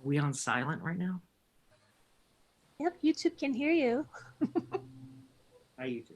we on silent right now? Yep, YouTube can hear you. Hi, YouTube.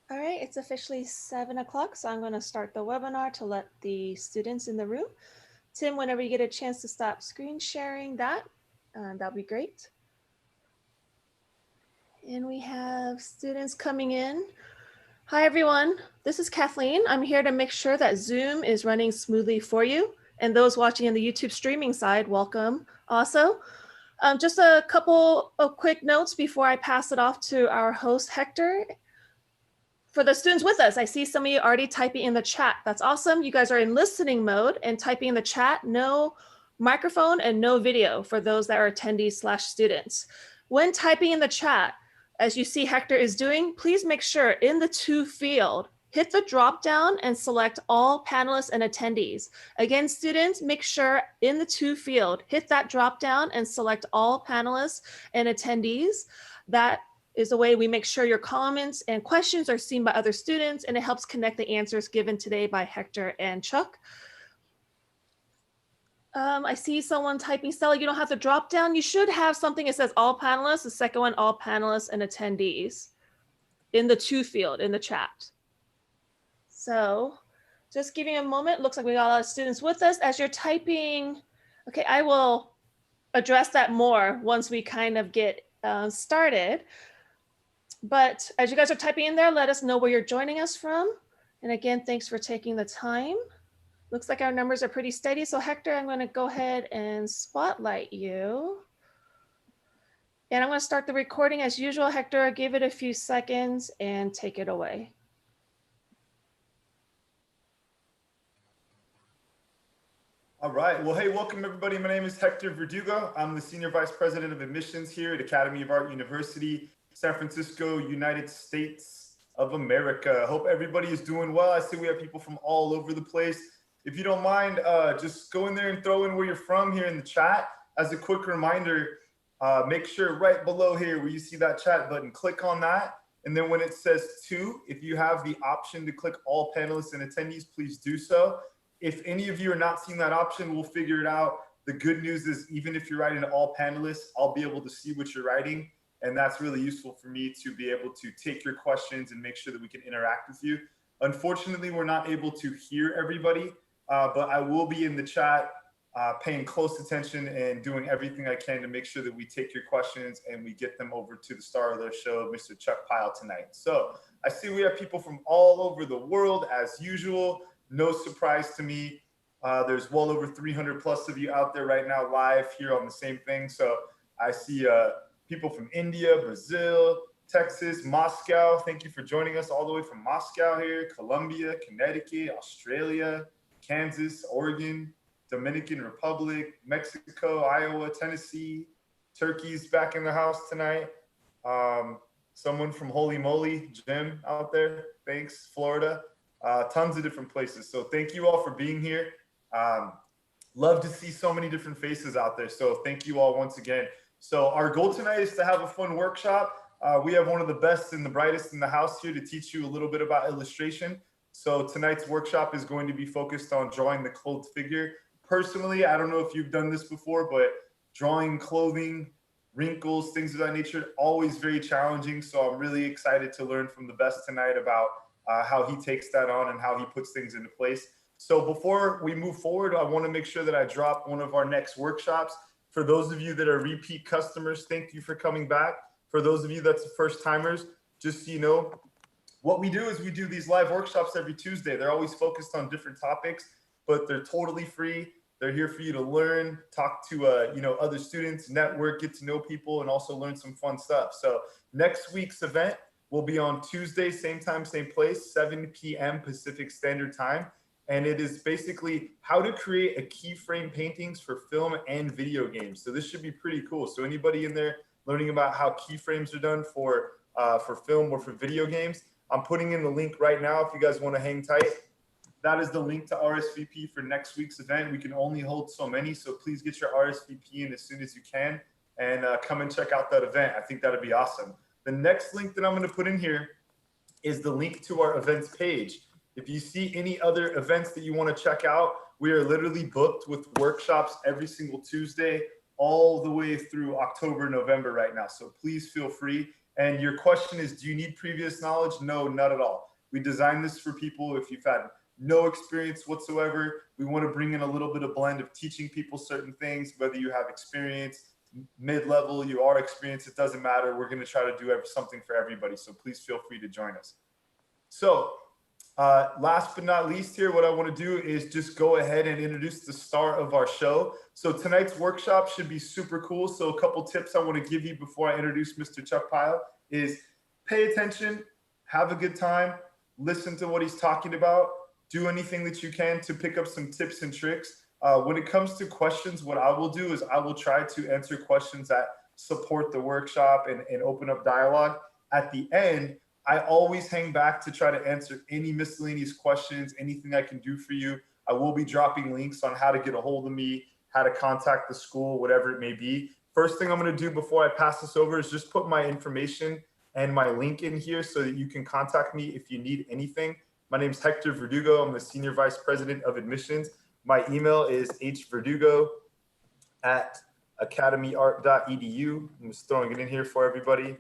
All right, it's officially 7 o'clock, so I'm going to start the webinar to let the students in the room. Tim, whenever you get a chance to stop screen sharing that, that'll be great. And we have students coming in. Hi, everyone. This is Kathleen. I'm here to make sure that Zoom is running smoothly for you. And those watching in the YouTube streaming side, welcome also. Just a couple of quick notes before I pass it off to our host, Hector. For the students with us, I see some of you already typing in the chat. That's awesome. You guys are in listening mode and typing in the chat, no microphone and no video for those that are attendees/students. When typing in the chat, as you see Hector is doing, please make sure in the to field, hit the drop down and select all panelists and attendees. Again, students, make sure in the to field, hit that drop down and select all panelists and attendees. That is a way we make sure your comments and questions are seen by other students, and it helps connect the answers given today by Hector and Chuck. I see someone typing, Stella, you don't have to drop down. You should have something that says all panelists, the second one, all panelists and attendees in the to field in the chat. So just giving a moment. Looks like we got a lot of students with us. As you're typing, okay, I will address that more once we kind of get started. But as you guys are typing in there, let us know where you're joining us from. And again, thanks for taking the time. Looks like our numbers are pretty steady. So Hector, I'm going to go ahead and spotlight you. And I'm going to start the recording as usual. Hector, give it a few seconds and take it away. All right. Well, hey, welcome everybody. My name is Hector Verdugo. I'm the Senior Vice President of Admissions here at Academy of Art University, San Francisco, United States of America. Hope everybody is doing well. I see we have people from all over the place. If you don't mind, just go in there and throw in where you're from here in the chat. As a quick reminder, make sure right below here where you see that chat button, click on that. And then when it says to, if you have the option to click all panelists and attendees, please do so. If any of you are not seeing that option, we'll figure it out. The good news is even if you're writing to all panelists, I'll be able to see what you're writing. And that's really useful for me to be able to take your questions and make sure that we can interact with you. Unfortunately, we're not able to hear everybody. But I will be in the chat paying close attention and doing everything I can to make sure that we take your questions and we get them over to the star of the show, Mr. Chuck Pyle, tonight. So I see we have people from all over the world as usual. No surprise to me. There's well over 300 plus of you out there right now live here on the same thing. So I see people from India, Brazil, Texas, Moscow. Thank you for joining us all the way from Moscow here, Colombia, Connecticut, Australia, Kansas, Oregon, Dominican Republic, Mexico, Iowa, Tennessee, Turkey's back in the house tonight. Someone from Holy Moly, Jim out there, thanks, Florida, tons of different places. So thank you all for being here. Love to see so many different faces out there. So thank you all once again. So our goal tonight is to have a fun workshop. We have one of the best and the brightest in the house here to teach you a little bit about illustration. So tonight's workshop is going to be focused on drawing the clothed figure. Personally, I don't know if you've done this before, but drawing clothing, wrinkles, things of that nature, always very challenging. So I'm really excited to learn from the best tonight about how he takes that on and how he puts things into place. So before we move forward, I want to make sure that I drop one of our next workshops. For those of you that are repeat customers, thank you for coming back. For those of you that's the first timers, just so you know, what we do is we do these live workshops every Tuesday. They're always focused on different topics, but they're totally free. They're here for you to learn, talk to other students, network, get to know people, and also learn some fun stuff. So next week's event will be on Tuesday, same time, same place, 7 p.m. Pacific Standard Time. And it is basically how to create a keyframe paintings for film and video games. So this should be pretty cool. So anybody in there learning about how keyframes are done for film or for video games, I'm putting in the link right now if you guys want to hang tight. That is the link to RSVP for next week's event. We can only hold so many, so please get your RSVP in as soon as you can and come and check out that event. I think that'd be awesome. The next link that I'm going to put in here is the link to our events page. If you see any other events that you want to check out, we are literally booked with workshops every single Tuesday all the way through October, November right now. So please feel free. And your question is, do you need previous knowledge? No, not at all. We designed this for people if you've had no experience whatsoever. We want to bring in a little bit of blend of teaching people certain things, whether you have experience, mid-level, you are experienced, it doesn't matter. We're going to try to do something for everybody. So please feel free to join us. So last but not least here, what I want to do is just go ahead and introduce the star of our show. So tonight's workshop should be super cool. So a couple tips I want to give you before I introduce Mr. Chuck Pyle is pay attention, have a good time, listen to what he's talking about, do anything that you can to pick up some tips and tricks. When it comes to questions, what I will do is I will try to answer questions that support the workshop and open up dialogue. At the end, I always hang back to try to answer any miscellaneous questions, anything I can do for you. I will be dropping links on how to get a hold of me, how to contact the school, whatever it may be. First thing I'm going to do before I pass this over is just put my information and my link in here so that you can contact me if you need anything. My name is Hector Verdugo. I'm the Senior Vice President of Admissions. My email is hverdugo@academyart.edu. I'm just throwing it in here for everybody.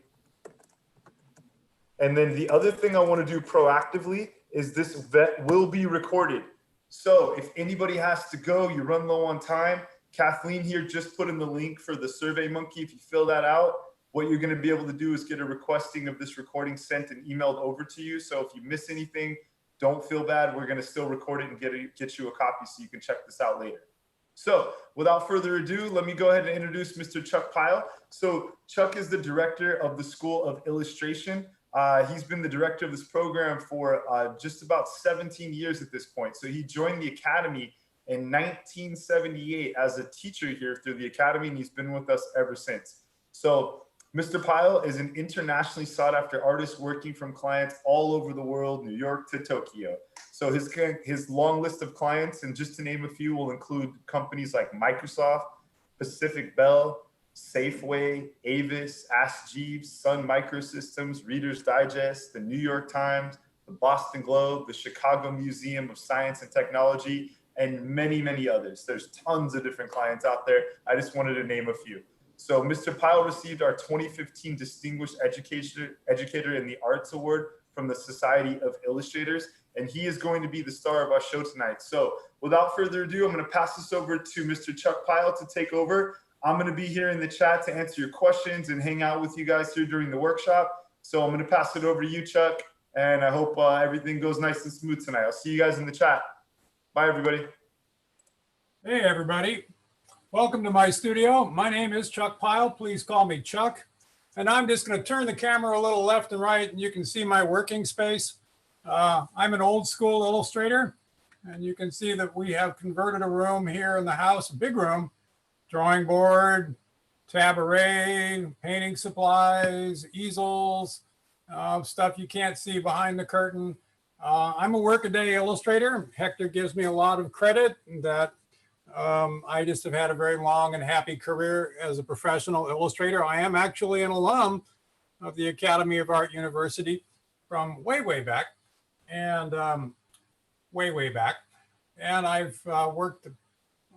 And then the other thing I want to do proactively is this event will be recorded. So if anybody has to go, you run low on time, Kathleen here just put in the link for the Survey Monkey. If you fill that out, what you're going to be able to do is get a requesting of this recording sent and emailed over to you. So if you miss anything, don't feel bad. We're going to still record it and get you a copy so you can check this out later. So without further ado, let me go ahead and introduce Mr. Chuck Pyle. So Chuck is the director of the School of Illustration. He's been the director of this program for just about 17 years at this point. So he joined the Academy in 1978 as a teacher here through the Academy, and he's been with us ever since. So Mr. Pyle is an internationally sought after artist working from clients all over the world, New York to Tokyo. So his long list of clients, and just to name a few, will include companies like Microsoft, Pacific Bell, Safeway, Avis, Ask Jeeves, Sun Microsystems, Reader's Digest, the New York Times, the Boston Globe, the Chicago Museum of Science and Technology, and many, many others. There's tons of different clients out there. I just wanted to name a few. So Mr. Pyle received our 2015 Distinguished Educator in the Arts Award from the Society of Illustrators, and he is going to be the star of our show tonight. So without further ado, I'm going to pass this over to Mr. Chuck Pyle to take over. I'm going to be here in the chat to answer your questions and hang out with you guys here during the workshop. So I'm going to pass it over to you, Chuck, and I hope everything goes nice and smooth tonight. I'll see you guys in the chat. Bye, everybody. Hey, everybody. Welcome to my studio. My name is Chuck Pyle. Please call me Chuck. And I'm just going to turn the camera a little left and right, and you can see my working space. I'm an old school illustrator, and you can see that we have converted a room here in the house, a big room, drawing board, tabaret, painting supplies, easels, stuff you can't see behind the curtain. I'm a workaday illustrator. Hector gives me a lot of credit that I just have had a very long and happy career as a professional illustrator. I am actually an alum of the Academy of Art University from way, way back, and way back. And I've worked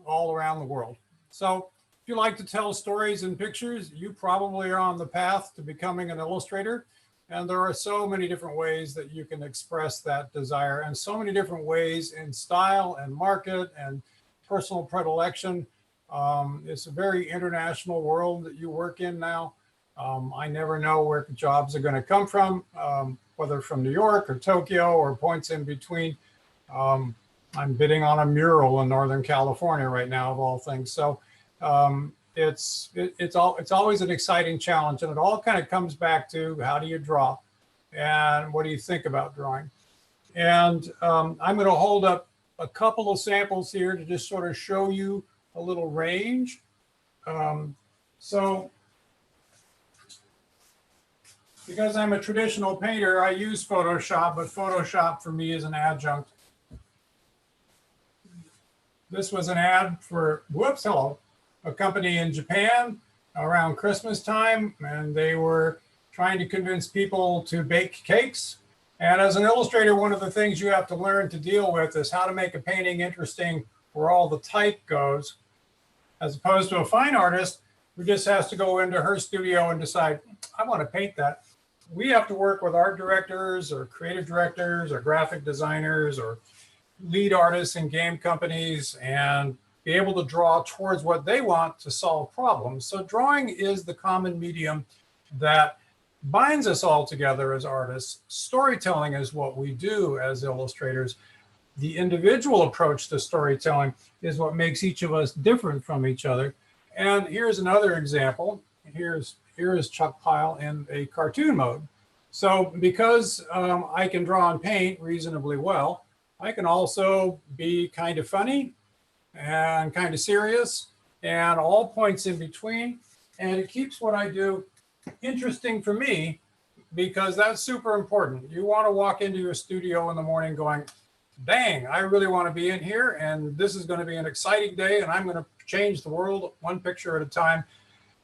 all around the world. So if you like to tell stories and pictures, you probably are on the path to becoming an illustrator. And there are so many different ways that you can express that desire, and so many different ways in style and market and personal predilection. It's a very international world that you work in now. I never know where jobs are going to come from, whether from New York or Tokyo or points in between. I'm bidding on a mural in Northern California right now, of all things. So it's always an exciting challenge, and it all kind of comes back to how do you draw, and what do you think about drawing. And I'm going to hold up a couple of samples here to just sort of show you a little range. So because I'm a traditional painter, I use Photoshop, but Photoshop for me is an adjunct. This was an ad for, a company in Japan around Christmas time, and they were trying to convince people to bake cakes. And as an illustrator, one of the things you have to learn to deal with is how to make a painting interesting where all the type goes, as opposed to a fine artist who just has to go into her studio and decide, I want to paint that. We have to work with art directors or creative directors or graphic designers or lead artists in game companies and be able to draw towards what they want to solve problems. So drawing is the common medium that binds us all together as artists. Storytelling is what we do as illustrators. The individual approach to storytelling is what makes each of us different from each other. And here's another example. Here is Chuck Pyle in a cartoon mode. So because I can draw and paint reasonably well, I can also be kind of funny and kind of serious and all points in between. And it keeps what I do interesting for me, because that's super important. You want to walk into your studio in the morning going, dang, I really want to be in here, and this is going to be an exciting day, and I'm going to change the world one picture at a time.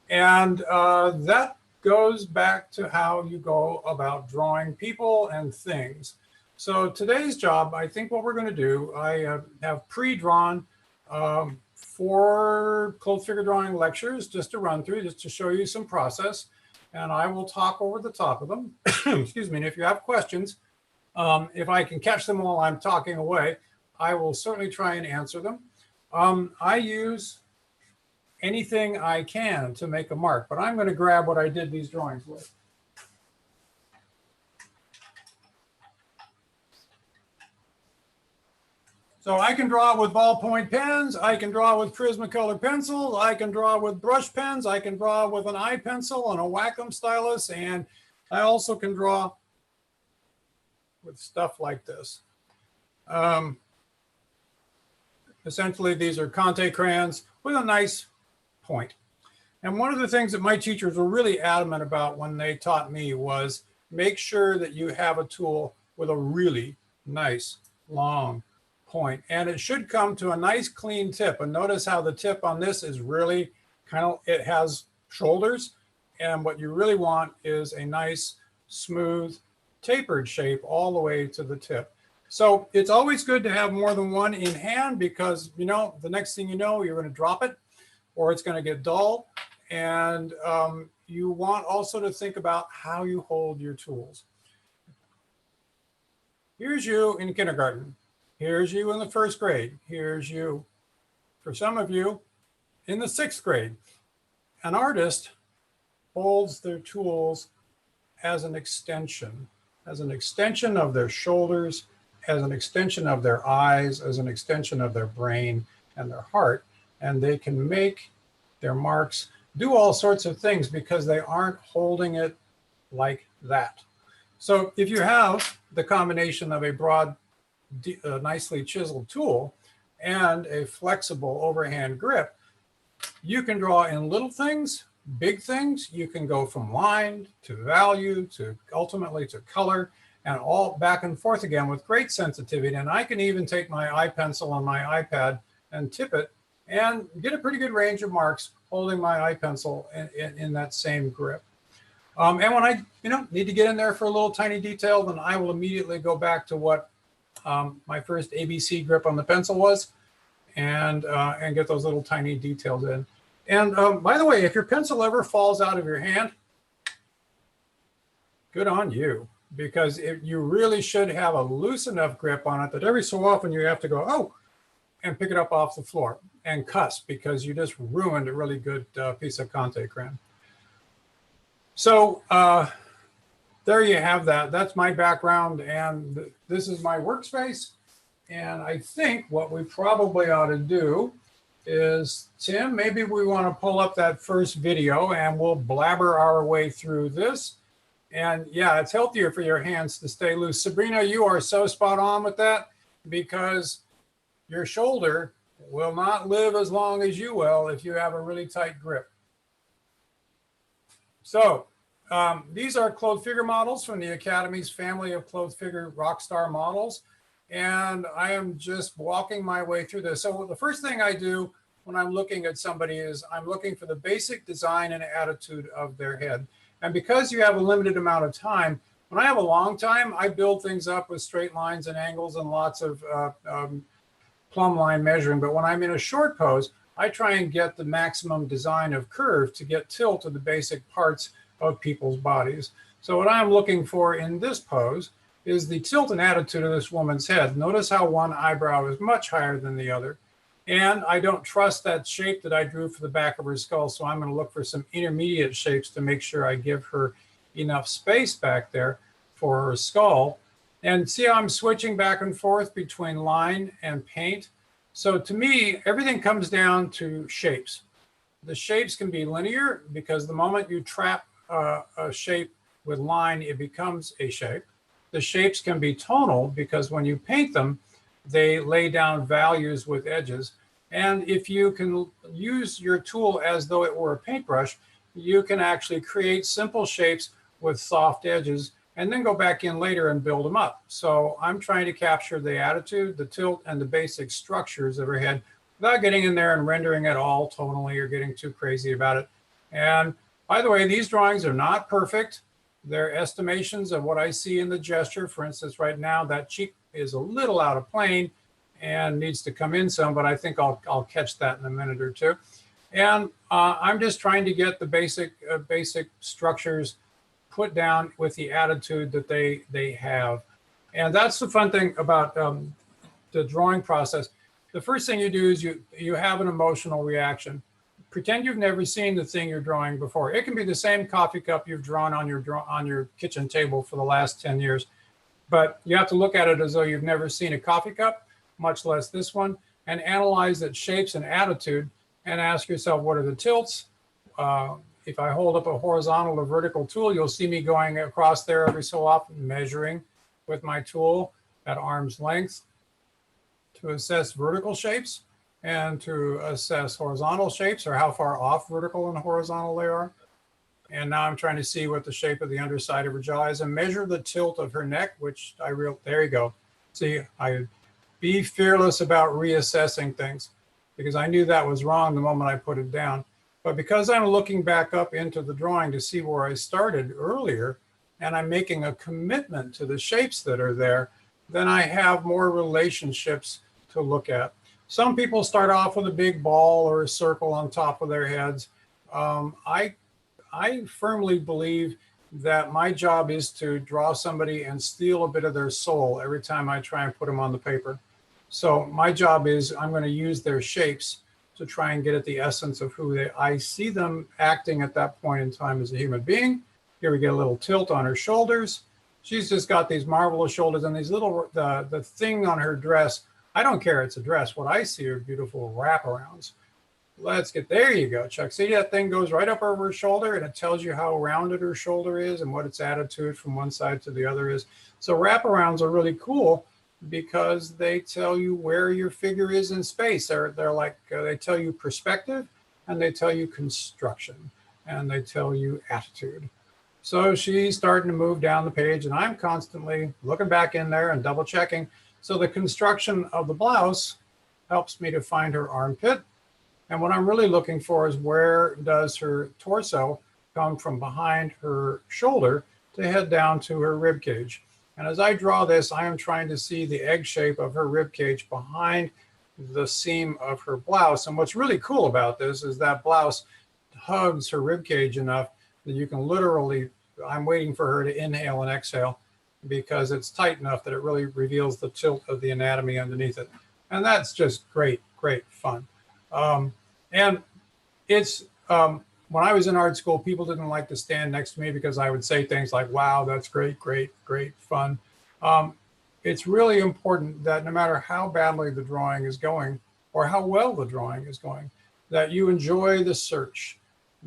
And that goes back to how you go about drawing people and things. So today's job, I think what we're going to do, I have pre-drawn 4 clothes figure drawing lectures just to run through, just to show you some process. And I will talk over the top of them. Excuse me. And if you have questions, if I can catch them while I'm talking away, I will certainly try and answer them. I use anything I can to make a mark, but I'm going to grab what I did these drawings with. So I can draw with ballpoint pens, I can draw with Prismacolor pencils, I can draw with brush pens, I can draw with an eye pencil and a Wacom stylus, and I also can draw with stuff like this. Essentially, these are Conte crayons with a nice point. And one of the things that my teachers were really adamant about when they taught me was make sure that you have a tool with a really nice long point. And it should come to a nice clean tip. And notice how the tip on this is really it has shoulders. And what you really want is a nice, smooth, tapered shape all the way to the tip. So it's always good to have more than one in hand because, the next thing you know, you're going to drop it or it's going to get dull. And you want also to think about how you hold your tools. Here's you in kindergarten. Here's you in the 1st grade. Here's you, for some of you, in the 6th grade. An artist holds their tools as an extension of their shoulders, as an extension of their eyes, as an extension of their brain and their heart. And they can make their marks, do all sorts of things because they aren't holding it like that. So if you have the combination of a broad, nicely chiseled tool and a flexible overhand grip, you can draw in little things, big things. You can go from line to value to ultimately to color and all back and forth again with great sensitivity. And I can even take my eye pencil on my iPad and tip it and get a pretty good range of marks holding my eye pencil in that same grip. And when I need to get in there for a little tiny detail, then I will immediately go back to what my first ABC grip on the pencil was and get those little tiny details in. And by the way, if your pencil ever falls out of your hand, good on you, because you really should have a loose enough grip on it that every so often you have to go, oh, and pick it up off the floor and cuss because you just ruined a really good piece of Conte crayon. So there you have that. That's my background, and this is my workspace. And I think what we probably ought to do is, Tim, maybe we want to pull up that first video and we'll blabber our way through this. And yeah, it's healthier for your hands to stay loose. Sabrina, you are so spot on with that because your shoulder will not live as long as you will if you have a really tight grip. So these are clothed figure models from the Academy's family of clothed figure rockstar models. And I am just walking my way through this. So the first thing I do when I'm looking at somebody is I'm looking for the basic design and attitude of their head. And because you have a limited amount of time, when I have a long time, I build things up with straight lines and angles and lots of plumb line measuring. But when I'm in a short pose, I try and get the maximum design of curve to get tilt to the basic parts of people's bodies. So what I'm looking for in this pose is the tilt and attitude of this woman's head. Notice how one eyebrow is much higher than the other. And I don't trust that shape that I drew for the back of her skull. So I'm going to look for some intermediate shapes to make sure I give her enough space back there for her skull. And see how I'm switching back and forth between line and paint. So to me, everything comes down to shapes. The shapes can be linear because the moment you trap a shape with line, it becomes a shape. The shapes can be tonal because when you paint them, they lay down values with edges. And if you can use your tool as though it were a paintbrush, you can actually create simple shapes with soft edges and then go back in later and build them up. So I'm trying to capture the attitude, the tilt, and the basic structures of her head without getting in there and rendering it all tonally or getting too crazy about it. And By the way, these drawings are not perfect. They're estimations of what I see in the gesture. For instance, right now, that cheek is a little out of plane and needs to come in some, but I think I'll catch that in a minute or two. And I'm just trying to get the basic structures put down with the attitude that they have. And that's the fun thing about the drawing process. The first thing you do is you have an emotional reaction. Pretend you've never seen the thing you're drawing before. It can be the same coffee cup you've drawn on your kitchen table for the last 10 years. But you have to look at it as though you've never seen a coffee cup, much less this one, and analyze its shapes and attitude and ask yourself, what are the tilts? If I hold up a horizontal or vertical tool, you'll see me going across there every so often, measuring with my tool at arm's length to assess vertical shapes and to assess horizontal shapes, or how far off vertical and horizontal they are. And now I'm trying to see what the shape of the underside of her jaw is and measure the tilt of her neck, which there you go. See, I be fearless about reassessing things, because I knew that was wrong the moment I put it down. But because I'm looking back up into the drawing to see where I started earlier, and I'm making a commitment to the shapes that are there, then I have more relationships to look at. Some people start off with a big ball or a circle on top of their heads. I firmly believe that my job is to draw somebody and steal a bit of their soul every time I try and put them on the paper. So my job is I'm going to use their shapes to try and get at the essence of who I see them acting at that point in time as a human being. Here we get a little tilt on her shoulders. She's just got these marvelous shoulders and these little, the thing on her dress. I don't care, it's a dress. What I see are beautiful wraparounds. There you go, Chuck. See, that thing goes right up over her shoulder and it tells you how rounded her shoulder is and what its attitude from one side to the other is. So wraparounds are really cool because they tell you where your figure is in space. They're like, they tell you perspective, and they tell you construction, and they tell you attitude. So she's starting to move down the page, and I'm constantly looking back in there and double checking. So the construction of the blouse helps me to find her armpit. And what I'm really looking for is where does her torso come from behind her shoulder to head down to her rib cage. And as I draw this, I am trying to see the egg shape of her rib cage behind the seam of her blouse. And what's really cool about this is that blouse hugs her rib cage enough that you can literally, I'm waiting for her to inhale and exhale because it's tight enough that it really reveals the tilt of the anatomy underneath it. And that's just great, great fun. And it's, when I was in art school, people didn't like to stand next to me because I would say things like, wow, that's great, great, great fun. It's really important that no matter how badly the drawing is going or how well the drawing is going, that you enjoy the search,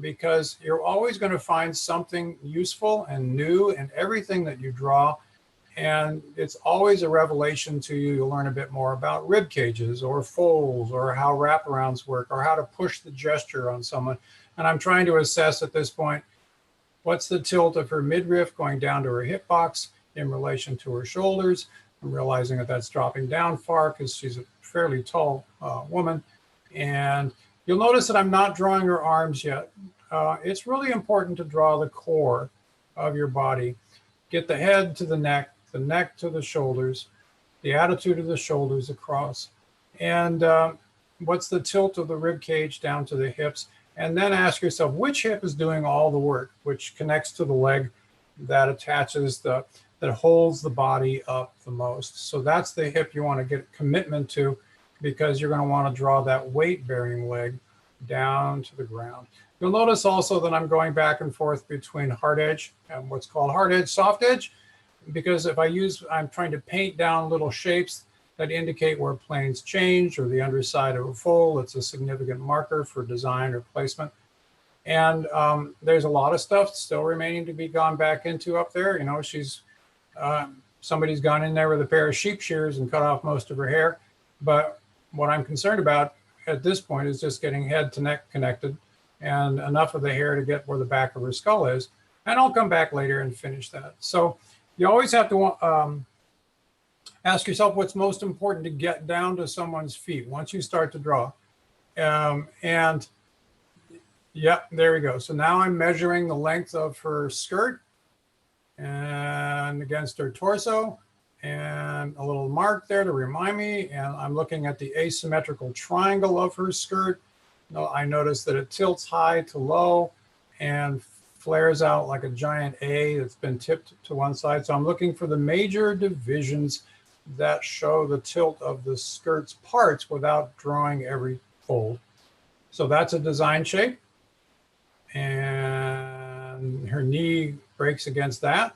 because you're always going to find something useful and new in everything that you draw. And it's always a revelation to you. You'll learn a bit more about rib cages or folds or how wraparounds work or how to push the gesture on someone. And I'm trying to assess at this point, what's the tilt of her midriff going down to her hip box in relation to her shoulders. I'm realizing that that's dropping down far because she's a fairly tall woman. And you'll notice that I'm not drawing her arms yet. It's really important to draw the core of your body. Get the head to the neck to the shoulders, the attitude of the shoulders across. And what's the tilt of the rib cage down to the hips? And then ask yourself, which hip is doing all the work, which connects to the leg that attaches that holds the body up the most. So that's the hip you want to get commitment to, because you're going to want to draw that weight-bearing leg down to the ground. You'll notice also that I'm going back and forth between hard edge and what's called hard edge, soft edge, because if I'm trying to paint down little shapes that indicate where planes change or the underside of a fold. It's a significant marker for design or placement. And there's a lot of stuff still remaining to be gone back into up there. You know, somebody's gone in there with a pair of sheep shears and cut off most of her hair. But what I'm concerned about at this point is just getting head to neck connected and enough of the hair to get where the back of her skull is. And I'll come back later and finish that. So you always have to ask yourself what's most important to get down to someone's feet once you start to draw. And Yep, there we go. So now I'm measuring the length of her skirt and against her torso, and a little mark there to remind me. And I'm looking at the asymmetrical triangle of her skirt. I notice that it tilts high to low and flares out like a giant A that's been tipped to one side. So I'm looking for the major divisions that show the tilt of the skirt's parts without drawing every fold. So that's a design shape. And her knee breaks against that.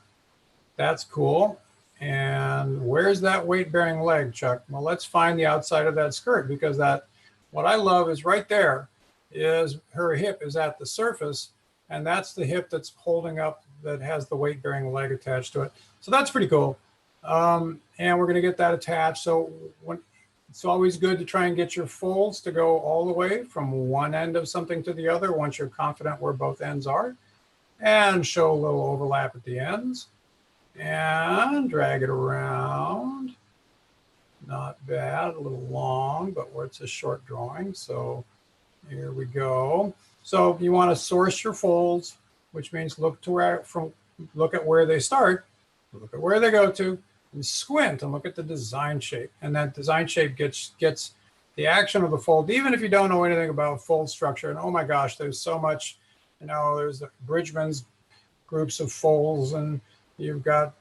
That's cool. And where's that weight-bearing leg, Chuck? Well, let's find the outside of that skirt, because what I love is right there is her hip is at the surface, and that's the hip that's holding up, that has the weight-bearing leg attached to it. So that's pretty cool. And we're going to get that attached. So it's always good to try and get your folds to go all the way from one end of something to the other once you're confident where both ends are, and show a little overlap at the ends and drag it around. Not bad, a little long, but where it's a short drawing. So here we go. So you want to source your folds, which means look at where they start, look at where they go to, and squint and look at the design shape. And that design shape gets the action of the fold, even if you don't know anything about fold structure. And oh my gosh, there's so much, there's the Bridgman's groups of folds, and you've got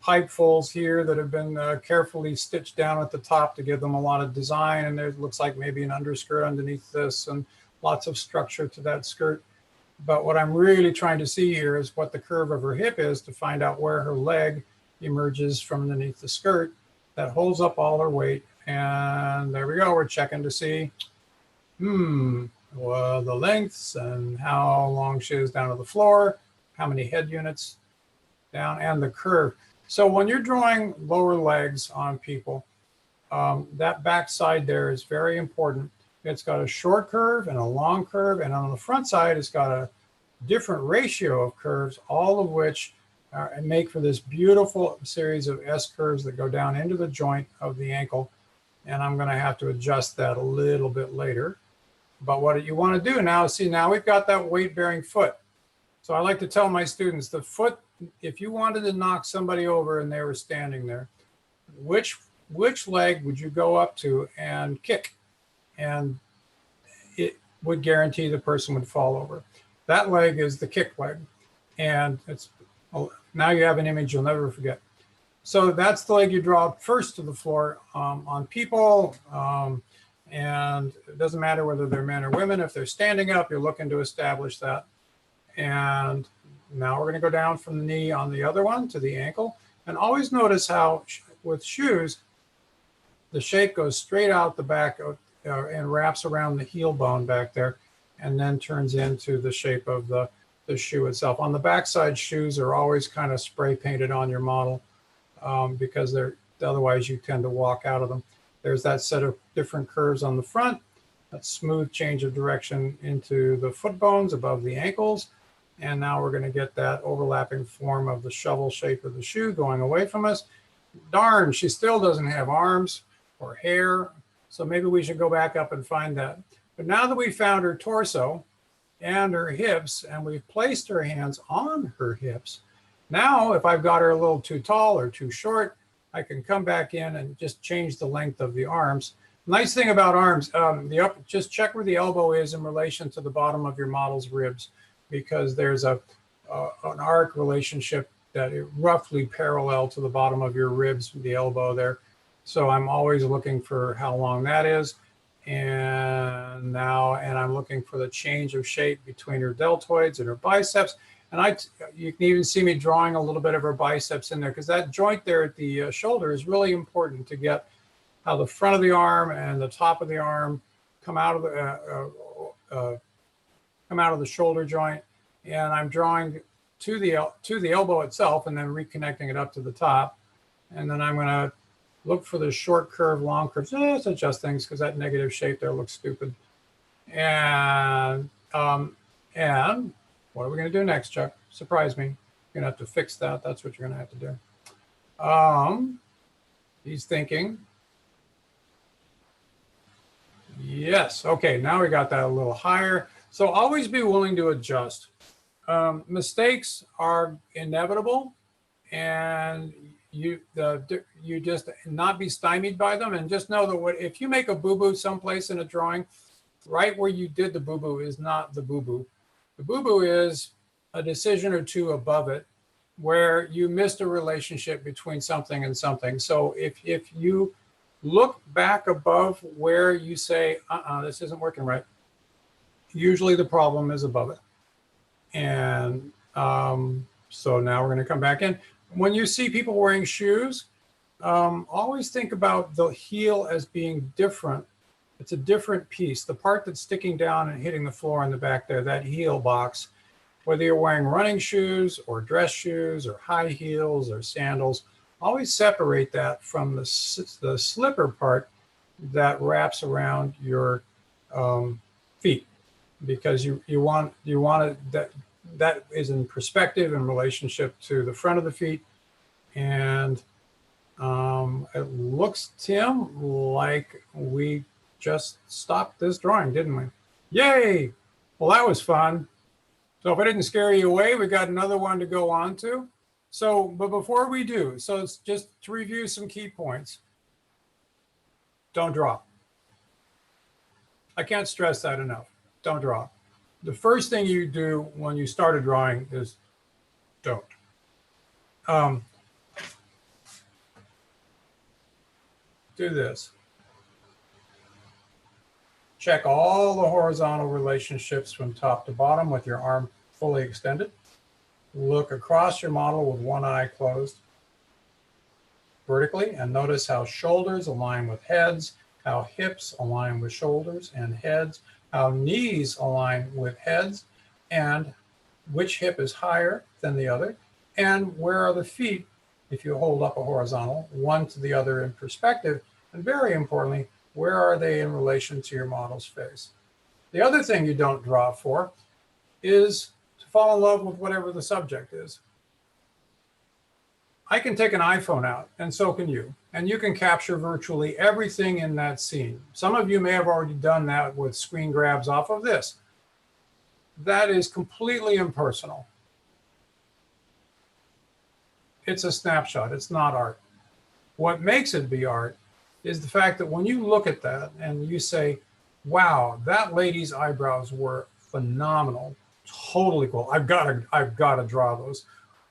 pipe folds here that have been carefully stitched down at the top to give them a lot of design. And there looks like maybe an underskirt underneath this, and lots of structure to that skirt. But what I'm really trying to see here is what the curve of her hip is, to find out where her leg emerges from underneath the skirt that holds up all her weight. And there we go. We're checking to see, well, the lengths and how long she is down to the floor, how many head units down, and the curve. So when you're drawing lower legs on people, that back side there is very important. It's got a short curve and a long curve, and on the front side, it's got a different ratio of curves, all of which make for this beautiful series of S curves that go down into the joint of the ankle. And I'm going to have to adjust that a little bit later. But what you want to do now is see, now we've got that weight-bearing foot. So I like to tell my students, the foot, if you wanted to knock somebody over and they were standing there, which leg would you go up to and kick? And it would guarantee the person would fall over. That leg is the kick leg. And now you have an image you'll never forget. So that's the leg you draw first to the floor on people. And it doesn't matter whether they're men or women. If they're standing up, you're looking to establish that. And now we're going to go down from the knee on the other one to the ankle. And always notice how with shoes, the shape goes straight out the back and wraps around the heel bone back there, and then turns into the shape of the shoe itself. On the backside, shoes are always kind of spray painted on your model because otherwise you tend to walk out of them. There's that set of different curves on the front, that smooth change of direction into the foot bones above the ankles. And now we're going to get that overlapping form of the shovel shape of the shoe going away from us. Darn, she still doesn't have arms or hair. So maybe we should go back up and find that. But now that we found her torso and her hips, and we've placed her hands on her hips, now if I've got her a little too tall or too short, I can come back in and just change the length of the arms. Nice thing about arms, just check where the elbow is in relation to the bottom of your model's ribs, because there's an arc relationship that is roughly parallel to the bottom of your ribs, the elbow there. So I'm always looking for how long that is. And I'm looking for the change of shape between her deltoids and her biceps. And you can even see me drawing a little bit of her biceps in there, because that joint there at the shoulder is really important to get how the front of the arm and the top of the arm come out of the shoulder joint. And I'm drawing to the elbow itself and then reconnecting it up to the top. And then I'm going to look for the short curve, long curve. Let's adjust things because that negative shape there looks stupid. And what are we going to do next, Chuck? Surprise me. You're going to have to fix that. That's what you're going to have to do. He's thinking. Yes. Okay. Now we got that a little higher. So always be willing to adjust. Mistakes are inevitable, and you just not be stymied by them, and just know that if you make a boo-boo someplace in a drawing, right where you did the boo-boo is not the boo-boo. The boo-boo is a decision or two above it, where you missed a relationship between something and something. So if you look back above where you say, this isn't working right, usually the problem is above it. And so now we're going to come back in. When you see people wearing shoes, always think about the heel as being different. It's a different piece. The part that's sticking down and hitting the floor in the back there, that heel box, whether you're wearing running shoes or dress shoes or high heels or sandals, always separate that from the slipper part that wraps around your feet, because you want it that is in perspective in relationship to the front of the feet. And it looks, Tim, like we just stopped this drawing, didn't we? Yay! Well, that was fun. So if I didn't scare you away, we got another one to go on to. So, but before we do, so it's just to review some key points. Don't draw. I can't stress that enough. Don't draw. The first thing you do when you start a drawing is don't. Do this. Check all the horizontal relationships from top to bottom with your arm fully extended. Look across your model with one eye closed vertically, and notice how shoulders align with heads, how hips align with shoulders and heads, how knees align with heads, and which hip is higher than the other, and where are the feet, if you hold up a horizontal, one to the other in perspective, and very importantly, where are they in relation to your model's face? The other thing you don't draw for is to fall in love with whatever the subject is. I can take an iPhone out, and so can you, and you can capture virtually everything in that scene. Some of you may have already done that with screen grabs off of this. That is completely impersonal. It's a snapshot, it's not art. What makes it be art is the fact that when you look at that and you say, wow, that lady's eyebrows were phenomenal, totally cool. I've got to draw those.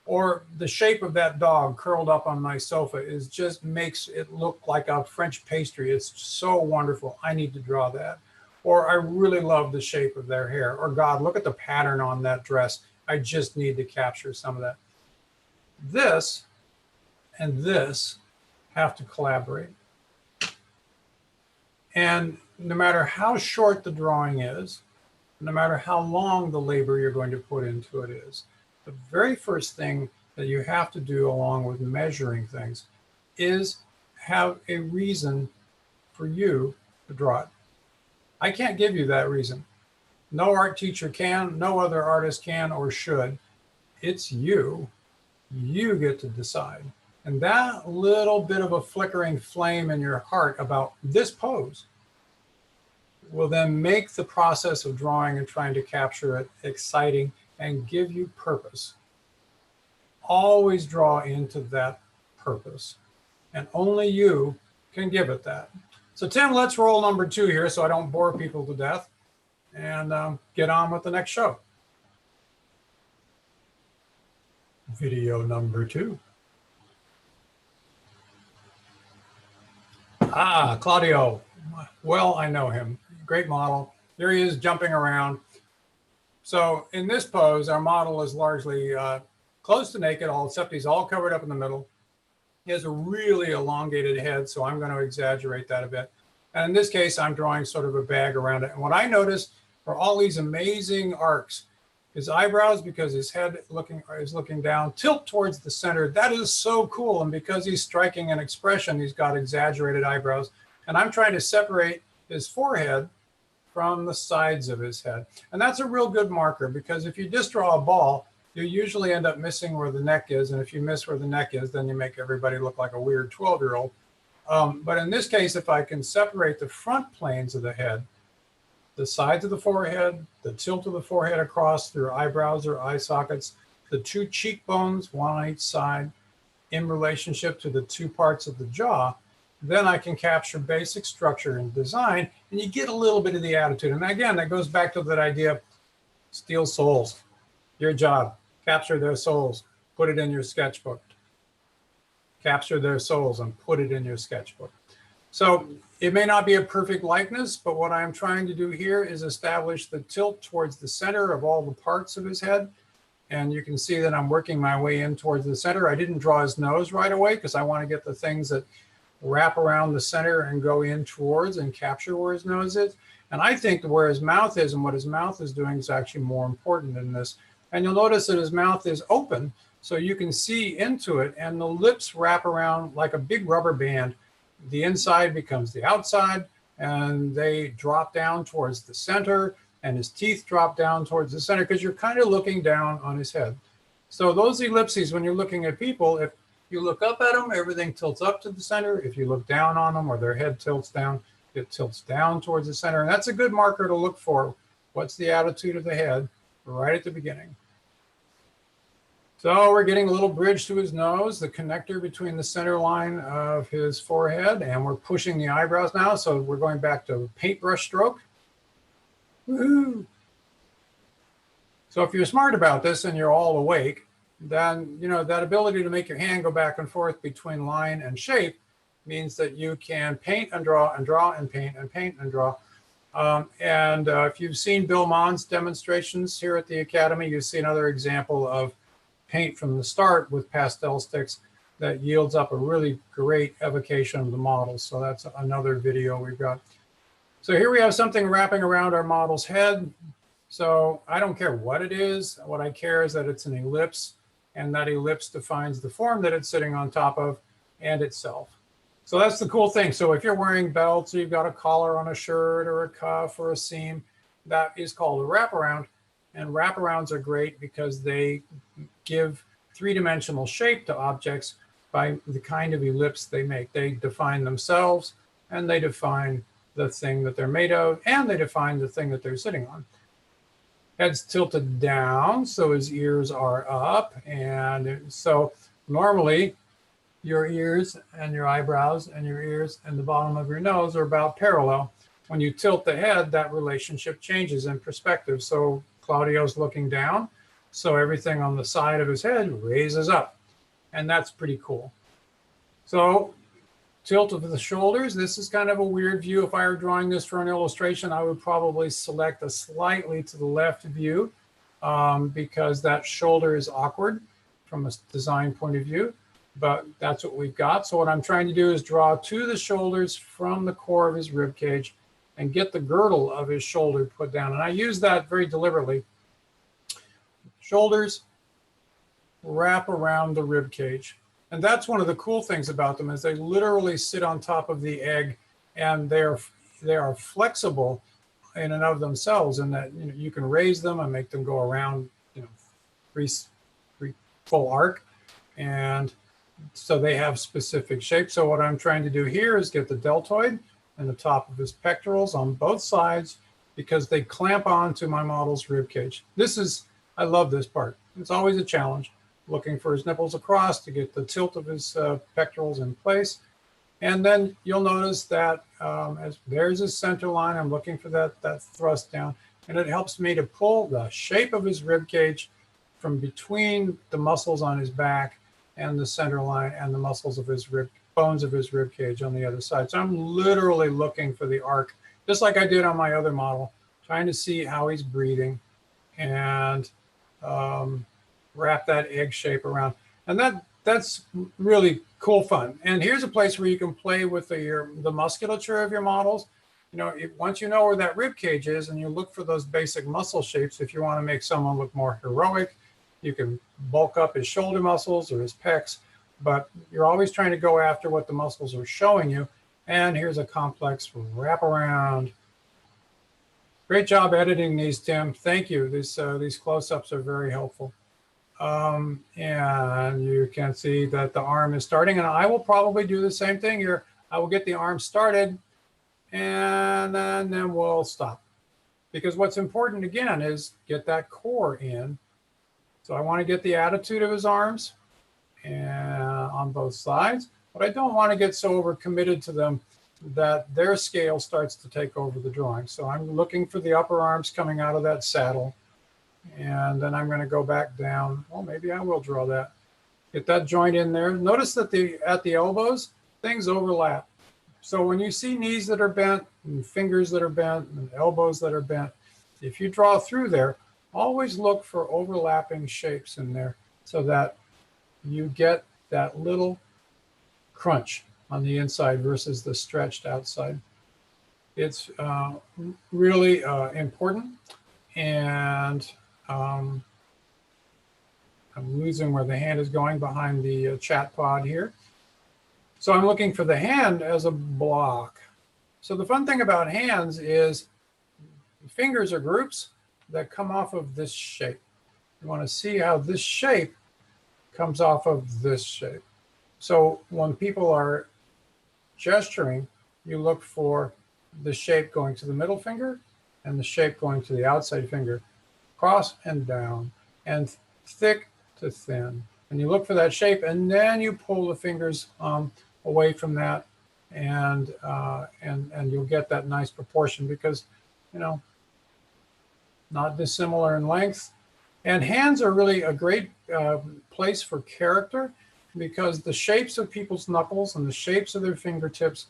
Or the shape of that dog curled up on my sofa just makes it look like a French pastry. It's so wonderful. I need to draw that. Or I really love the shape of their hair. Or God, look at the pattern on that dress. I just need to capture some of that. This and this have to collaborate. And no matter how short the drawing is, no matter how long the labor you're going to put into it is, the very first thing that you have to do along with measuring things is have a reason for you to draw it. I can't give you that reason. No art teacher can, no other artist can or should. It's you. You get to decide. And that little bit of a flickering flame in your heart about this pose will then make the process of drawing and trying to capture it exciting and give you purpose. Always draw into that purpose, and only you can give it that. So Tim, let's roll number 2 here so I don't bore people to death, and get on with the next show. Video number 2. Claudio. Well, I know him. Great model. There he is jumping around. So in this pose, our model is largely close to naked, except he's all covered up in the middle. He has a really elongated head, so I'm going to exaggerate that a bit. And in this case, I'm drawing sort of a bag around it. And what I noticed are all these amazing arcs. His eyebrows, because his head is looking down, tilt towards the center. That is so cool. And because he's striking an expression, he's got exaggerated eyebrows. And I'm trying to separate his forehead from the sides of his head. And that's a real good marker, because if you just draw a ball, you usually end up missing where the neck is. And if you miss where the neck is, then you make everybody look like a weird 12-year-old. But in this case, if I can separate the front planes of the head, the sides of the forehead, the tilt of the forehead across through eyebrows or eye sockets, the two cheekbones, one on each side, in relationship to the two parts of the jaw, then I can capture basic structure and design, and you get a little bit of the attitude. And again, that goes back to that idea of steal souls. Your job, capture their souls, put it in your sketchbook. Capture their souls and put it in your sketchbook. So it may not be a perfect likeness, but what I'm trying to do here is establish the tilt towards the center of all the parts of his head. And you can see that I'm working my way in towards the center. I didn't draw his nose right away because I want to get the things that wrap around the center and go in towards and capture where his nose is. And I think where his mouth is and what his mouth is doing is actually more important than this. And you'll notice that his mouth is open, so you can see into it, and the lips wrap around like a big rubber band. The inside becomes the outside, and they drop down towards the center, and his teeth drop down towards the center because you're kind of looking down on his head. So those ellipses, when you're looking at people, if you look up at them, everything tilts up to the center. If you look down on them or their head tilts down, it tilts down towards the center. And that's a good marker to look for. What's the attitude of the head right at the beginning? So we're getting a little bridge to his nose, the connector between the center line of his forehead, and we're pushing the eyebrows now. So we're going back to paintbrush stroke. Woo-hoo. So if you're smart about this and you're all awake, then you know that ability to make your hand go back and forth between line and shape means that you can paint and draw and paint and draw. If you've seen Bill Mond's demonstrations here at the Academy, you see another example of paint from the start with pastel sticks that yields up a really great evocation of the model. So that's another video we've got. So here we have something wrapping around our model's head. So I don't care what it is. What I care is that it's an ellipse, and that ellipse defines the form that it's sitting on top of and itself. So that's the cool thing. So if you're wearing belts, or you've got a collar on a shirt or a cuff or a seam, that is called a wraparound. And wraparounds are great because they give three-dimensional shape to objects by the kind of ellipse they make. They define themselves, and they define the thing that they're made of, and they define the thing that they're sitting on. Head's tilted down, so his ears are up. And so normally your ears and your eyebrows and your ears and the bottom of your nose are about parallel. When you tilt the head, that relationship changes in perspective. So Claudio's looking down, so everything on the side of his head raises up, and that's pretty cool. So tilt of the shoulders, this is kind of a weird view. If I were drawing this for an illustration, I would probably select a slightly to the left view because that shoulder is awkward from a design point of view, but that's what we've got. So what I'm trying to do is draw to the shoulders from the core of his rib cage and get the girdle of his shoulder put down. And I use that very deliberately. Shoulders wrap around the rib cage. And that's one of the cool things about them is they literally sit on top of the egg, and they are flexible in and of themselves, in that you can raise them and make them go around three full arc. And so they have specific shapes. So what I'm trying to do here is get the deltoid and the top of his pectorals on both sides because they clamp onto my model's rib cage. I love this part. It's always a challenge, looking for his nipples across to get the tilt of his pectorals in place. And then you'll notice that as there's his center line, I'm looking for that thrust down, and it helps me to pull the shape of his rib cage from between the muscles on his back and the center line and the muscles of his bones of his rib cage on the other side. So I'm literally looking for the arc, just like I did on my other model, trying to see how he's breathing and wrap that egg shape around. And that's really cool fun. And here's a place where you can play with the musculature of your models. Once you know where that rib cage is and you look for those basic muscle shapes, if you want to make someone look more heroic, you can bulk up his shoulder muscles or his pecs, but you're always trying to go after what the muscles are showing you. And here's a complex wraparound. Great job editing these, Tim. Thank you. These close-ups are very helpful. And you can see that the arm is starting, and I will probably do the same thing here. I will get the arm started, and then we'll stop. because what's important again is get that core in. So I want to get the attitude of his arms and on both sides, but I don't want to get so overcommitted to them that their scale starts to take over the drawing. So I'm looking for the upper arms coming out of that saddle, and then I'm going to go back down. Well, maybe I will draw that. Get that joint in there. Notice that at the elbows, things overlap. So when you see knees that are bent and fingers that are bent and elbows that are bent, if you draw through there, always look for overlapping shapes in there so that you get that little crunch on the inside versus the stretched outside. It's really important. And I'm losing where the hand is going behind the chat pod here. So I'm looking for the hand as a block. So the fun thing about hands is fingers are groups that come off of this shape. You want to see how this shape comes off of this shape. So when people are gesturing, you look for the shape going to the middle finger and the shape going to the outside finger, cross and down, and thick to thin. And you look for that shape, and then you pull the fingers away from that, and you'll get that nice proportion because, you know, not dissimilar in length. And hands are really a great place for character because the shapes of people's knuckles and the shapes of their fingertips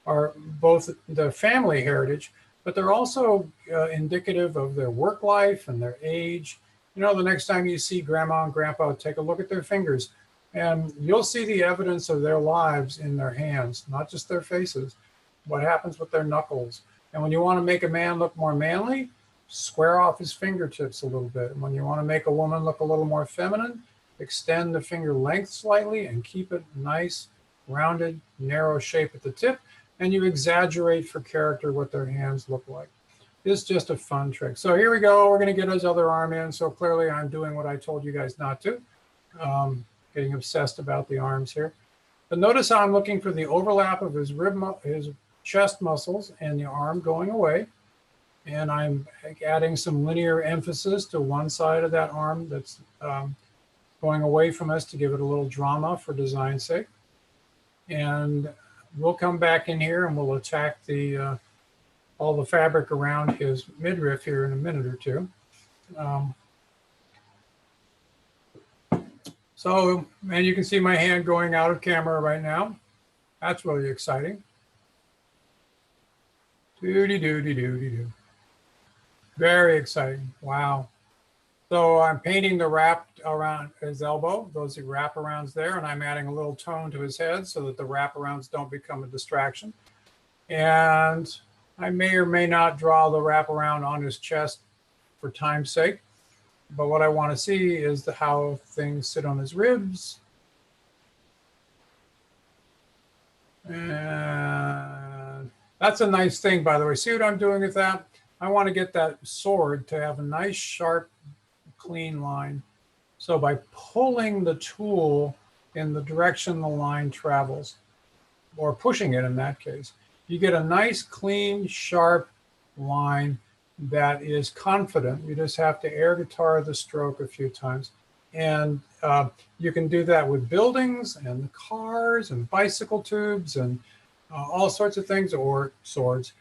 are both the family heritage, but they're also indicative of their work life and their age. You know, the next time you see grandma and grandpa, take a look at their fingers, and you'll see the evidence of their lives in their hands, not just their faces, what happens with their knuckles. And when you want to make a man look more manly, square off his fingertips a little bit. And when you want to make a woman look a little more feminine, extend the finger length slightly and keep it nice, rounded, narrow shape at the tip. And you exaggerate for character what their hands look like. It's just a fun trick. So here we go. We're going to get his other arm in. So clearly I'm doing what I told you guys not to. Getting obsessed about the arms here. But notice how I'm looking for the overlap of his his chest muscles and the arm going away. And I'm adding some linear emphasis to one side of that arm that's going away from us to give it a little drama for design's sake. And we'll come back in here and we'll attack the all the fabric around his midriff here in a minute or two. So, and you can see my hand going out of camera right now. That's really exciting. Doody-doody-doody-doo. Very exciting. Wow. So I'm painting the wrap around his elbow, those wraparounds there, and I'm adding a little tone to his head so that the wraparounds don't become a distraction. And I may or may not draw the wraparound on his chest for time's sake. But what I want to see is how things sit on his ribs. And that's a nice thing, by the way. See what I'm doing with that? I want to get that sword to have a nice, sharp, clean line. So by pulling the tool in the direction the line travels, or pushing it in that case, you get a nice, clean, sharp line that is confident. You just have to air guitar the stroke a few times. And you can do that with buildings and cars and bicycle tubes and all sorts of things, or swords.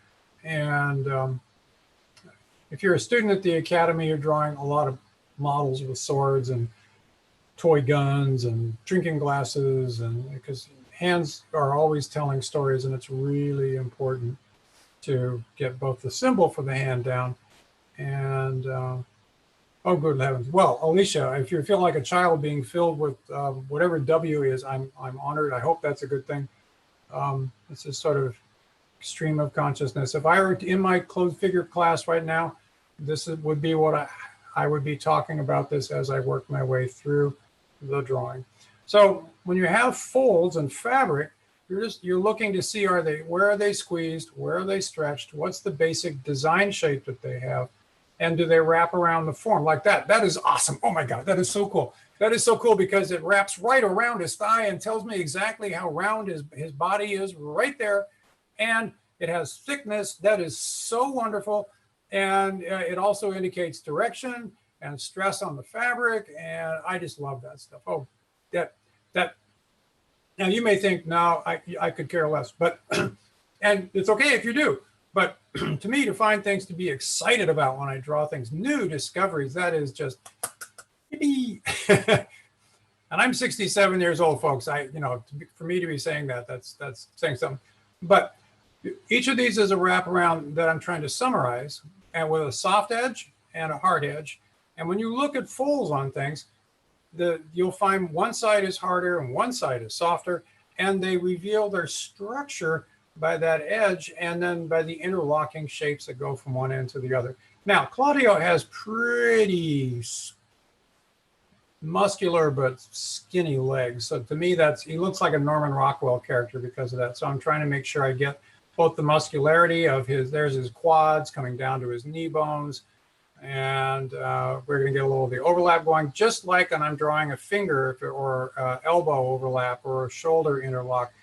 And if you're a student at the Academy, you're drawing a lot of models with swords and toy guns and drinking glasses, and because hands are always telling stories, and it's really important to get both the symbol for the hand down and oh, good heavens. Well, Alicia, if you're feeling like a child being filled with whatever W is, I'm honored. I hope that's a good thing. It's a sort of stream of consciousness. If I were in my closed figure class right now, this would be what I would be talking about this as I work my way through the drawing. So when you have folds and fabric, you're looking to see, where are they squeezed, where are they stretched, what's the basic design shape that they have, and do they wrap around the form like that? That is awesome. Oh my God, that is so cool. That is so cool because it wraps right around his thigh and tells me exactly how round his body is right there. And it has thickness. That is so wonderful. And it also indicates direction and stress on the fabric. And I just love that stuff. Oh, that. Now you may think, no, I could care less, but, and it's okay if you do. But to me, to find things to be excited about when I draw things, new discoveries, that is just, yippee. And I'm 67 years old, folks. For me to be saying that, that's saying something. But each of these is a wraparound that I'm trying to summarize, and with a soft edge and a hard edge. And when you look at folds on things, you'll find one side is harder and one side is softer, and they reveal their structure by that edge and then by the interlocking shapes that go from one end to the other. Now, Claudio has pretty muscular but skinny legs. So to me, he looks like a Norman Rockwell character because of that. So I'm trying to make sure I get both the muscularity of there's his quads coming down to his knee bones. And we're going to get a little of the overlap going, just like when I'm drawing a finger or elbow overlap or a shoulder interlock.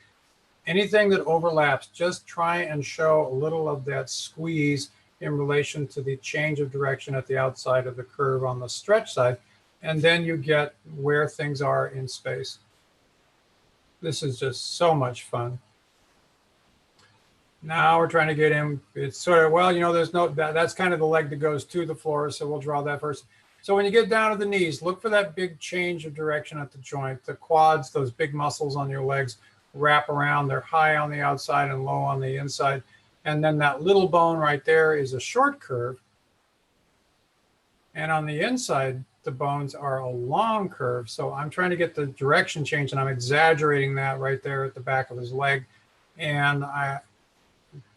Anything that overlaps, just try and show a little of that squeeze in relation to the change of direction at the outside of the curve on the stretch side. And then you get where things are in space. This is just so much fun. Now we're trying to get him, it's sort of, well, there's that's kind of the leg that goes to the floor. So we'll draw that first. So when you get down to the knees, look for that big change of direction at the joint. The quads, those big muscles on your legs, wrap around. They're high on the outside and low on the inside. And then that little bone right there is a short curve. And on the inside, the bones are a long curve. So I'm trying to get the direction change, and I'm exaggerating that right there at the back of his leg. And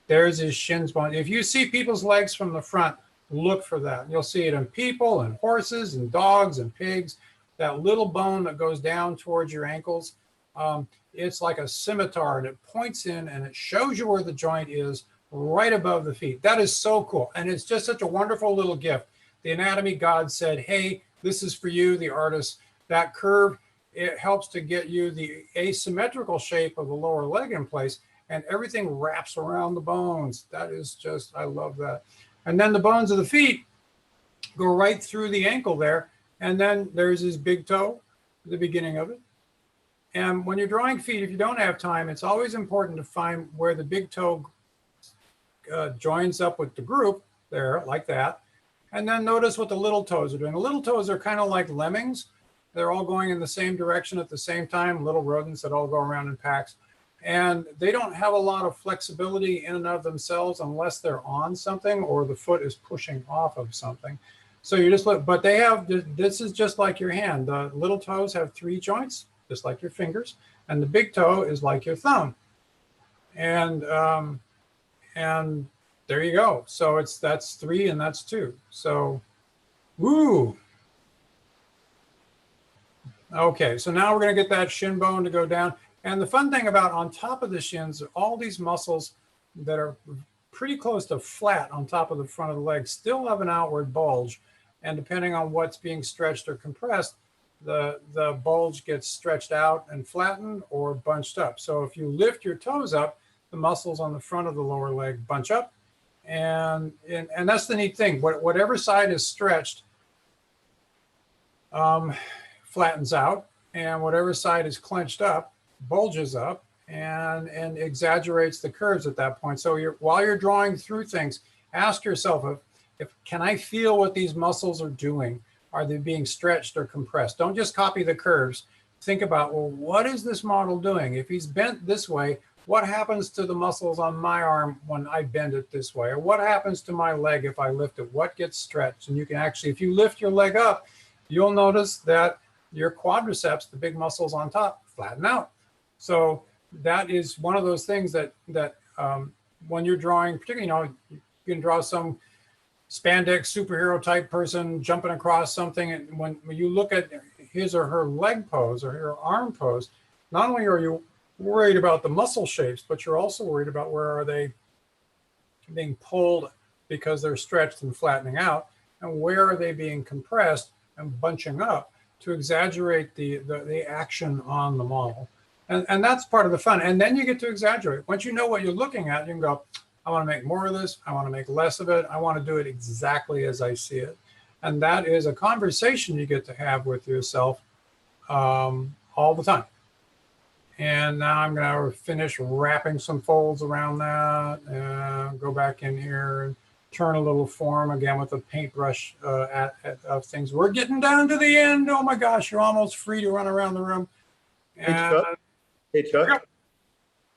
there's his shins bone. If you see people's legs from the front, look for that. You'll see it in people and horses and dogs and pigs. That little bone that goes down towards your ankles, it's like a scimitar, and it points in and it shows you where the joint is right above the feet. That is so cool. And it's just such a wonderful little gift. The anatomy god said, hey, this is for you, the artist. That curve, it helps to get you the asymmetrical shape of the lower leg in place, and everything wraps around the bones. That is just, I love that. And then the bones of the feet go right through the ankle there. And then there's his big toe, the beginning of it. And when you're drawing feet, if you don't have time, it's always important to find where the big toe joins up with the group there, like that. And then notice what the little toes are doing. The little toes are kind of like lemmings. They're all going in the same direction at the same time, little rodents that all go around in packs. And they don't have a lot of flexibility in and of themselves unless they're on something or the foot is pushing off of something. So you just look, but they have, this is just like your hand. The little toes have 3 joints, just like your fingers. And the big toe is like your thumb. And there you go. So that's 3 and that's 2. So, woo. Okay, so now we're going to get that shin bone to go down. And the fun thing about on top of the shins, all these muscles that are pretty close to flat on top of the front of the leg still have an outward bulge. And depending on what's being stretched or compressed, the bulge gets stretched out and flattened or bunched up. So if you lift your toes up, the muscles on the front of the lower leg bunch up. And that's the neat thing. Whatever side is stretched flattens out, and whatever side is clenched up bulges up and exaggerates the curves at that point. So while you're drawing through things, ask yourself, can I feel what these muscles are doing? Are they being stretched or compressed? Don't just copy the curves. Think about, well, what is this model doing? If he's bent this way, what happens to the muscles on my arm when I bend it this way? Or what happens to my leg if I lift it? What gets stretched? And you can actually, if you lift your leg up, you'll notice that your quadriceps, the big muscles on top, flatten out. So that is one of those things that when you're drawing, particularly, you can draw some spandex superhero type person jumping across something. And when you look at his or her leg pose or her arm pose, not only are you worried about the muscle shapes, but you're also worried about where are they being pulled because they're stretched and flattening out, and where are they being compressed and bunching up to exaggerate the action on the model. And that's part of the fun. And then you get to exaggerate. Once you know what you're looking at, you can go, I want to make more of this. I want to make less of it. I want to do it exactly as I see it. And that is a conversation you get to have with yourself all the time. And now I'm going to finish wrapping some folds around that, and go back in here and turn a little form again with a paintbrush of things. We're getting down to the end. Oh my gosh, you're almost free to run around the room. And, Hey, Chuck.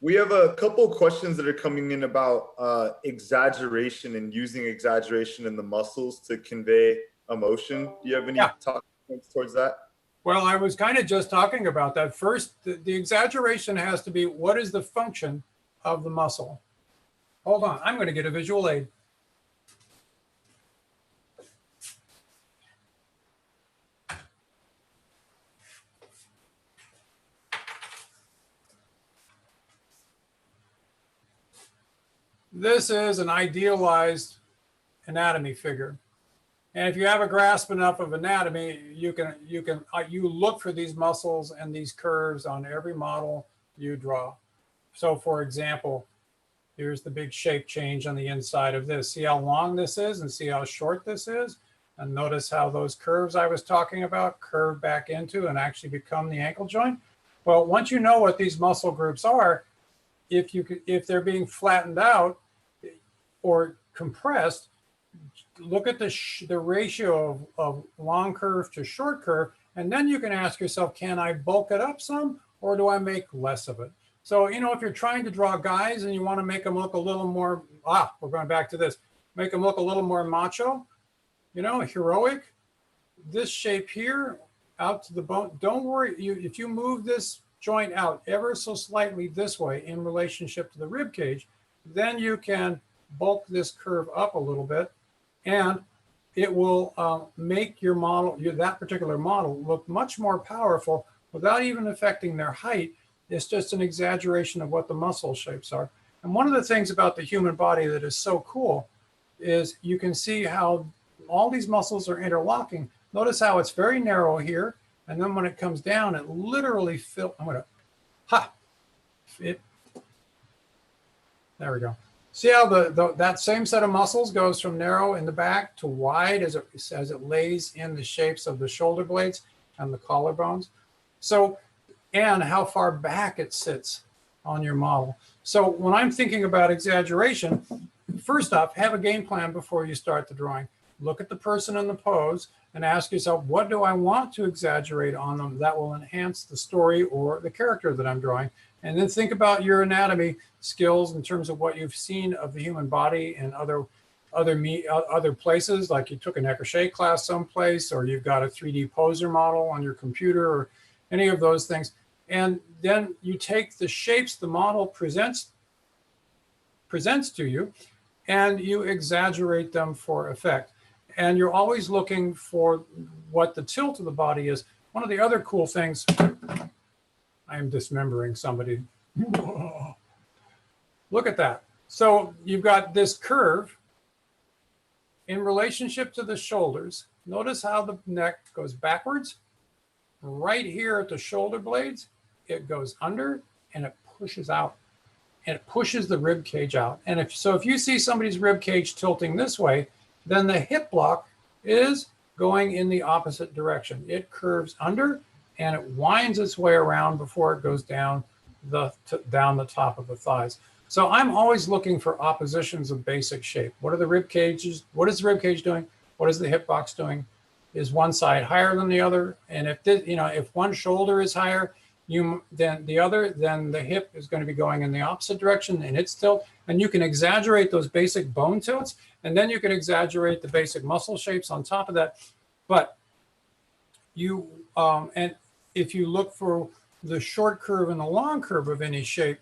We have a couple of questions that are coming in about exaggeration and using exaggeration in the muscles to convey emotion. Do you have any talk points towards that? Well, I was kind of just talking about that. First, the exaggeration has to be, what is the function of the muscle? Hold on, I'm going to get a visual aid. This is an idealized anatomy figure. And if you have a grasp enough of anatomy, you look for these muscles and these curves on every model you draw. So for example, here's the big shape change on the inside of this. See how long this is and see how short this is? And notice how those curves I was talking about curve back into and actually become the ankle joint. Well, once you know what these muscle groups are, if they're being flattened out or compressed, look at the ratio of long curve to short curve, and then you can ask yourself, can I bulk it up some, or do I make less of it? So, if you're trying to draw guys and you want to make them look a little more, we're going back to this, make them look a little more macho, heroic, this shape here out to the bone, don't worry, if you move this joint out ever so slightly this way in relationship to the rib cage, then you can bulk this curve up a little bit, and it will make your model, that particular model, look much more powerful without even affecting their height. It's just an exaggeration of what the muscle shapes are. And one of the things about the human body that is so cool is you can see how all these muscles are interlocking. Notice how it's very narrow here, and then when it comes down, it literally fills. There we go. See how that same set of muscles goes from narrow in the back to wide as it lays in the shapes of the shoulder blades and the collarbones. So, and how far back it sits on your model. So when I'm thinking about exaggeration, first off, have a game plan before you start the drawing. Look at the person in the pose and ask yourself, what do I want to exaggerate on them that will enhance the story or the character that I'm drawing? And then think about your anatomy skills in terms of what you've seen of the human body and other places, like you took a Necrochet class someplace, or you've got a 3D poser model on your computer, or any of those things. And then you take the shapes the model presents to you, and you exaggerate them for effect. And you're always looking for what the tilt of the body is. One of the other cool things, I am dismembering somebody. Look at that. So you've got this curve in relationship to the shoulders. Notice how the neck goes backwards. Right here at the shoulder blades, it goes under and it pushes out. And it pushes the rib cage out. And if you see somebody's rib cage tilting this way, then the hip block is going in the opposite direction. It curves under and it winds its way around before it goes down the top of the thighs. So I'm always looking for oppositions of basic shape. What are the rib cages? What is the rib cage doing? What is the hip box doing? Is one side higher than the other? And if one shoulder is higher than the other, then the hip is going to be going in the opposite direction and its tilt. And you can exaggerate those basic bone tilts, and then you can exaggerate the basic muscle shapes on top of that. But and if you look for the short curve and the long curve of any shape,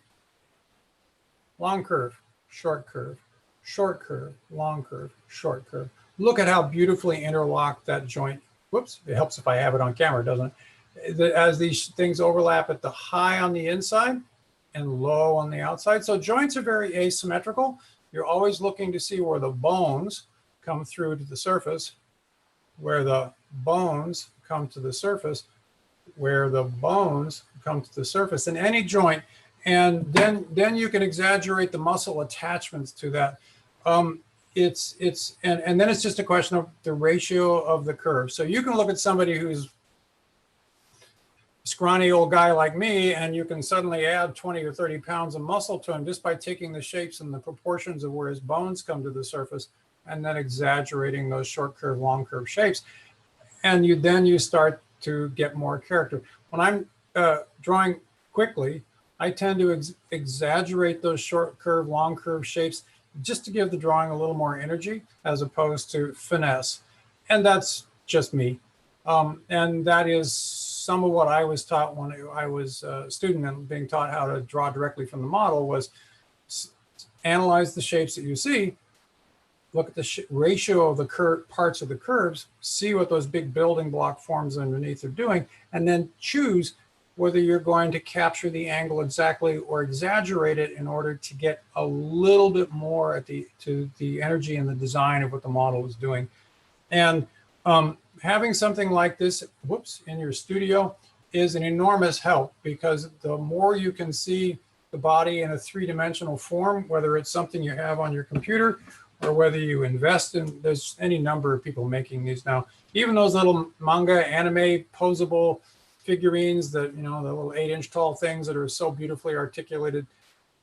long curve, short curve, short curve, long curve, short curve. Look at how beautifully interlocked that joint. Whoops, it helps if I have it on camera, doesn't it? As these things overlap at the high on the inside and low on the outside. So joints are very asymmetrical. You're always looking to see where the bones come through to the surface, where the bones come to the surface, where the bones come to the surface in any joint. And then you can exaggerate the muscle attachments to that. And then it's just a question of the ratio of the curve. So you can look at somebody who's scrawny old guy like me, and you can suddenly add 20 or 30 pounds of muscle to him just by taking the shapes and the proportions of where his bones come to the surface and then exaggerating those short curve, long curve shapes. And you start to get more character. When I'm drawing quickly, I tend to exaggerate those short curve, long curve shapes just to give the drawing a little more energy as opposed to finesse. And that's just me. And that is some of what I was taught when I was a student and being taught how to draw directly from the model was analyze the shapes that you see, look at the ratio of the parts of the curves, see what those big building block forms underneath are doing, and then choose whether you're going to capture the angle exactly or exaggerate it in order to get a little bit more to the energy and the design of what the model is doing. And having something like this, in your studio is an enormous help, because the more you can see the body in a three-dimensional form, whether it's something you have on your computer or whether you invest in, there's any number of people making these now. Even those little manga, anime, posable figurines that, the little 8-inch tall things that are so beautifully articulated.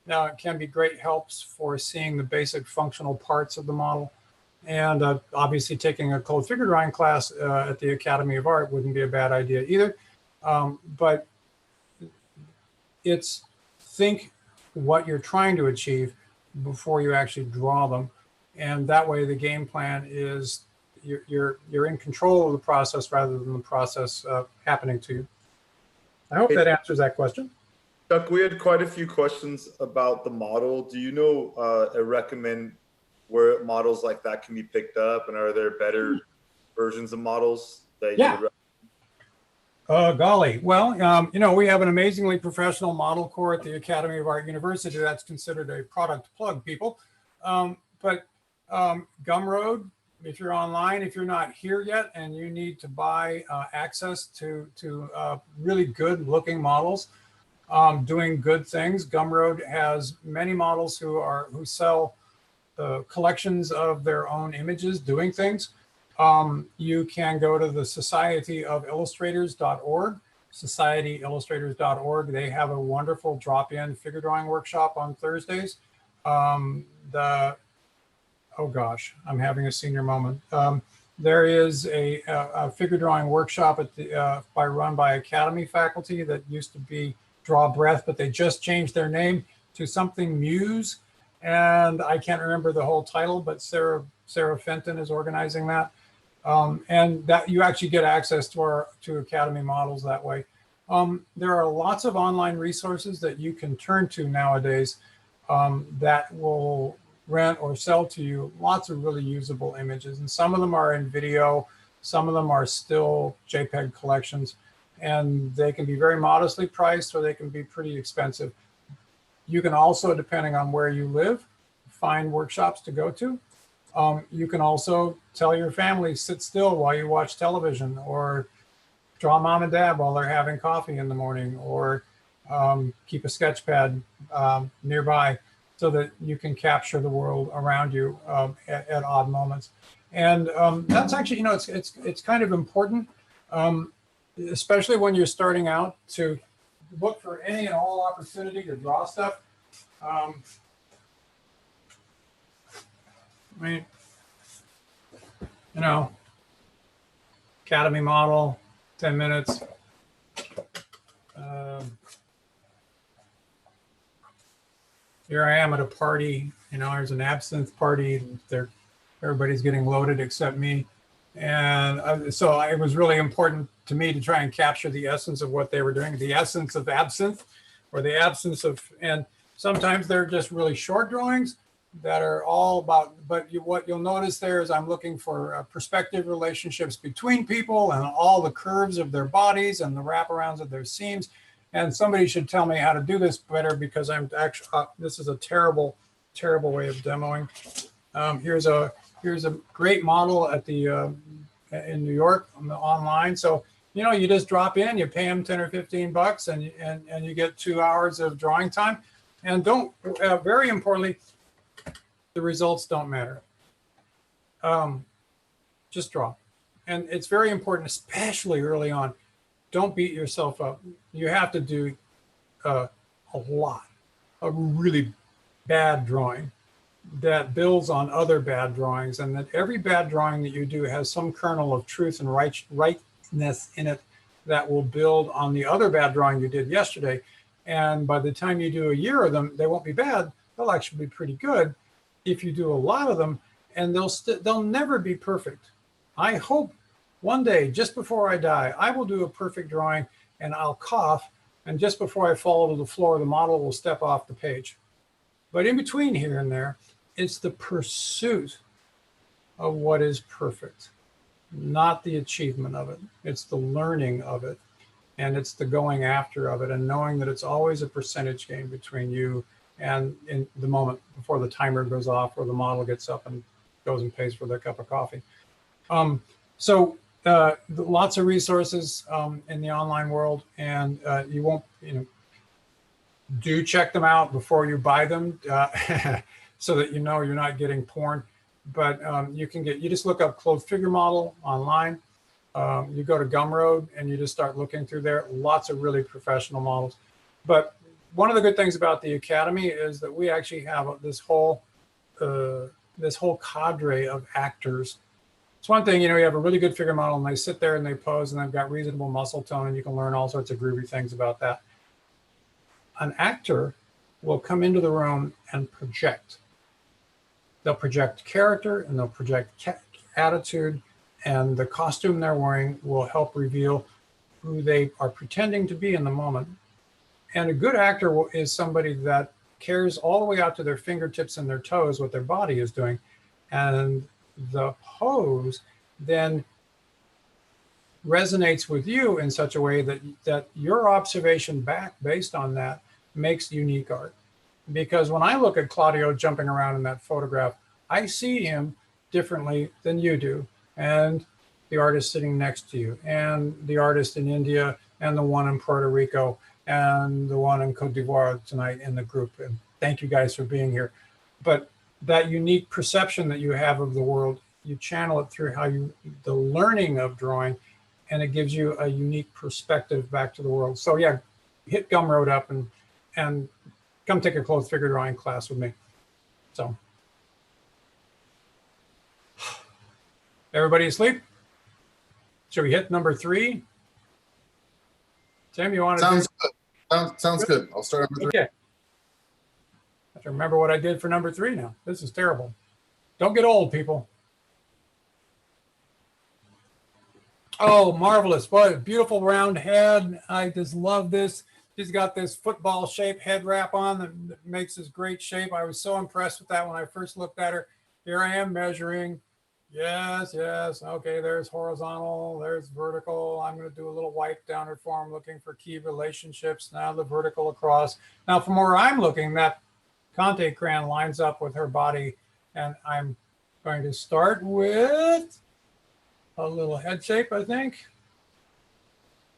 Now it can be great helps for seeing the basic functional parts of the model. And obviously taking a cold figure drawing class at the Academy of Art wouldn't be a bad idea either. But it's think what you're trying to achieve before you actually draw them. And that way the game plan is you're in control of the process rather than the process happening to you. I hope that answers that question. Chuck, we had quite a few questions about the model. Do you know recommend where models like that can be picked up, and are there better versions of models that you would recommend? Golly, well, we have an amazingly professional model corps at the Academy of Art University. That's considered a product plug, people. But Gumroad, if you're online, if you're not here yet and you need to buy access to really good looking models doing good things, Gumroad has many models who sell collections of their own images doing things. You can go to the societyofillustrators.org, societyillustrators.org. They have a wonderful drop-in figure drawing workshop on Thursdays. Oh gosh, I'm having a senior moment. There is a figure drawing workshop run by Academy faculty that used to be Draw Breath, but they just changed their name to something Muse. And I can't remember the whole title, but Sarah Fenton is organizing that. And that you actually get access to Academy models that way. There are lots of online resources that you can turn to nowadays that will rent or sell to you lots of really usable images. And some of them are in video, some of them are still JPEG collections, and they can be very modestly priced or they can be pretty expensive. You can also, depending on where you live, find workshops to go to. You can also tell your family, sit still while you watch television, or draw mom and dad while they're having coffee in the morning, or keep a sketch pad nearby so that you can capture the world around you at odd moments. And that's actually, it's kind of important, especially when you're starting out, to look for any and all opportunity to draw stuff. I mean, Academy model, 10 minutes. Here I am at a party, there's an absinthe party. Everybody's getting loaded except me. And so it was really important to me to try and capture the essence of what they were doing, the essence of absinthe, or the absence of, and sometimes they're just really short drawings that are all about, but what you'll notice there is I'm looking for perspective relationships between people and all the curves of their bodies and the wraparounds of their seams. And somebody should tell me how to do this better, because I'm actually, this is a terrible, terrible way of demoing. Here's a great model at the in New York online. So You just drop in, you pay them 10 or 15 bucks and you get 2 hours of drawing time. And very importantly, the results don't matter. Just draw. And it's very important, especially early on. Don't beat yourself up. You have to do a lot of really bad drawing that builds on other bad drawings, and that every bad drawing that you do has some kernel of truth and rightness in it that will build on the other bad drawing you did yesterday. And by the time you do a year of them, they won't be bad. They'll actually be pretty good if you do a lot of them, and they'll never be perfect. I hope one day, just before I die, I will do a perfect drawing and I'll cough, and just before I fall to the floor, the model will step off the page. But in between here and there, it's the pursuit of what is perfect, not the achievement of it. It's the learning of it, and it's the going after of it, and knowing that it's always a percentage game between you and in the moment before the timer goes off or the model gets up and goes and pays for their cup of coffee. Lots of resources in the online world, and you won't, do check them out before you buy them so that you're not getting porn. But you just look up clothed figure model online. You go to Gumroad and you just start looking through there. Lots of really professional models. But one of the good things about the Academy is that we actually have this whole cadre of actors. It's one thing, you have a really good figure model and they sit there and they pose and they've got reasonable muscle tone, and you can learn all sorts of groovy things about that. An actor will come into the room and project. They'll project character and they'll project attitude, and the costume they're wearing will help reveal who they are pretending to be in the moment. And a good actor is somebody that cares all the way out to their fingertips and their toes what their body is doing. And the pose then resonates with you in such a way that your observation back based on that makes unique art. Because when I look at Claudio jumping around in that photograph, I see him differently than you do, and the artist sitting next to you, and the artist in India, and the one in Puerto Rico, and the one in Cote d'Ivoire tonight in the group. And thank you guys for being here. But that unique perception that you have of the world, you channel it through the learning of drawing, and it gives you a unique perspective back to the world. So yeah, hit Gumroad up and come take a clothed figure drawing class with me. So, everybody asleep? Should we hit number 3? Tim, you want to? Sounds good. Sounds good. I'll start number 3. Okay. I have to remember what I did for number 3 now. This is terrible. Don't get old, people. Oh, marvelous. What a beautiful round head. I just love this. She's got this football shaped head wrap on that makes this great shape. I was so impressed with that when I first looked at her. Here I am measuring. Yes. Okay, there's horizontal, there's vertical. I'm going to do a little wipe down her form, looking for key relationships. Now the vertical across. Now from where I'm looking, that Conte crayon lines up with her body, and I'm going to start with a little head shape, I think.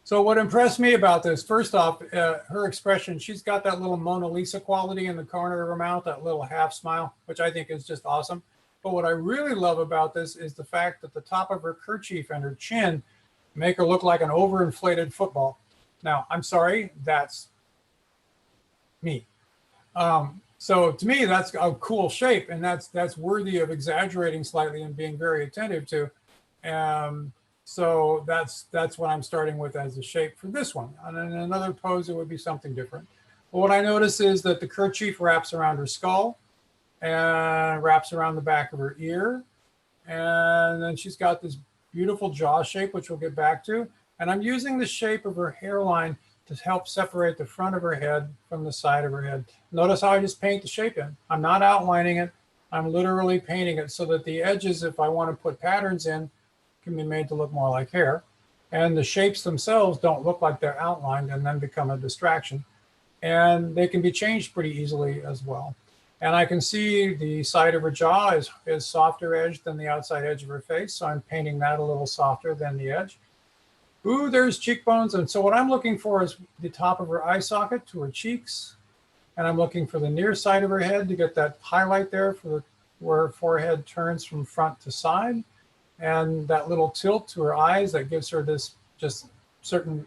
So what impressed me about this, first off, her expression, she's got that little Mona Lisa quality in the corner of her mouth, that little half smile, which I think is just awesome. But what I really love about this is the fact that the top of her kerchief and her chin make her look like an overinflated football. Now, I'm sorry, that's me. So to me, that's a cool shape, and that's worthy of exaggerating slightly and being very attentive to. So that's what I'm starting with as a shape for this one. And in another pose, it would be something different. But what I notice is that the kerchief wraps around her skull and wraps around the back of her ear. And then she's got this beautiful jaw shape, which we'll get back to. And I'm using the shape of her hairline to help separate the front of her head from the side of her head. Notice how I just paint the shape in. I'm not outlining it. I'm literally painting it so that the edges, if I want to put patterns in, can be made to look more like hair. And the shapes themselves don't look like they're outlined and then become a distraction. And they can be changed pretty easily as well. And I can see the side of her jaw is softer edged than the outside edge of her face. So I'm painting that a little softer than the edge. Ooh, there's cheekbones. And so what I'm looking for is the top of her eye socket to her cheeks. And I'm looking for the near side of her head to get that highlight there for where her forehead turns from front to side. And that little tilt to her eyes that gives her this just certain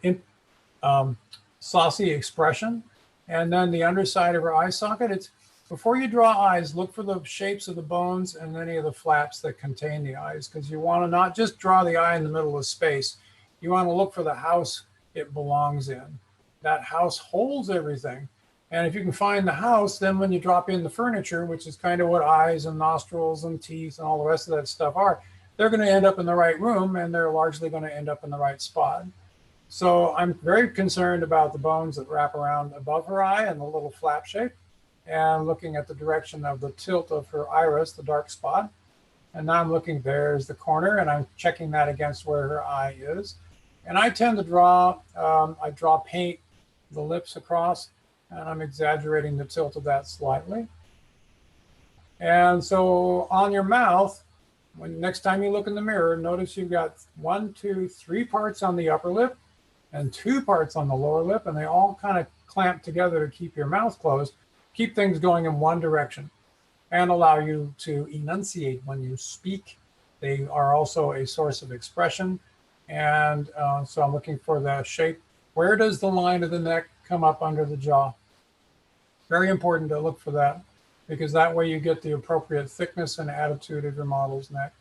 saucy expression. And then the underside of her eye socket, it's before you draw eyes, look for the shapes of the bones and any of the flaps that contain the eyes, because you want to not just draw the eye in the middle of space. You want to look for the house it belongs in. That house holds everything. And if you can find the house, then when you drop in the furniture, which is kind of what eyes and nostrils and teeth and all the rest of that stuff are, they're going to end up in the right room, and they're largely going to end up in the right spot. So I'm very concerned about the bones that wrap around above her eye and the little flap shape, and looking at the direction of the tilt of her iris, the dark spot. And now I'm looking, there's the corner, and I'm checking that against where her eye is. And I tend to draw, I draw paint the lips across, and I'm exaggerating the tilt of that slightly. And so on your mouth, when next time you look in the mirror, notice you've got 1, 2, 3 parts on the upper lip and 2 parts on the lower lip, and they all kind of clamp together to keep your mouth closed, keep things going in one direction, and allow you to enunciate when you speak. They are also a source of expression. And so I'm looking for the shape. Where does the line of the neck come up under the jaw? Very important to look for that, because that way you get the appropriate thickness and attitude of your model's neck.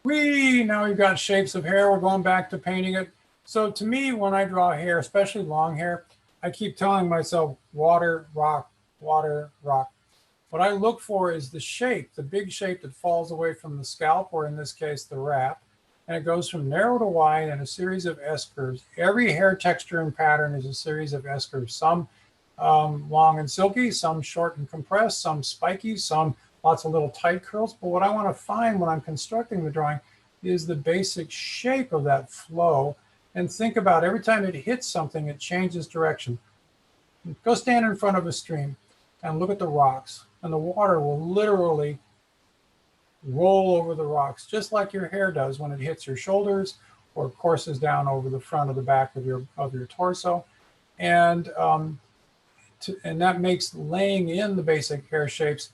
Now we've got shapes of hair. We're going back to painting it. So to me, when I draw hair, especially long hair, I keep telling myself, water, rock, water, rock. What I look for is the shape, the big shape that falls away from the scalp, or in this case, the wrap. And it goes from narrow to wide in a series of S-curves. Every hair texture and pattern is a series of S-curves. Some long and silky, some short and compressed, some spiky, some lots of little tight curls. But what I want to find when I'm constructing the drawing is the basic shape of that flow. And think about every time it hits something, it changes direction. Go stand in front of a stream and look at the rocks, and the water will literally roll over the rocks, just like your hair does when it hits your shoulders or courses down over the front of the back of your torso. And that makes laying in the basic hair shapes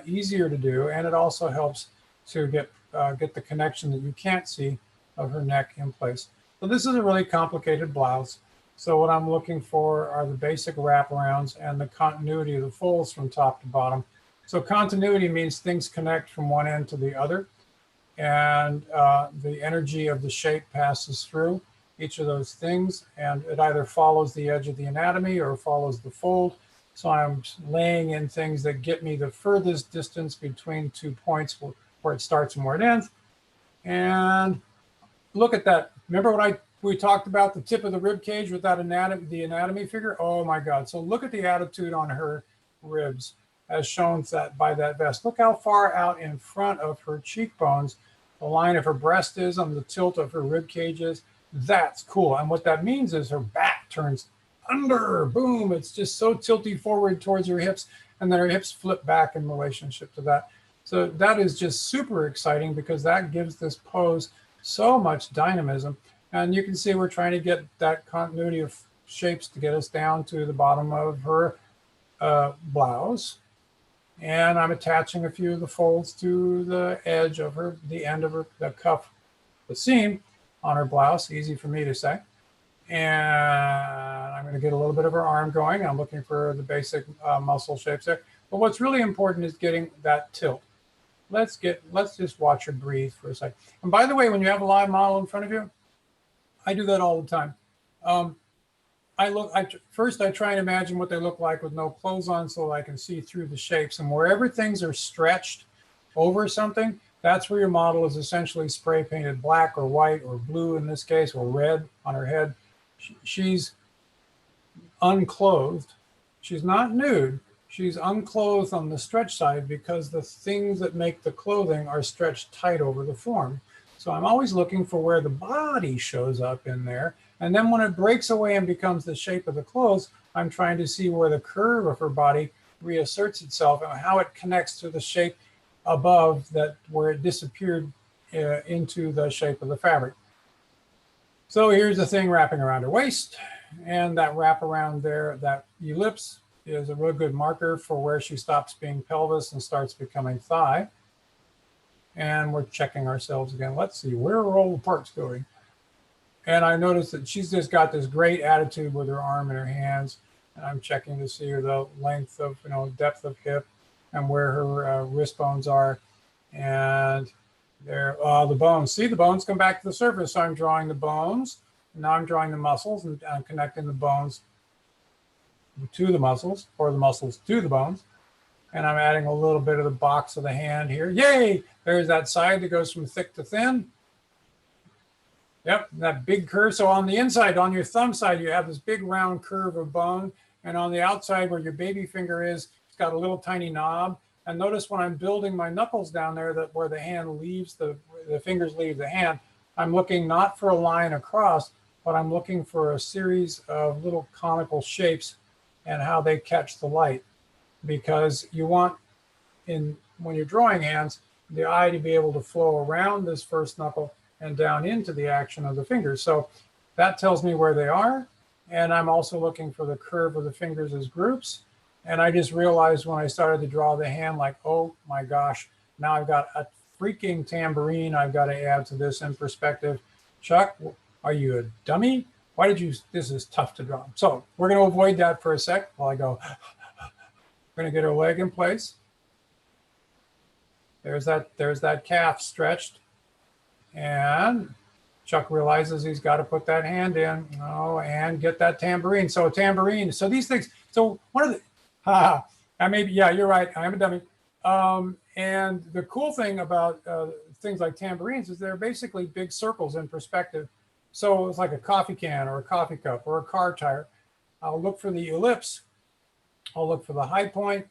easier to do, and it also helps to get the connection that you can't see of her neck in place. So this is a really complicated blouse. So what I'm looking for are the basic wraparounds and the continuity of the folds from top to bottom. So continuity means things connect from one end to the other, and the energy of the shape passes through each of those things, and it either follows the edge of the anatomy or follows the fold. So I'm laying in things that get me the furthest distance between 2 points where it starts and where it ends. And look at that. Remember what we talked about, the tip of the rib cage with that the anatomy figure? Oh my God. So look at the attitude on her ribs as shown by that vest. Look how far out in front of her cheekbones the line of her breast is, on the tilt of her rib cage is. That's cool. And what that means is her back turns under, boom. It's just so tilty forward towards her hips, and then her hips flip back in relationship to that. So that is just super exciting, because that gives this pose so much dynamism. And you can see we're trying to get that continuity of shapes to get us down to the bottom of her blouse. And I'm attaching a few of the folds to the edge of the end of the cuff, the seam on her blouse. Easy for me to say. And I'm going to get a little bit of her arm going. I'm looking for the basic muscle shapes there. But what's really important is getting that tilt. Let's just watch her breathe for a second. And by the way, when you have a live model in front of you, I do that all the time. First I try and imagine what they look like with no clothes on, so I can see through the shapes. And wherever things are stretched over something, that's where your model is essentially spray painted black or white or blue in this case, or red on her head. She's unclothed. She's not nude. She's unclothed on the stretch side, because the things that make the clothing are stretched tight over the form. So I'm always looking for where the body shows up in there. And then when it breaks away and becomes the shape of the clothes, I'm trying to see where the curve of her body reasserts itself and how it connects to the shape above that, where it disappeared into the shape of the fabric. So here's the thing wrapping around her waist, and that wrap around there, that ellipse is a real good marker for where she stops being pelvis and starts becoming thigh. And we're checking ourselves again. Let's see, where are all the parts going? And I noticed that she's just got this great attitude with her arm and her hands. And I'm checking to see the length of, depth of hip and where her wrist bones are. And there, the bones. See, the bones come back to the surface. So I'm drawing the bones. And now I'm drawing the muscles, and I'm connecting the bones to the muscles, or the muscles to the bones. And I'm adding a little bit of the box of the hand here. Yay! There's that side that goes from thick to thin. Yep, that big curve. So on the inside, on your thumb side, you have this big round curve of bone. And on the outside where your baby finger is, it's got a little tiny knob. And notice when I'm building my knuckles down there, that where the hand leaves, the fingers leave the hand, I'm looking not for a line across, but I'm looking for a series of little conical shapes and how they catch the light. Because you want, when you're drawing hands, the eye to be able to flow around this first knuckle and down into the action of the fingers. So that tells me where they are. And I'm also looking for the curve of the fingers as groups. And I just realized when I started to draw the hand, like, oh my gosh, now I've got a freaking tambourine I've got to add to this in perspective. Chuck, are you a dummy? Why did you, this is tough to draw. So we're going to avoid that for a sec while I go. We're going to get her leg in place. There's that calf stretched. And Chuck realizes he's got to put that hand in. Oh, and get that tambourine. So a tambourine. So these things. So one of the, yeah, you're right. I am a dummy. And the cool thing about things like tambourines is they're basically big circles in perspective. So it's like a coffee can or a coffee cup or a car tire. I'll look for the ellipse. I'll look for the high point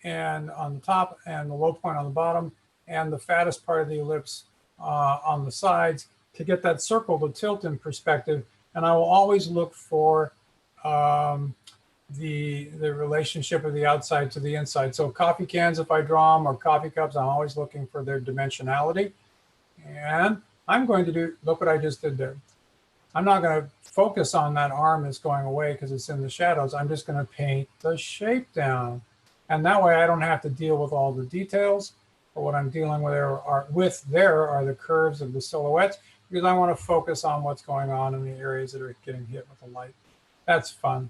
and on the top and the low point on the bottom and the fattest part of the ellipse on the sides to get that circle to tilt in perspective. And I will always look for the relationship of the outside to the inside. So coffee cans, if I draw them, or coffee cups, I'm always looking for their dimensionality. And I'm going to do, look what I just did there. I'm not going to focus on that arm that's going away because it's in the shadows. I'm just going to paint the shape down. And that way I don't have to deal with all the details. But what I'm dealing with there are the curves of the silhouettes, because I want to focus on what's going on in the areas that are getting hit with the light. That's fun.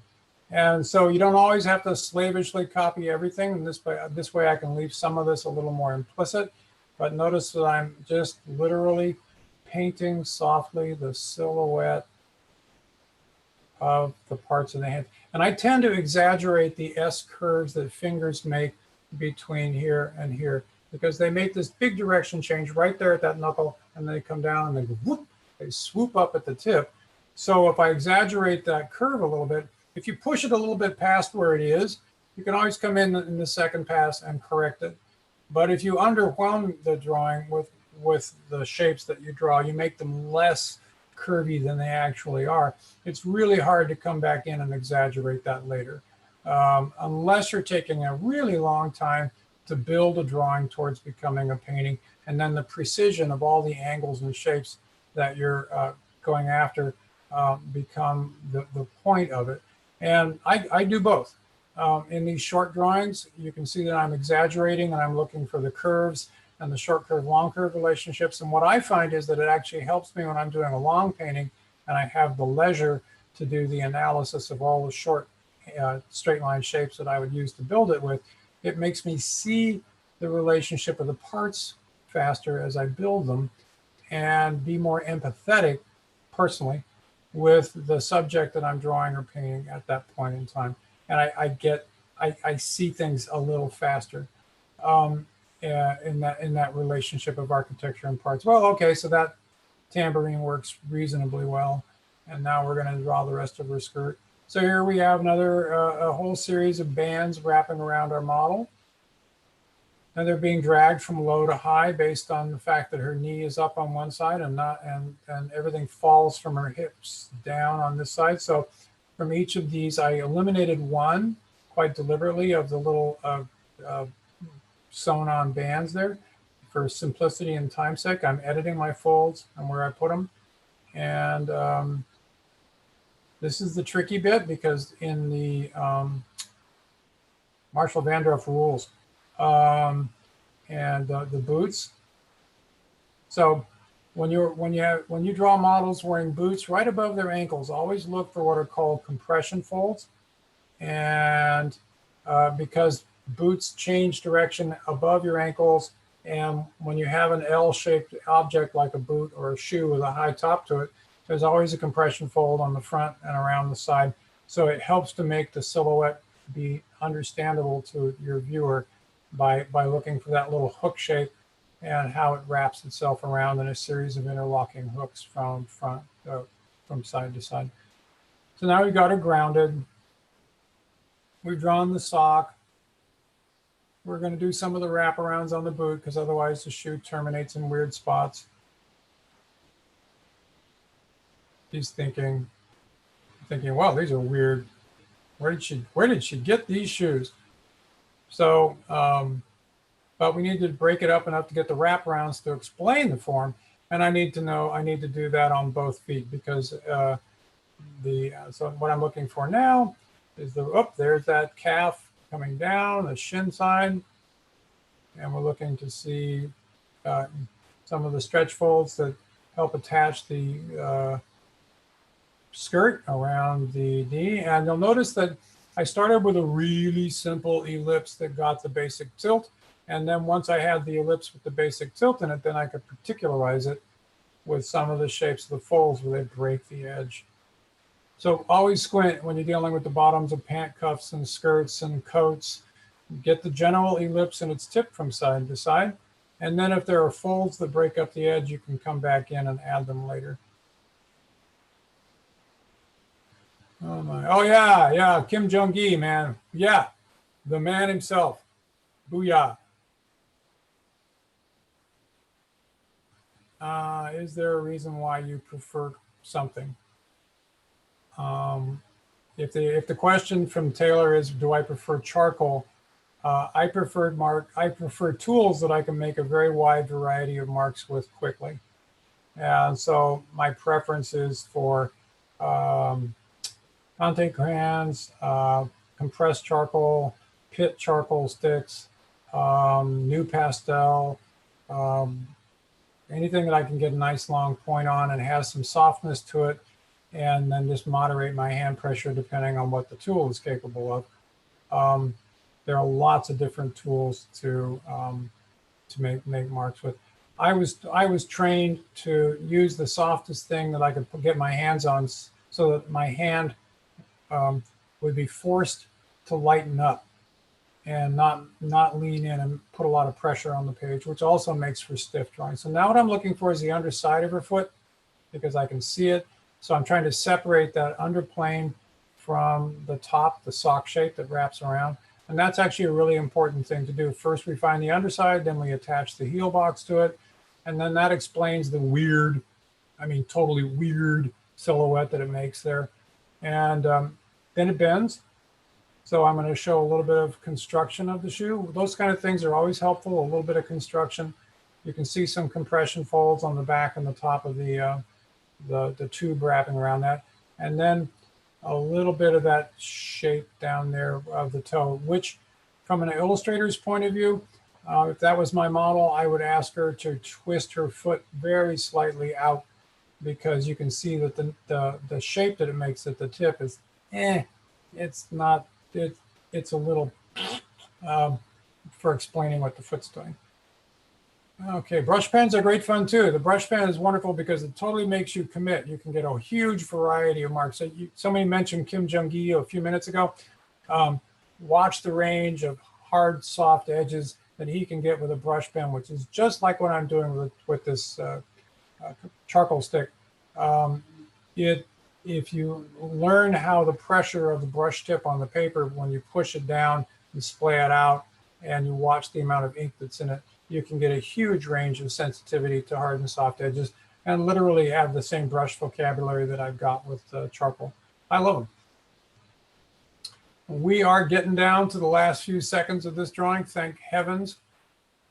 And so you don't always have to slavishly copy everything. And this way I can leave some of this a little more implicit. But notice that I'm just literally painting softly the silhouette of the parts of the hand. And I tend to exaggerate the S curves that fingers make between here and here, because they make this big direction change right there at that knuckle, and they come down and they go whoop, they swoop up at the tip. So if I exaggerate that curve a little bit, if you push it a little bit past where it is, you can always come in the second pass and correct it. But if you underwhelm the drawing with the shapes that you draw, you make them less curvy than they actually are. It's really hard to come back in and exaggerate that later, unless you're taking a really long time to build a drawing towards becoming a painting, and then the precision of all the angles and shapes that you're going after become the point of it. And I do both. In these short drawings, you can see that I'm exaggerating and I'm looking for the curves and the short curve, long curve relationships. And what I find is that it actually helps me when I'm doing a long painting and I have the leisure to do the analysis of all the short straight line shapes that I would use to build it with. It makes me see the relationship of the parts faster as I build them and be more empathetic personally with the subject that I'm drawing or painting at that point in time. And I see things a little faster in that relationship of architecture and parts. Well, okay, so that tambourine works reasonably well. And now we're going to draw the rest of her skirt. So here we have another a whole series of bands wrapping around our model. And they're being dragged from low to high based on the fact that her knee is up on one side and everything falls from her hips down on this side. So from each of these, I eliminated one quite deliberately of the little sewn on bands there for simplicity and time's sake. I'm editing my folds and where I put them. And this is the tricky bit, because in the Marshall Vandorf rules and the boots. So when you draw models wearing boots right above their ankles, always look for what are called compression folds. And because boots change direction above your ankles, and when you have an L-shaped object like a boot or a shoe with a high top to it, there's always a compression fold on the front and around the side. So it helps to make the silhouette be understandable to your viewer by looking for that little hook shape and how it wraps itself around in a series of interlocking hooks from side to side. So now we've got it grounded. We've drawn the sock. We're going to do some of the wraparounds on the boot, because otherwise the shoe terminates in weird spots. He's thinking, well, these are weird. Where did she get these shoes? So, but we need to break it up enough to get the wraparounds to explain the form. And I need to do that on both feet, because so what I'm looking for now is there's that calf coming down, the shin side. And we're looking to see some of the stretch folds that help attach the skirt around the knee. And you'll notice that I started with a really simple ellipse that got the basic tilt. And then once I had the ellipse with the basic tilt in it, then I could particularize it with some of the shapes of the folds where they break the edge. So always squint when you're dealing with the bottoms of pant cuffs and skirts and coats. Get the general ellipse and its tip from side to side. And then if there are folds that break up the edge, you can come back in and add them later. Oh my, oh yeah, Kim Jong-gi, man. Yeah, the man himself. Booyah. Is there a reason why you prefer something? If the question from Taylor is, do I prefer charcoal? I prefer tools that I can make a very wide variety of marks with quickly. And so my preference is for Conte crayons, compressed charcoal, pit charcoal sticks, new pastel, anything that I can get a nice long point on and has some softness to it, and then just moderate my hand pressure depending on what the tool is capable of. There are lots of different tools to make marks with. I was trained to use the softest thing that I could get my hands on, so that my hand would be forced to lighten up and not lean in and put a lot of pressure on the page, which also makes for stiff drawing. So now what I'm looking for is the underside of her foot, because I can see it. So I'm trying to separate that underplane from the top, the sock shape that wraps around. And that's actually a really important thing to do. First, we find the underside, then we attach the heel box to it. And then that explains the weird, totally weird silhouette that it makes there. And then it bends. So I'm going to show a little bit of construction of the shoe. Those kind of things are always helpful, a little bit of construction. You can see some compression folds on the back and the top of the tube wrapping around that. And then a little bit of that shape down there of the toe, which from an illustrator's point of view, if that was my model, I would ask her to twist her foot very slightly out, because you can see that the shape that it makes at the tip is, it's not, it's a little, for explaining what the foot's doing. Okay, brush pens are great fun too. The brush pen is wonderful because it totally makes you commit. You can get a huge variety of marks. So somebody mentioned Kim Jong-gi a few minutes ago. Watch the range of hard, soft edges that he can get with a brush pen, which is just like what I'm doing with this charcoal stick. If you learn how the pressure of the brush tip on the paper, when you push it down and splay it out, and you watch the amount of ink that's in it, you can get a huge range of sensitivity to hard and soft edges, and literally have the same brush vocabulary that I've got with charcoal. I love them. We are getting down to the last few seconds of this drawing, thank heavens.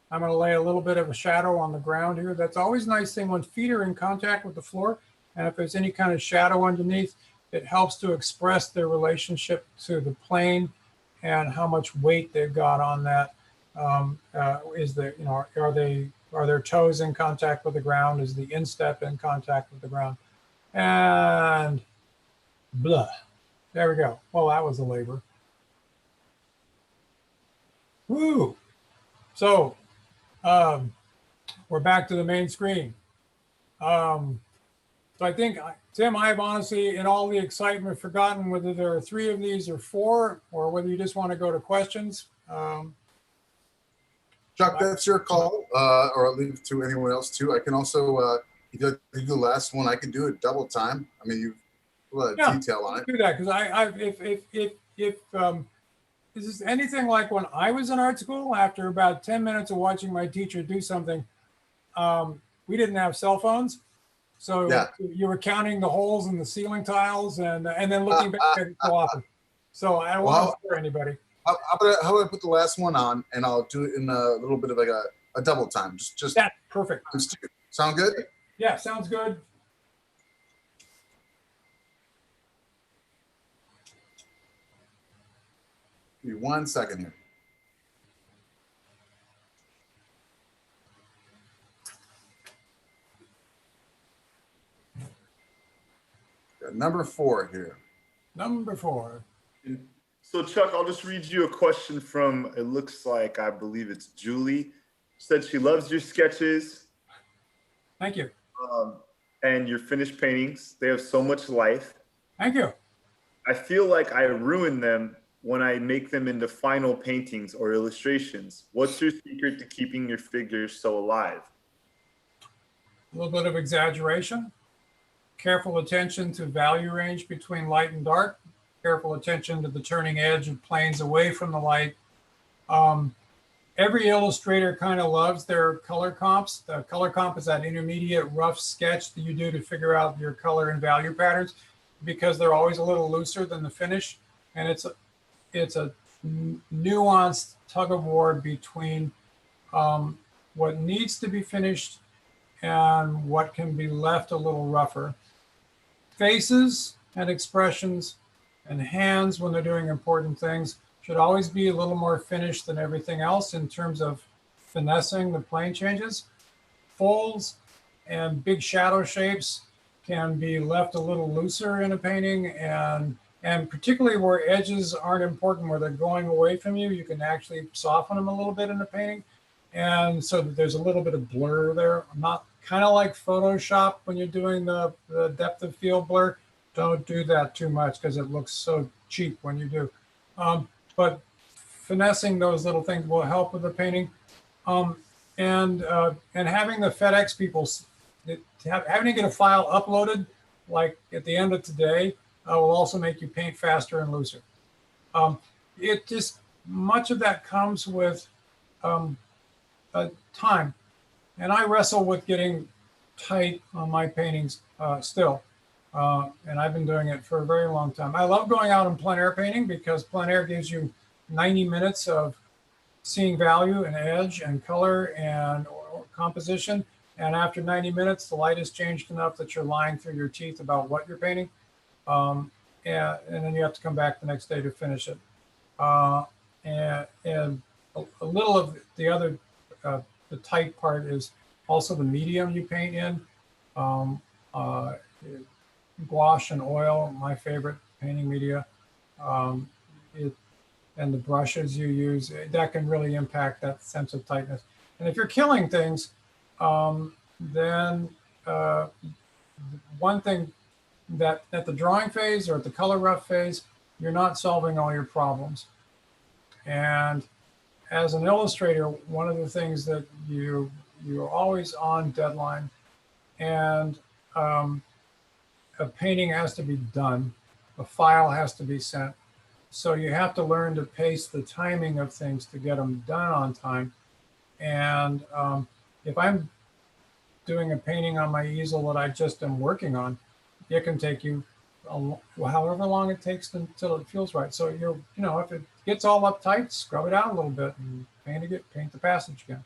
I'm going to lay a little bit of a shadow on the ground here. That's always a nice thing when feet are in contact with the floor. And if there's any kind of shadow underneath, it helps to express their relationship to the plane and how much weight they've got on that. Are their toes in contact with the ground? Is the instep in contact with the ground? And blah. There we go. Well, that was a labor. Woo! So we're back to the main screen. So I think, Tim, I have honestly, in all the excitement, forgotten whether there are 3 of these or 4, or whether you just want to go to questions. Chuck, that's your call, or I'll leave it to anyone else too. I can also, if you do the last one, I can do it double time. I mean, you've a lot of detail on it. Do that, because if this is anything like when I was in art school, after about 10 minutes of watching my teacher do something, we didn't have cell phones. So Yeah. you were counting the holes in the ceiling tiles and then looking back at it so often. So I don't want to scare anybody. How about I put the last one on and I'll do it in a little bit of like a double time. Just yeah, perfect. Sound good? Yeah, sounds good. Give me 1 second here. Got number 4 here. Number 4. So Chuck, I'll just read you a question from, it looks like, I believe it's Julie. Said she loves your sketches. Thank you. And your finished paintings. They have so much life. Thank you. I feel like I ruin them when I make them into final paintings or illustrations. What's your secret to keeping your figures so alive? A little bit of exaggeration. Careful attention to value range between light and dark. Careful attention to the turning edge of planes away from the light. Every illustrator kind of loves their color comps. The color comp is that intermediate rough sketch that you do to figure out your color and value patterns, because they're always a little looser than the finish. And it's a nuanced tug of war between what needs to be finished and what can be left a little rougher. Faces and expressions and hands, when they're doing important things, should always be a little more finished than everything else in terms of finessing the plane changes. Folds and big shadow shapes can be left a little looser in a painting, and particularly where edges aren't important, where they're going away from you, you can actually soften them a little bit in a painting. And so that there's a little bit of blur there. Not kind of like Photoshop when you're doing the depth of field blur. Don't do that too much because it looks so cheap when you do. But finessing those little things will help with the painting. And having the FedEx people, having to get a file uploaded, like at the end of today, will also make you paint faster and looser. It just, much of that comes with time. And I wrestle with getting tight on my paintings still. And I've been doing it for a very long time. I love going out in plein air painting because plein air gives you 90 minutes of seeing value and edge and color and composition. And after 90 minutes, the light has changed enough that you're lying through your teeth about what you're painting. And then you have to come back the next day to finish it. And a little of the other, the tight part is also the medium you paint in. Gouache and oil, my favorite painting media. And the brushes you use, that can really impact that sense of tightness. And if you're killing things, then one thing that at the drawing phase or at the color rough phase, you're not solving all your problems. And as an illustrator, one of the things that you're always on deadline, and a painting has to be done, a file has to be sent. So you have to learn to pace the timing of things to get them done on time. And if I'm doing a painting on my easel that I just am working on, it can take you however long it takes until it feels right. So if it gets all uptight, scrub it out a little bit and paint the passage again.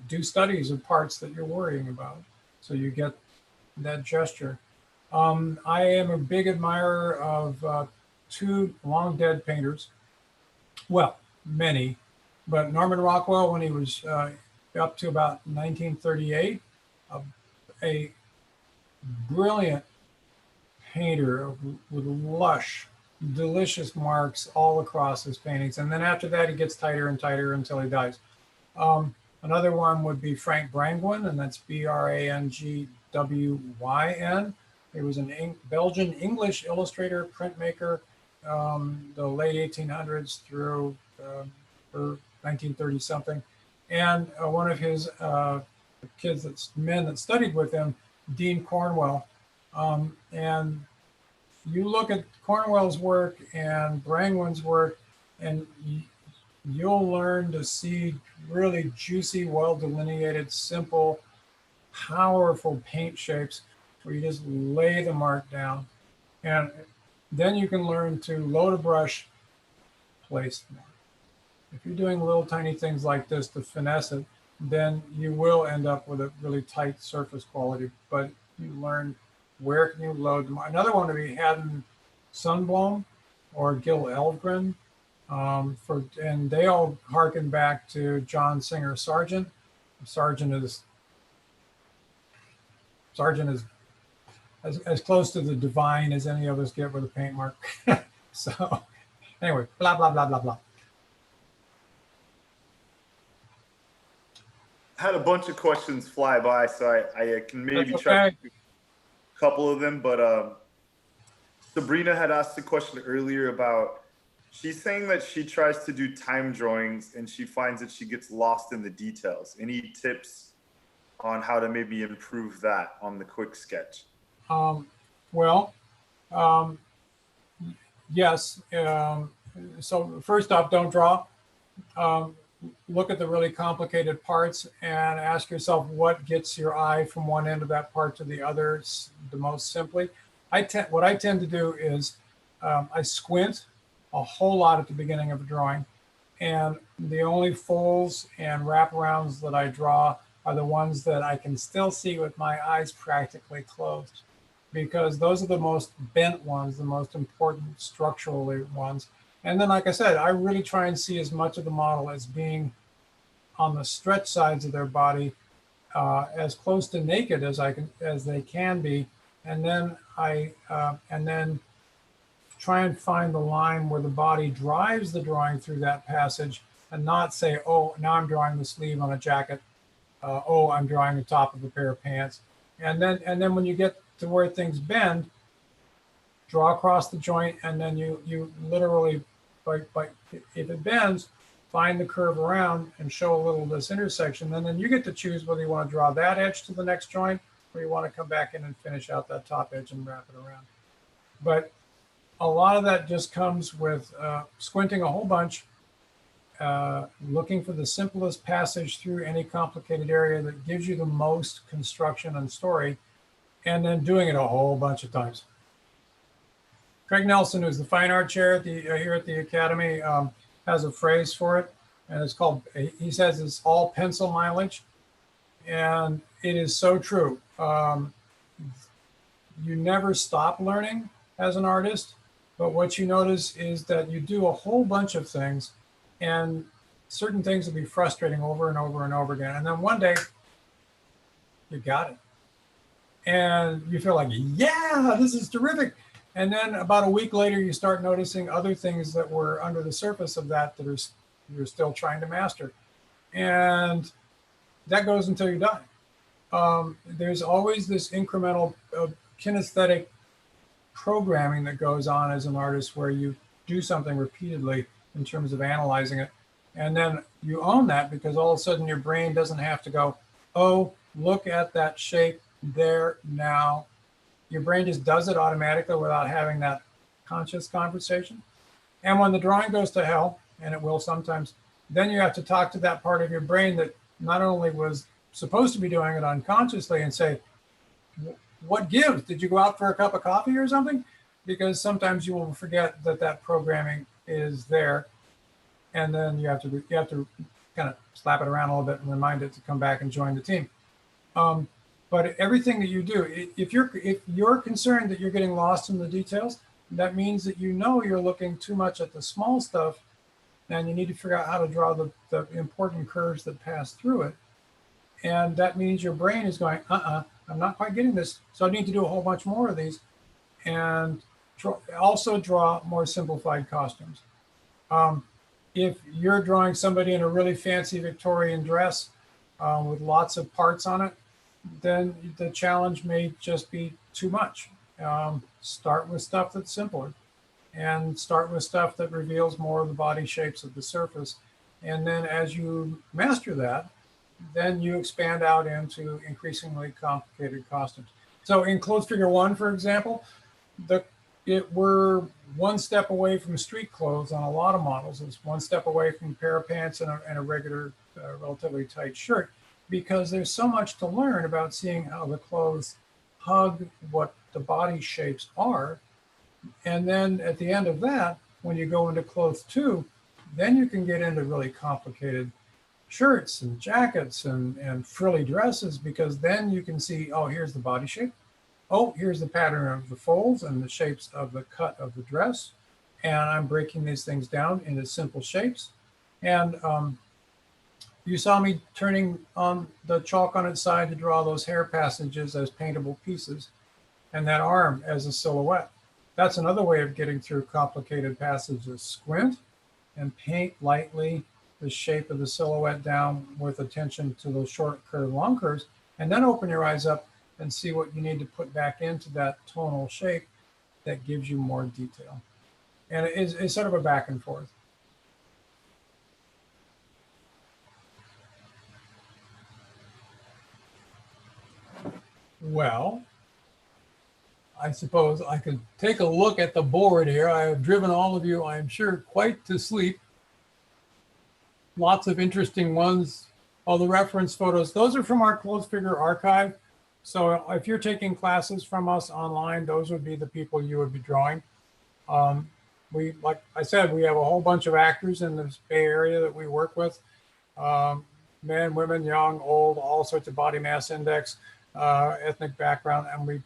Do studies of parts that you're worrying about, so you get that gesture. I am a big admirer of two long dead painters. Well, many, but Norman Rockwell, when he was up to about 1938, a brilliant painter with lush, delicious marks all across his paintings. And then after that, he gets tighter and tighter until he dies. Another one would be Frank Brangwyn, and that's Brangwyn. He was a Belgian English illustrator, printmaker, the late 1800s through 1930 something. And one of his men that studied with him, Dean Cornwell. And you look at Cornwell's work and Brangwyn's work, and you'll learn to see really juicy, well delineated, simple, powerful paint shapes where you just lay the mark down. And then you can learn to load a brush, place the mark. If you're doing little tiny things like this to finesse it, then you will end up with a really tight surface quality. But you learn where can you load the mark. Another one would be Haddon Sundblom or Gil Elvgren. And they all harken back to John Singer Sargent. Sargent is as close to the divine as any of us get with a paint mark. So anyway, blah, blah, blah, blah, blah. I had a bunch of questions fly by, so I can maybe That's try okay. a couple of them. But Sabrina had asked a question earlier about, she's saying that she tries to do time drawings and she finds that she gets lost in the details. Any tips on how to maybe improve that on the quick sketch? Yes. So first off, don't draw. Look at the really complicated parts and ask yourself what gets your eye from one end of that part to the other the most simply. What I tend to do is I squint a whole lot at the beginning of a drawing, and the only folds and wraparounds that I draw are the ones that I can still see with my eyes practically closed, because those are the most bent ones, the most important structurally ones. And then, like I said, I really try and see as much of the model as being on the stretch sides of their body, as close to naked as they can be. And then and then try and find the line where the body drives the drawing through that passage, and not say, oh, now I'm drawing the sleeve on a jacket. Oh, I'm drawing the top of a pair of pants. And then when you get to where things bend, draw across the joint, and then you literally, if it bends, find the curve around and show a little of this intersection. And then you get to choose whether you want to draw that edge to the next joint, or you want to come back in and finish out that top edge and wrap it around. But a lot of that just comes with squinting a whole bunch, looking for the simplest passage through any complicated area that gives you the most construction and story, and then doing it a whole bunch of times. Craig Nelson, who's the fine art chair at here at the Academy, has a phrase for it, and it's called, he says it's all pencil mileage, and it is so true. You never stop learning as an artist, but what you notice is that you do a whole bunch of things, and certain things will be frustrating over and over and over again. And then one day, you got it. And you feel like, yeah, this is terrific. And then about a week later, you start noticing other things that were under the surface of that you're still trying to master. And that goes until you're done. There's always this incremental kinesthetic programming that goes on as an artist, where you do something repeatedly in terms of analyzing it. And then you own that, because all of a sudden your brain doesn't have to go, oh, look at that shape there now. Your brain just does it automatically without having that conscious conversation. And when the drawing goes to hell, and it will sometimes, then you have to talk to that part of your brain that not only was supposed to be doing it unconsciously, and say, what gives? Did you go out for a cup of coffee or something? Because sometimes you will forget that programming is there. And then you have to kind of slap it around a little bit and remind it to come back and join the team. But everything that you do, if you're concerned that you're getting lost in the details, that means that you know you're looking too much at the small stuff, and you need to figure out how to draw the important curves that pass through it. And that means your brain is going, I'm not quite getting this. So I need to do a whole bunch more of these, and also draw more simplified costumes. If you're drawing somebody in a really fancy Victorian dress with lots of parts on it, then the challenge may just be too much. Start with stuff that's simpler, and start with stuff that reveals more of the body shapes of the surface. And then as you master that, then you expand out into increasingly complicated costumes. So in clothes figure 1, for example, we're one step away from street clothes on a lot of models. It's one step away from a pair of pants and a regular, relatively tight shirt, because there's so much to learn about seeing how the clothes hug what the body shapes are. And then at the end of that, when you go into clothes 2, then you can get into really complicated shirts and jackets and frilly dresses, because then you can see, oh, here's the body shape. Oh, here's the pattern of the folds and the shapes of the cut of the dress. And I'm breaking these things down into simple shapes. And you saw me turning on the chalk on its side to draw those hair passages as paintable pieces, and that arm as a silhouette. That's another way of getting through complicated passages. Squint and paint lightly the shape of the silhouette down with attention to those short curve, long curves, and then open your eyes up and see what you need to put back into that tonal shape that gives you more detail. And it's sort of a back and forth. Well, I suppose I could take a look at the board here. I have driven all of you, I'm sure, quite to sleep. Lots of interesting ones. All the reference photos, those are from our clothes figure archive. So if you're taking classes from us online, those would be the people you would be drawing. Like I said, we have a whole bunch of actors in this Bay Area that we work with. Men, women, young, old, all sorts of body mass index, ethnic background, and we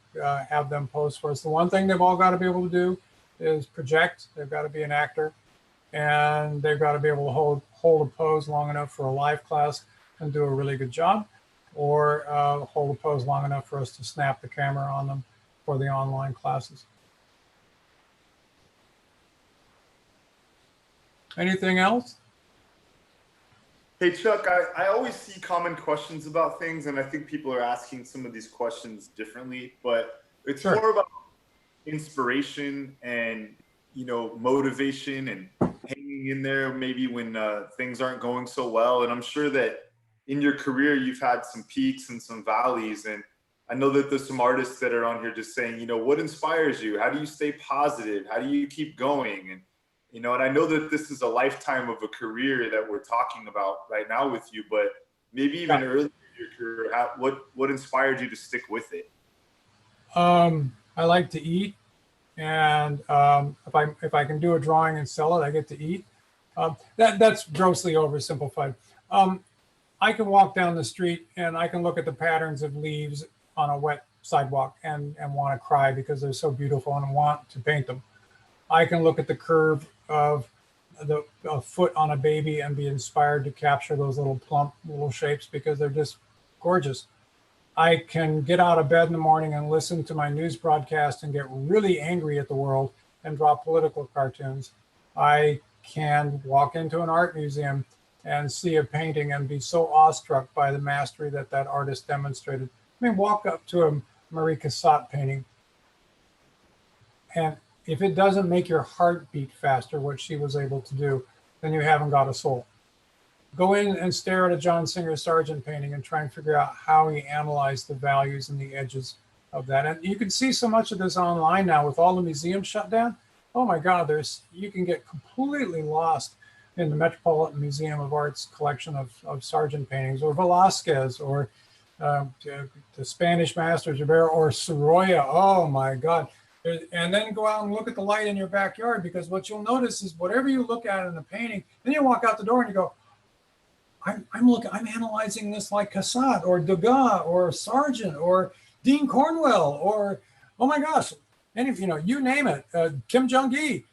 have them pose for us. The one thing they've all got to be able to do is project. They've got to be an actor, and they've got to be able to hold a pose long enough for a live class and do a really good job, or hold a pose long enough for us to snap the camera on them for the online classes. Anything else? Hey, Chuck, I always see common questions about things, and I think people are asking some of these questions differently, but it's Sure. more about inspiration and, motivation and hanging in there maybe when things aren't going so well. And I'm sure that in your career, you've had some peaks and some valleys. And I know that there's some artists that are on here just saying, what inspires you? How do you stay positive? How do you keep going? And and I know that this is a lifetime of a career that we're talking about right now with you, but maybe even earlier in your career, what inspired you to stick with it? I like to eat, and if I can do a drawing and sell it, I get to eat. That's grossly oversimplified. I can walk down the street and I can look at the patterns of leaves on a wet sidewalk and want to cry because they're so beautiful and want to paint them. I can look at the curve of a foot on a baby and be inspired to capture those little plump little shapes because they're just gorgeous. I can get out of bed in the morning and listen to my news broadcast and get really angry at the world and draw political cartoons. I can walk into an art museum and see a painting and be so awestruck by the mastery that that artist demonstrated. I mean, walk up to a Marie Cassatt painting, and if it doesn't make your heart beat faster, what she was able to do, then you haven't got a soul. Go in and stare at a John Singer Sargent painting and try and figure out how he analyzed the values and the edges of that. And you can see so much of this online now with all the museums shut down. Oh my God, you can get completely lost in the Metropolitan Museum of Art's collection of Sargent paintings, or Velázquez, or the Spanish masters, Rivera, or Sorolla. Oh my God. And then go out and look at the light in your backyard, because what you'll notice is whatever you look at in the painting, then you walk out the door and you go, I'm analyzing this like Cassatt or Degas or Sargent or Dean Cornwell or, oh my gosh, any, you name it, Kim Jong-gi,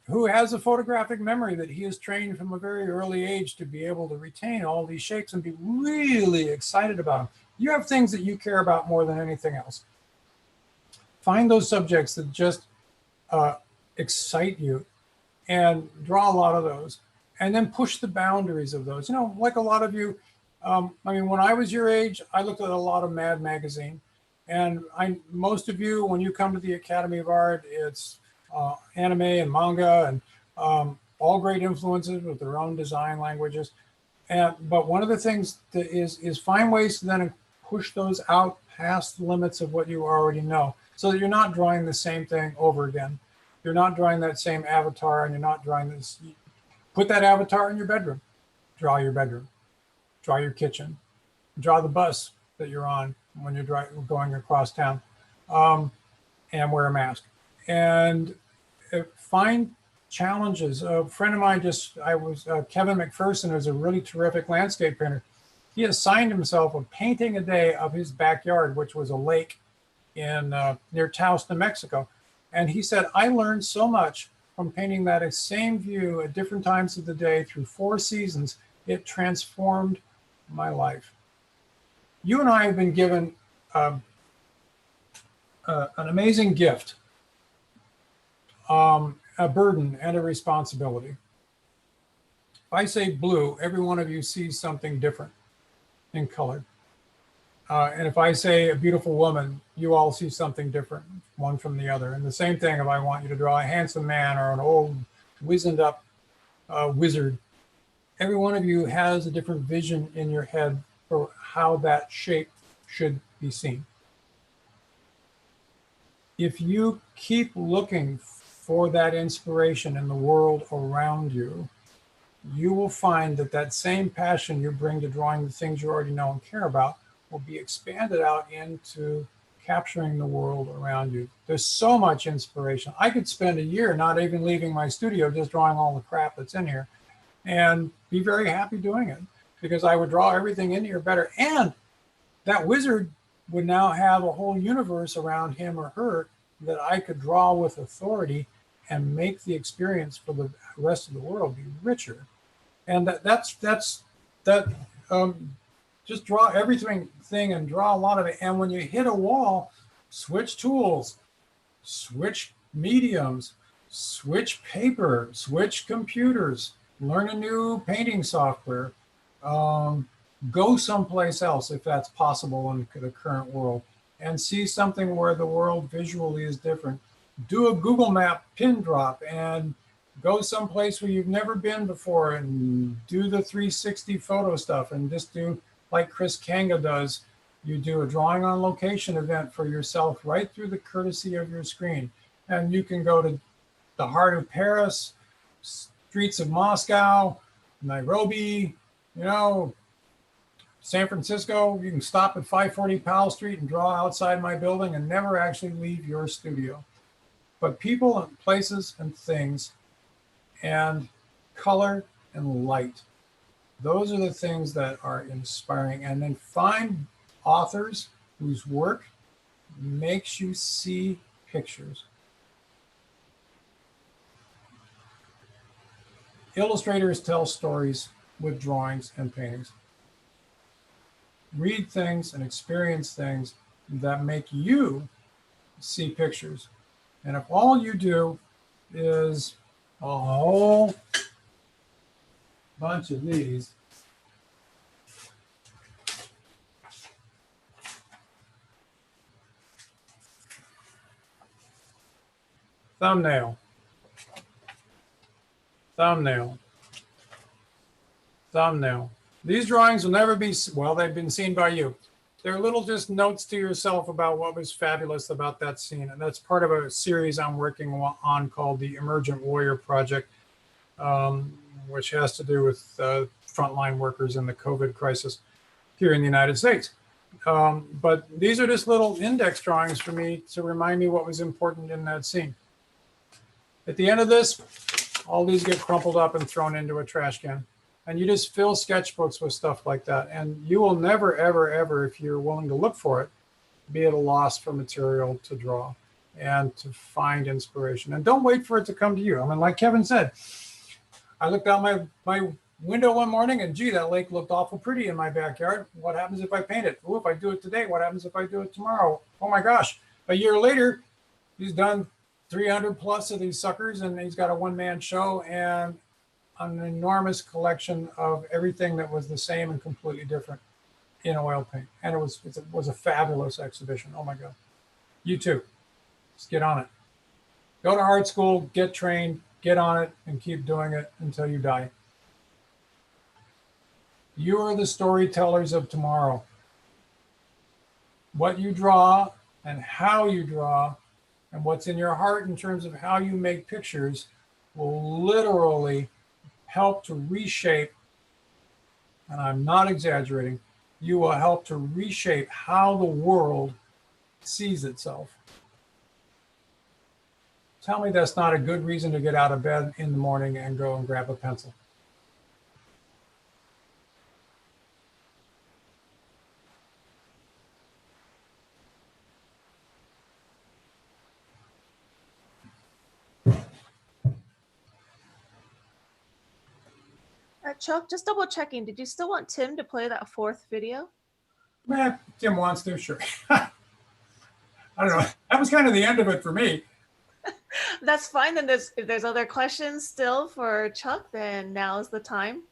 who has a photographic memory that he is trained from a very early age to be able to retain all these shapes and be really excited about them. You have things that you care about more than anything else. Find those subjects that just excite you and draw a lot of those, and then push the boundaries of those. Like a lot of you, when I was your age, I looked at a lot of Mad magazine, and most of you, when you come to the Academy of Art, it's anime and manga and all great influences with their own design languages. But one of the things that is find ways to then push those out past the limits of what you already know, so that you're not drawing the same thing over again. You're not drawing that same avatar, and you're not drawing this. Put that avatar in your bedroom. Draw your bedroom. Draw your kitchen. Draw the bus that you're on when you're going across town, and wear a mask. And find challenges. A friend of mine Kevin McPherson is a really terrific landscape painter. He assigned himself a painting a day of his backyard, which was a lake in near Taos, New Mexico. And he said, I learned so much from painting that same view at different times of the day through 4 seasons. It transformed my life. You and I have been given an amazing gift, a burden and a responsibility. If I say blue, every one of you sees something different in color. And if I say a beautiful woman, you all see something different, one from the other. And the same thing if I want you to draw a handsome man or an old wizened up wizard. Every one of you has a different vision in your head for how that shape should be seen. If you keep looking for that inspiration in the world around you, you will find that same passion you bring to drawing the things you already know and care about will be expanded out into capturing the world around you. There's so much inspiration. I could spend a year not even leaving my studio, just drawing all the crap that's in here, and be very happy doing it, because I would draw everything in here better. And that wizard would now have a whole universe around him or her that I could draw with authority and make the experience for the rest of the world be richer. And just draw everything and draw a lot of it. And when you hit a wall, switch tools, switch mediums, switch paper, switch computers, learn a new painting software, go someplace else if that's possible in the current world, and see something where the world visually is different. Do a Google Map pin drop and go someplace where you've never been before and do the 360 photo stuff, and just do like Chris Kanga does. You do a drawing on location event for yourself right through the courtesy of your screen. And you can go to the heart of Paris, streets of Moscow, Nairobi, San Francisco. You can stop at 540 Powell Street and draw outside my building and never actually leave your studio. But people and places and things and color and light, those are the things that are inspiring. And then find authors whose work makes you see pictures. Illustrators tell stories with drawings and paintings. Read things and experience things that make you see pictures. And if all you do is a whole bunch of these, thumbnail, thumbnail, thumbnail. These drawings will never be, well, they've been seen by you. They're little just notes to yourself about what was fabulous about that scene. And that's part of a series I'm working on called the Emergent Warrior Project, which has to do with frontline workers in the COVID crisis here in the United States. But these are just little index drawings for me to remind me what was important in that scene. At the end of this, all these get crumpled up and thrown into a trash can. And you just fill sketchbooks with stuff like that. And you will never, ever, ever, if you're willing to look for it, be at a loss for material to draw and to find inspiration. And don't wait for it to come to you. I mean, like Kevin said, I looked out my window one morning and gee, that lake looked awful pretty in my backyard. What happens if I paint it? Oh, if I do it today, what happens if I do it tomorrow? Oh my gosh. A year later, he's done 300 plus of these suckers and he's got a one-man show and an enormous collection of everything that was the same and completely different in oil paint. And it was a fabulous exhibition. Oh my God. You too. Just get on it. Go to art school, get trained, get on it, and keep doing it until you die. You are the storytellers of tomorrow. What you draw and how you draw and what's in your heart in terms of how you make pictures will literally help to reshape, and I'm not exaggerating, you will help to reshape how the world sees itself. Tell me that's not a good reason to get out of bed in the morning and go and grab a pencil. Chuck, just double checking. Did you still want Tim to play that fourth video? Tim wants to, sure. I don't know. That was kind of the end of it for me. That's fine. Then if there's other questions still for Chuck, then now is the time.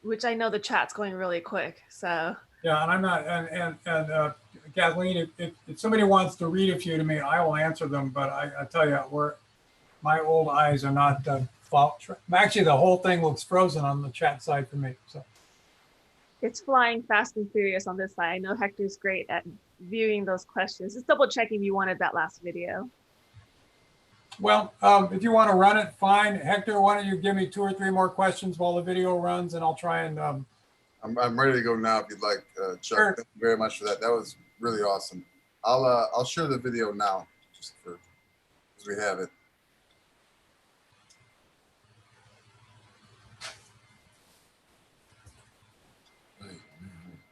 Which I know the chat's going really quick. So yeah, and I'm not. And Kathleen, if somebody wants to read a few to me, I will answer them. But I tell you, my old eyes are not. Actually, the whole thing looks frozen on the chat side for me. So it's flying fast and furious on this side. I know Hector's great at viewing those questions. Just double checking you wanted that last video. Well, if you want to run it, fine. Hector, why don't you give me 2 or 3 more questions while the video runs, and I'll try and. I'm ready to go now if you'd like, Chuck. Sure. Thank you very much for that. That was really awesome. I'll share the video now, just for as we have it.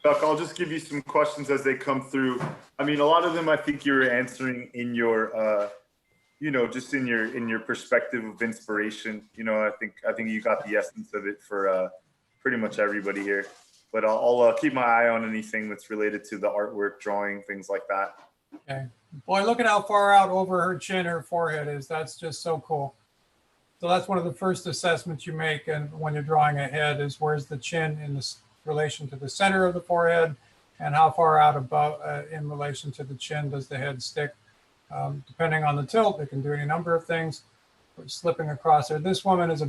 Chuck, I'll just give you some questions as they come through. I mean, a lot of them I think you were answering in your, just in your perspective of inspiration. I think you got the essence of it for pretty much everybody here. But I'll keep my eye on anything that's related to the artwork, drawing, things like that. Okay. Boy, look at how far out over her chin her forehead is. That's just so cool. So that's one of the first assessments you make, and when you're drawing a head, is where's the chin in this relation to the center of the forehead, and how far out above in relation to the chin does the head stick. Depending on the tilt, it can do any number of things. We're slipping across there. This woman is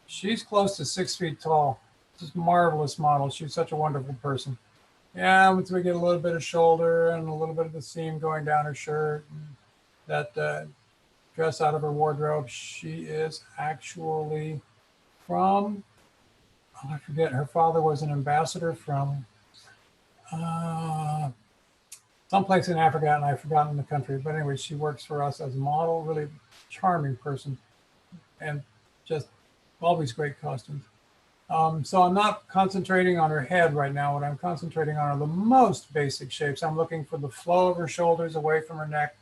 she's close to 6 feet tall. Just marvelous model. She's such a wonderful person. Yeah, once we get a little bit of shoulder and a little bit of the seam going down her shirt, and that dress out of her wardrobe, she is actually from, I forget, her father was an ambassador from someplace in Africa, and I've forgotten the country. But anyway, she works for us as a model, really charming person, and just always great costumes. So I'm not concentrating on her head right now. What I'm concentrating on are the most basic shapes. I'm looking for the flow of her shoulders away from her neck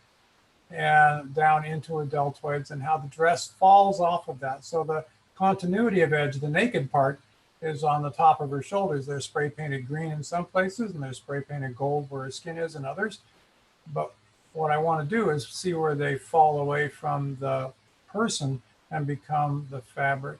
and down into her deltoids, and how the dress falls off of that. So the continuity of edge, the naked part, is on the top of her shoulders. They're spray painted green in some places, and they're spray painted gold where her skin is in others. But what I want to do is see where they fall away from the person and become the fabric.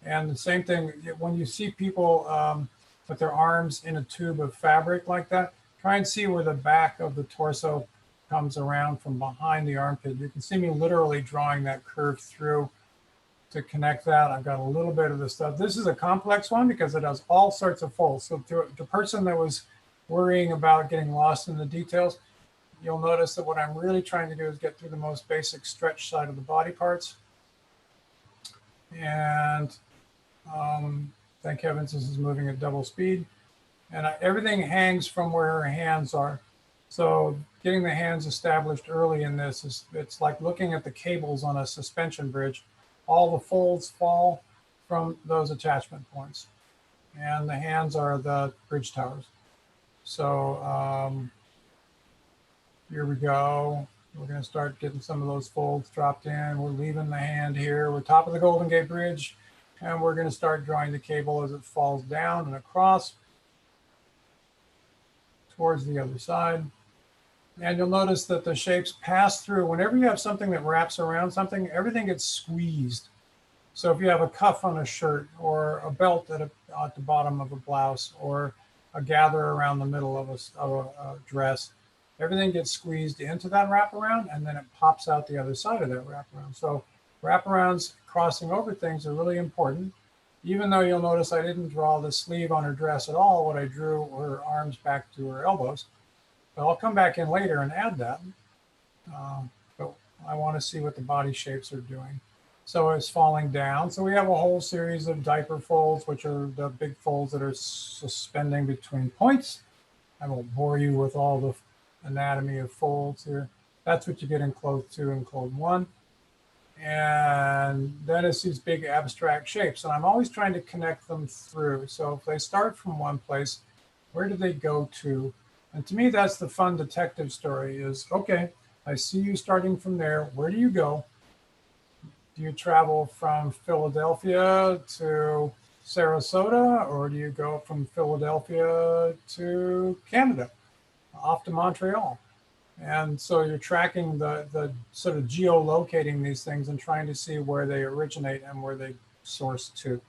And the same thing, when you see people with their arms in a tube of fabric like that, try and see where the back of the torso comes around from behind the armpit. You can see me literally drawing that curve through to connect that. I've got a little bit of the stuff. This is a complex one because it has all sorts of folds. So to the person that was worrying about getting lost in the details, you'll notice that what I'm really trying to do is get through the most basic stretch side of the body parts. And thank heavens this is moving at double speed. And everything hangs from where her hands are. So getting the hands established early in this it's like looking at the cables on a suspension bridge. All the folds fall from those attachment points. And the hands are the bridge towers. So here we go. We're going to start getting some of those folds dropped in. We're leaving the hand here. We're top of the Golden Gate Bridge. And we're going to start drawing the cable as it falls down and across towards the other side. And you'll notice that the shapes pass through. Whenever you have something that wraps around something, everything gets squeezed. So if you have a cuff on a shirt or a belt at the bottom of a blouse or a gather around the middle of a dress, everything gets squeezed into that wraparound and then it pops out the other side of that wraparound. So wraparounds crossing over things are really important. Even though you'll notice I didn't draw the sleeve on her dress at all, what I drew were her arms back to her elbows. But I'll come back in later and add that. But I want to see what the body shapes are doing. So it's falling down. So we have a whole series of diaper folds, which are the big folds that are suspending between points. I won't bore you with all the anatomy of folds here. That's what you get in clothes 2 and clothes 1. And then it's these big abstract shapes. And I'm always trying to connect them through. So if they start from one place, where do they go to? And to me, that's the fun detective story is, okay, I see you starting from there. Where do you go? Do you travel from Philadelphia to Sarasota, or do you go from Philadelphia to Canada, off to Montreal? And so you're tracking the sort of geolocating these things and trying to see where they originate and where they source to.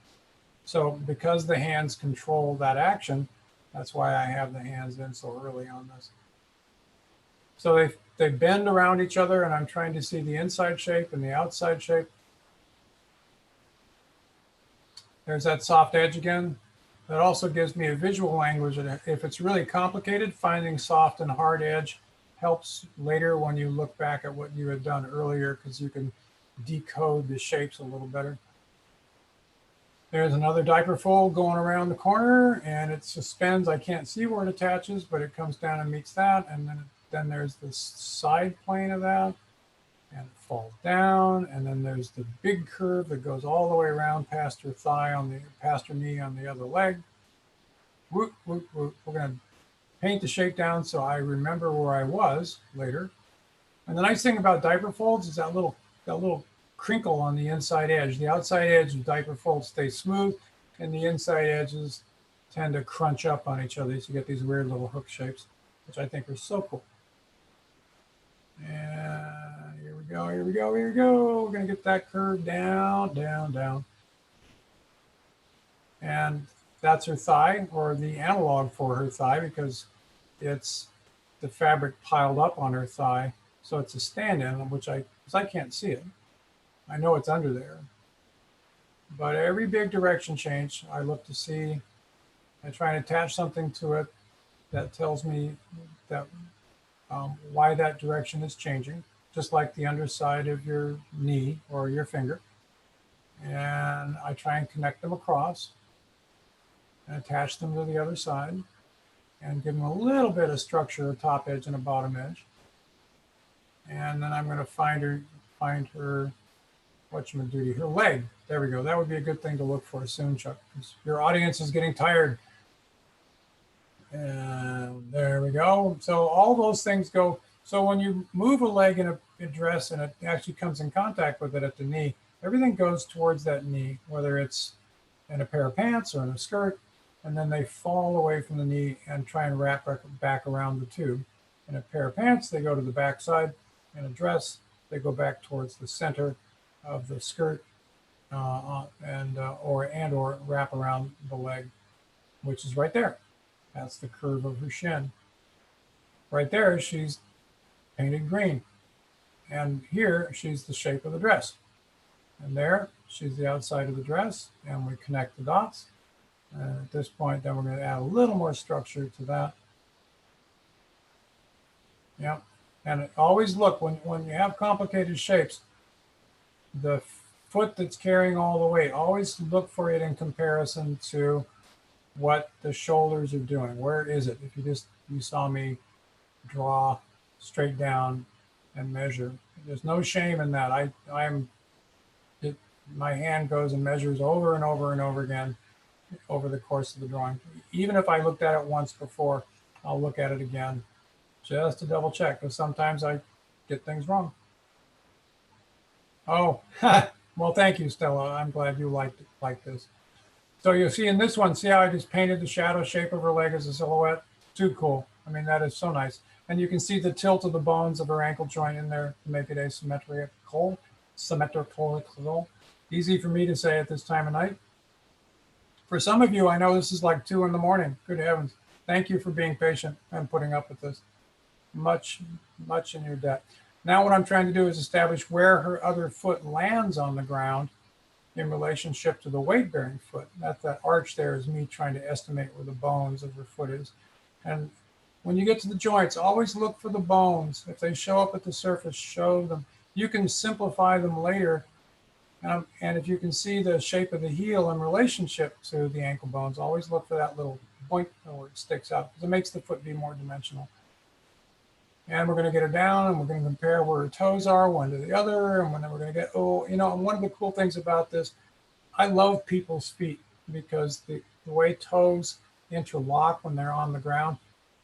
So because the hands control that action, that's why I have the hands in so early on this. So they bend around each other, and I'm trying to see the inside shape and the outside shape. There's that soft edge again. That also gives me a visual language. And if it's really complicated, finding soft and hard edge helps later when you look back at what you had done earlier, because you can decode the shapes a little better. There's another diaper fold going around the corner, and it suspends. I can't see where it attaches, but it comes down and meets that. And then there's the side plane of that, and it falls down. And then there's the big curve that goes all the way around past her thigh past her knee on the other leg. Whoop, whoop, whoop. We're going to paint the shape down so I remember where I was later. And the nice thing about diaper folds is that little crinkle on the inside edge. The outside edge of diaper folds stay smooth, and the inside edges tend to crunch up on each other. So you get these weird little hook shapes, which I think are so cool. And here we go, here we go, here we go. We're going to get that curve down, down, down. And that's her thigh, or the analog for her thigh, because it's the fabric piled up on her thigh. So it's a stand-in, because I can't see it. I know it's under there. But every big direction change, I look to see, I try and attach something to it that tells me that why that direction is changing, just like the underside of your knee or your finger. And I try and connect them across and attach them to the other side and give them a little bit of structure, a top edge and a bottom edge. And then I'm going to find her whatchamacallit, her leg. There we go. That would be a good thing to look for soon, Chuck, because your audience is getting tired. And there we go. So all those things go. So when you move a leg in a dress and it actually comes in contact with it at the knee, everything goes towards that knee, whether it's in a pair of pants or in a skirt, and then they fall away from the knee and try and wrap back around the tube. In a pair of pants, they go to the back side. In a dress, they go back towards the center of the skirt or wrap around the leg, which is right there. That's the curve of her shin. Right there, she's painted green. And here, she's the shape of the dress. And there, she's the outside of the dress, and we connect the dots. And at this point, then we're going to add a little more structure to that. Yeah. And always look, when you have complicated shapes, the foot that's carrying all the weight, always look for it in comparison to what the shoulders are doing. Where is it? If you saw me draw straight down and measure, there's no shame in that. my hand goes and measures over and over and over again over the course of the drawing. Even if I looked at it once before, I'll look at it again just to double check, because sometimes I get things wrong. Oh, well, thank you, Stella. I'm glad you like this. So you'll see in this one, see how I just painted the shadow shape of her leg as a silhouette? Too cool. I mean, that is so nice. And you can see the tilt of the bones of her ankle joint in there to make it asymmetrical. Symmetrical. Easy for me to say at this time of night. For some of you, I know this is like 2 in the morning. Good heavens. Thank you for being patient and putting up with this. Much in your debt. Now what I'm trying to do is establish where her other foot lands on the ground in relationship to the weight-bearing foot. That arch there is me trying to estimate where the bones of her foot is. And when you get to the joints, always look for the bones. If they show up at the surface, show them. You can simplify them later. And if you can see the shape of the heel in relationship to the ankle bones, always look for that little point where it sticks out, because it makes the foot be more dimensional. And we're going to get her down, and we're going to compare where her toes are, one to the other. And then we're going to get, and one of the cool things about this, I love people's feet, because the way toes interlock when they're on the ground.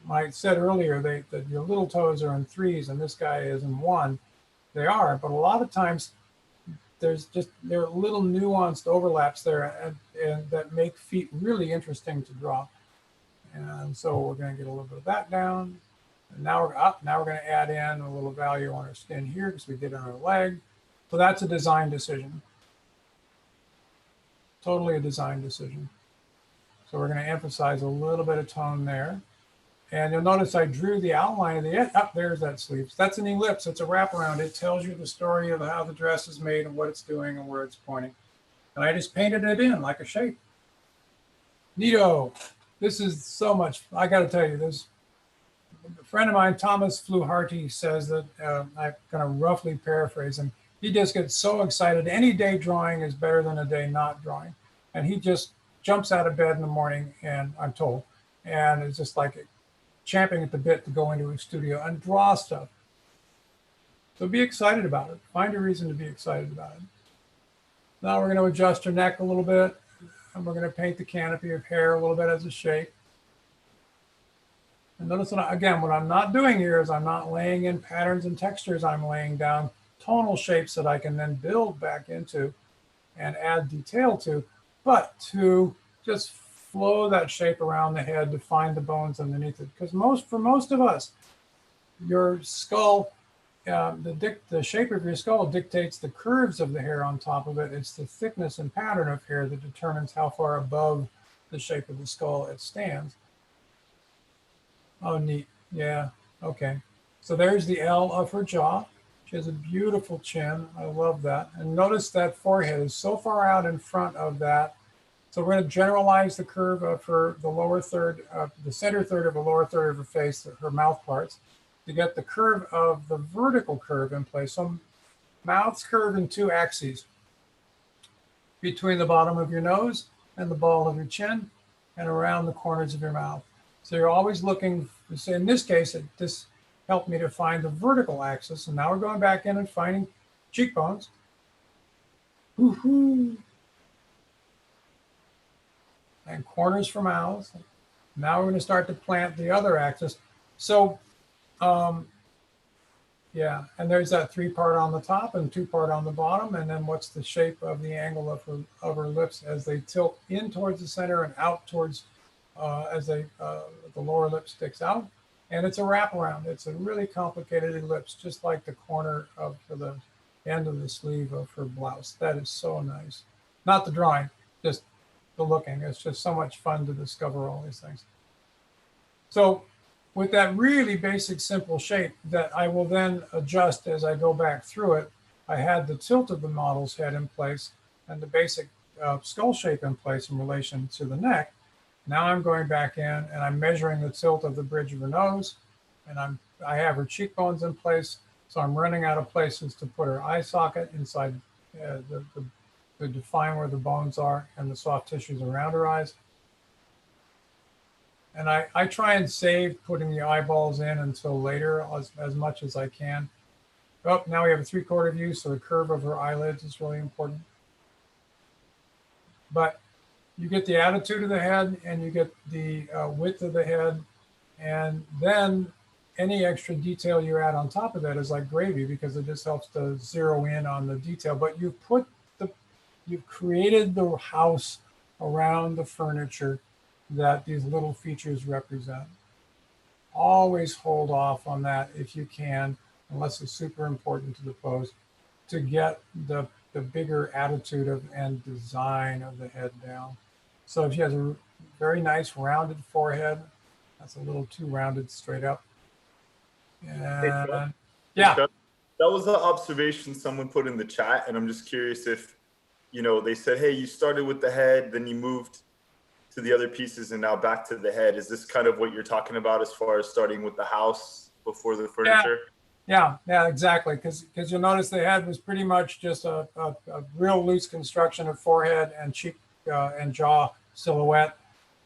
I said earlier that your little toes are in 3s and this guy is in 1. They are, but a lot of times there are little nuanced overlaps there and that make feet really interesting to draw. And so we're going to get a little bit of that down. And now we're up. Now we're going to add in a little value on our skin here because we did on our leg. So that's a design decision. Totally a design decision. So we're going to emphasize a little bit of tone there. And you'll notice I drew the outline of the, there's that sleeve. That's an ellipse. It's a wraparound. It tells you the story of how the dress is made and what it's doing and where it's pointing. And I just painted it in like a shape. Neato. This is so much. I got to tell you, this. A friend of mine, Thomas Fluharty, says that, I'm going to roughly paraphrase him, he just gets so excited. Any day drawing is better than a day not drawing. And he just jumps out of bed in the morning, and I'm told, and it's just like champing at the bit to go into his studio and draw stuff. So be excited about it. Find a reason to be excited about it. Now we're going to adjust her neck a little bit, and we're going to paint the canopy of hair a little bit as a shape. And notice that, again, what I'm not doing here is I'm not laying in patterns and textures. I'm laying down tonal shapes that I can then build back into and add detail to, but to just flow that shape around the head to find the bones underneath it. Because for most of us, your skull, the shape of your skull dictates the curves of the hair on top of it. It's the thickness and pattern of hair that determines how far above the shape of the skull it stands. Oh, neat. Yeah. Okay. So there's the L of her jaw. She has a beautiful chin. I love that. And notice that forehead is so far out in front of that. So we're going to generalize the curve of the lower third, the center third of the lower third of her face, her mouth parts, to get the curve of the vertical curve in place. So mouth's curve in 2 axes between the bottom of your nose and the ball of your chin and around the corners of your mouth. So you're always looking, so in this case, this helped me to find the vertical axis. And now we're going back in and finding cheekbones. Woohoo! And corners for mouths. Now we're going to start to plant the other axis. So, yeah, and there's that 3-part on the top and 2-part on the bottom. And then what's the shape of the angle of her lips as they tilt in towards the center and out towards, the lower lip sticks out. And it's a wraparound. It's a really complicated ellipse, just like the corner of the end of the sleeve of her blouse. That is so nice. Not the drawing, just the looking. It's just so much fun to discover all these things. So with that really basic, simple shape that I will then adjust as I go back through it, I had the tilt of the model's head in place and the basic skull shape in place in relation to the neck. Now I'm going back in and I'm measuring the tilt of the bridge of her nose, and I have her cheekbones in place. So I'm running out of places to put her eye socket inside to define where the bones are and the soft tissues around her eyes. And I try and save putting the eyeballs in until later as much as I can. Oh, now we have a 3/4 view, so the curve of her eyelids is really important. But you get the attitude of the head and you get the width of the head. And then any extra detail you add on top of that is like gravy because it just helps to zero in on the detail. But you've created the house around the furniture that these little features represent. Always hold off on that if you can, unless it's super important to the pose, to get the bigger attitude of and design of the head down. So if she has a very nice rounded forehead, that's a little too rounded straight up. And yeah. That was an observation someone put in the chat, and I'm just curious if, you know, they said, hey, you started with the head, then you moved to the other pieces and now back to the head. Is this kind of what you're talking about as far as starting with the house before the furniture? Yeah, exactly. Because you'll notice the head was pretty much just a real loose construction of forehead and cheek and jaw silhouette.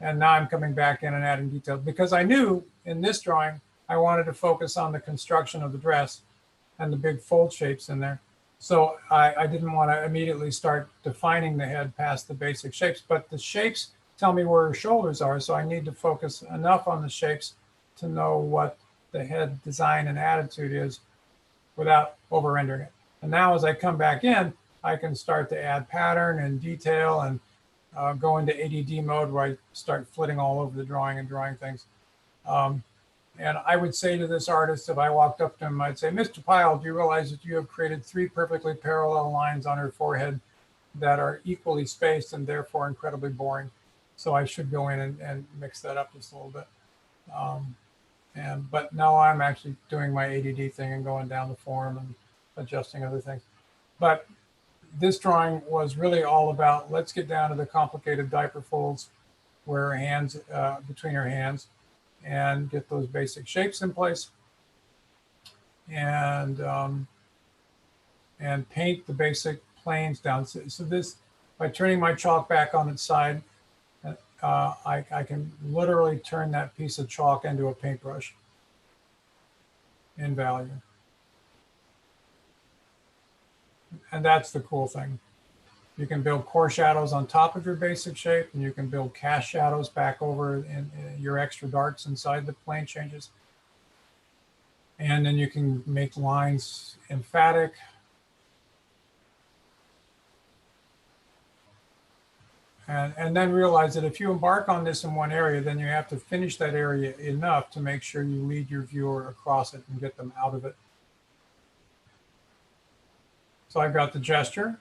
And now I'm coming back in and adding detail because I knew in this drawing, I wanted to focus on the construction of the dress and the big fold shapes in there. So I didn't want to immediately start defining the head past the basic shapes, but the shapes tell me where her shoulders are. So I need to focus enough on the shapes to know what the head design and attitude is without over rendering it. And now as I come back in, I can start to add pattern and detail and go into ADD mode where I start flitting all over the drawing and drawing things. And I would say to this artist, if I walked up to him, I'd say, Mr. Pyle, do you realize that you have created 3 perfectly parallel lines on her forehead that are equally spaced and therefore incredibly boring? So I should go in and mix that up just a little bit. But now I'm actually doing my ADD thing and going down the form and adjusting other things. But this drawing was really all about, let's get down to the complicated diaper folds where her hands, between her hands, and get those basic shapes in place and paint the basic planes down. So this, by turning my chalk back on its side, I can literally turn that piece of chalk into a paintbrush in value. And that's the cool thing. You can build core shadows on top of your basic shape, and you can build cast shadows back over in your extra darks inside the plane changes. And then you can make lines emphatic. And then realize that if you embark on this in one area, then you have to finish that area enough to make sure you lead your viewer across it and get them out of it. So I've got the gesture.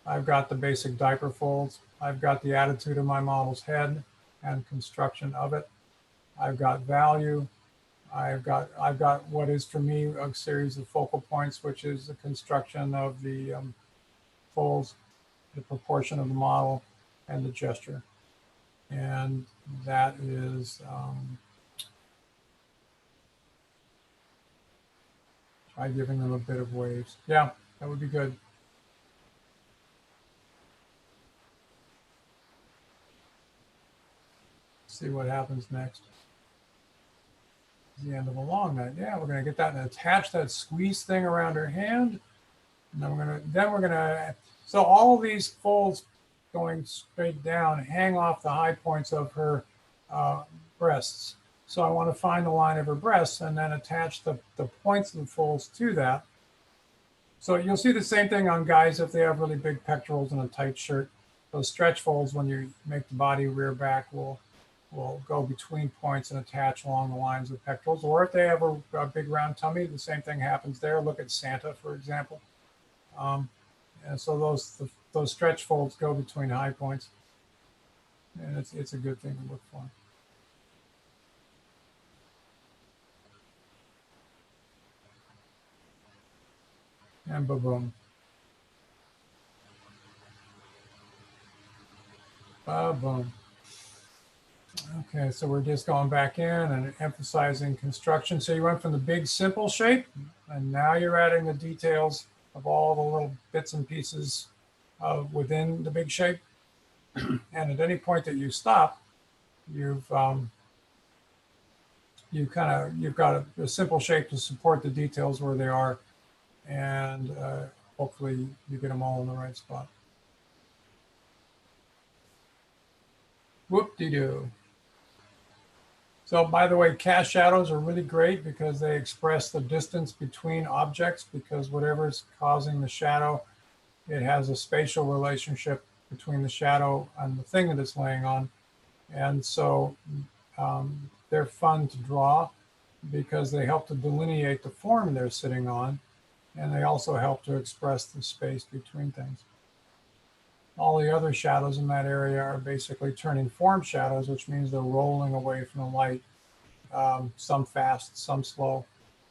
I've got the basic diaper folds. I've got the attitude of my model's head and construction of it. I've got value. I've got what is for me a series of focal points, which is the construction of the folds, the proportion of the model, and the gesture. And that is, try giving them a bit of waves. Yeah, that would be good. See what happens next. The end of a long night. Yeah, we're going to get that and attach that squeeze thing around her hand. And then we're going to, so all these folds going straight down hang off the high points of her breasts. So I want to find the line of her breasts and then attach the points of the folds to that. So you'll see the same thing on guys if they have really big pectorals and a tight shirt. Those stretch folds, when you make the body rear back, will go between points and attach along the lines of pectorals. Or if they have a big round tummy, the same thing happens there. Look at Santa, for example. And so those stretch folds go between high points. And it's a good thing to look for. And ba-boom. Ba-boom. Okay, so we're just going back in and emphasizing construction. So you went from the big simple shape, and now you're adding the details of all the little bits and pieces within the big shape. And at any point that you stop, you've got a simple shape to support the details where they are, and hopefully you get them all in the right spot. Whoop-de-doo. So by the way, cast shadows are really great because they express the distance between objects, because whatever's causing the shadow, it has a spatial relationship between the shadow and the thing that it's laying on. And so they're fun to draw because they help to delineate the form they're sitting on, and they also help to express the space between things. All the other shadows in that area are basically turning form shadows, which means they're rolling away from the light, some fast, some slow,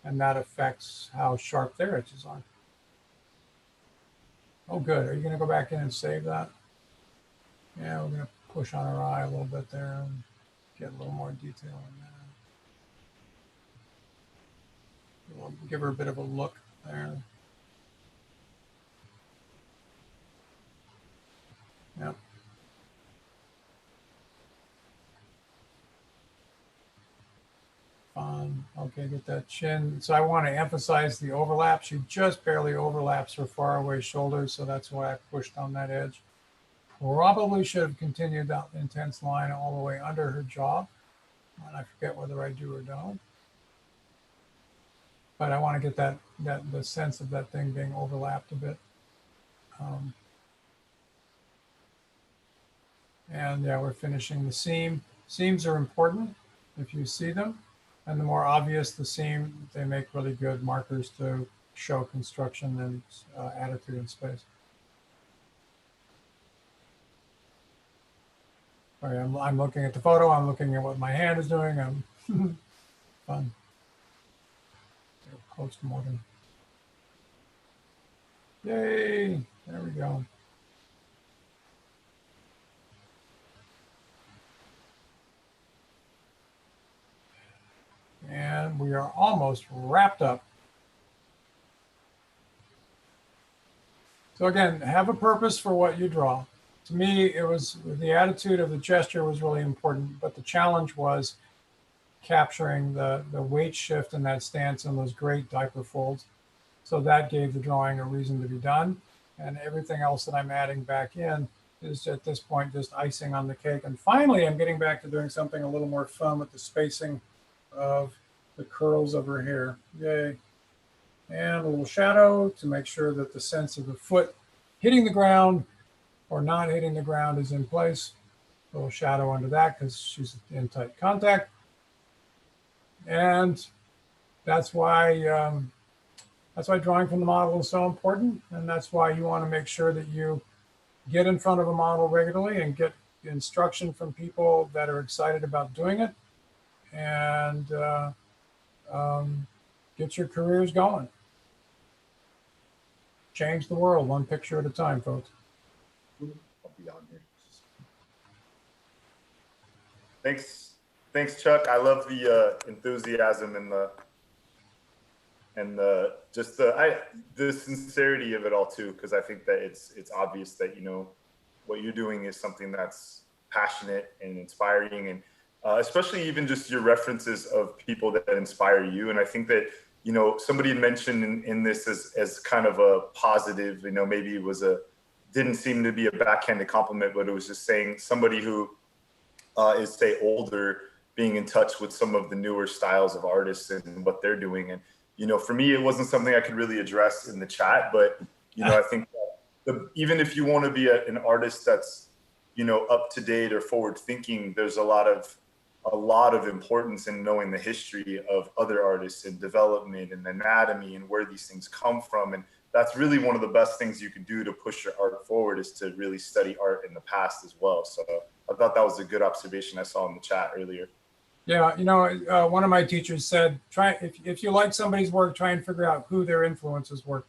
and that affects how sharp their edges are. Oh, good. Are you going to go back in and save that? Yeah, we're going to push on our eye a little bit there and get a little more detail in that. We'll give her a bit of a look there. Yep. Fun. Okay, get that chin. So I want to emphasize the overlap. She just barely overlaps her far away shoulders, so that's why I pushed on that edge. Probably should have continued that intense line all the way under her jaw. And I forget whether I do or don't. But I want to get the sense of that thing being overlapped a bit. And yeah, we're finishing the seam. Seams are important if you see them. And the more obvious the seam, they make really good markers to show construction and attitude in space. All right, I'm looking at the photo. I'm looking at what my hand is doing. I'm fun. Post-mortem. Yay! There we go. And we are almost wrapped up. So again, have a purpose for what you draw. To me, it was the attitude of the gesture was really important, but the challenge was capturing the weight shift in that stance and those great diaper folds. So that gave the drawing a reason to be done. And everything else that I'm adding back in is at this point just icing on the cake. And finally, I'm getting back to doing something a little more fun with the spacing of the curls of her hair. Yay. And a little shadow to make sure that the sense of the foot hitting the ground or not hitting the ground is in place. A little shadow under that because she's in tight contact. And that's why drawing from the model is so important. And that's why you want to make sure that you get in front of a model regularly and get instruction from people that are excited about doing it, and get your careers going. Change the world one picture at a time, folks. I'll be on here. Thanks, Chuck. I love the enthusiasm and the sincerity of it all too, because I think that it's obvious that what you're doing is something that's passionate and inspiring, and especially even just your references of people that inspire you. And I think that somebody mentioned in this as kind of a positive, maybe it didn't seem to be a backhanded compliment, but it was just saying somebody who is, say, older, being in touch with some of the newer styles of artists and what they're doing. And for me, it wasn't something I could really address in the chat, but I think that even if you want to be an artist that's up to date or forward thinking, there's a lot of importance in knowing the history of other artists and development and anatomy and where these things come from. And that's really one of the best things you can do to push your art forward, is to really study art in the past as well. So I thought that was a good observation I saw in the chat earlier. Yeah, one of my teachers said, if you like somebody's work, try and figure out who their influences were.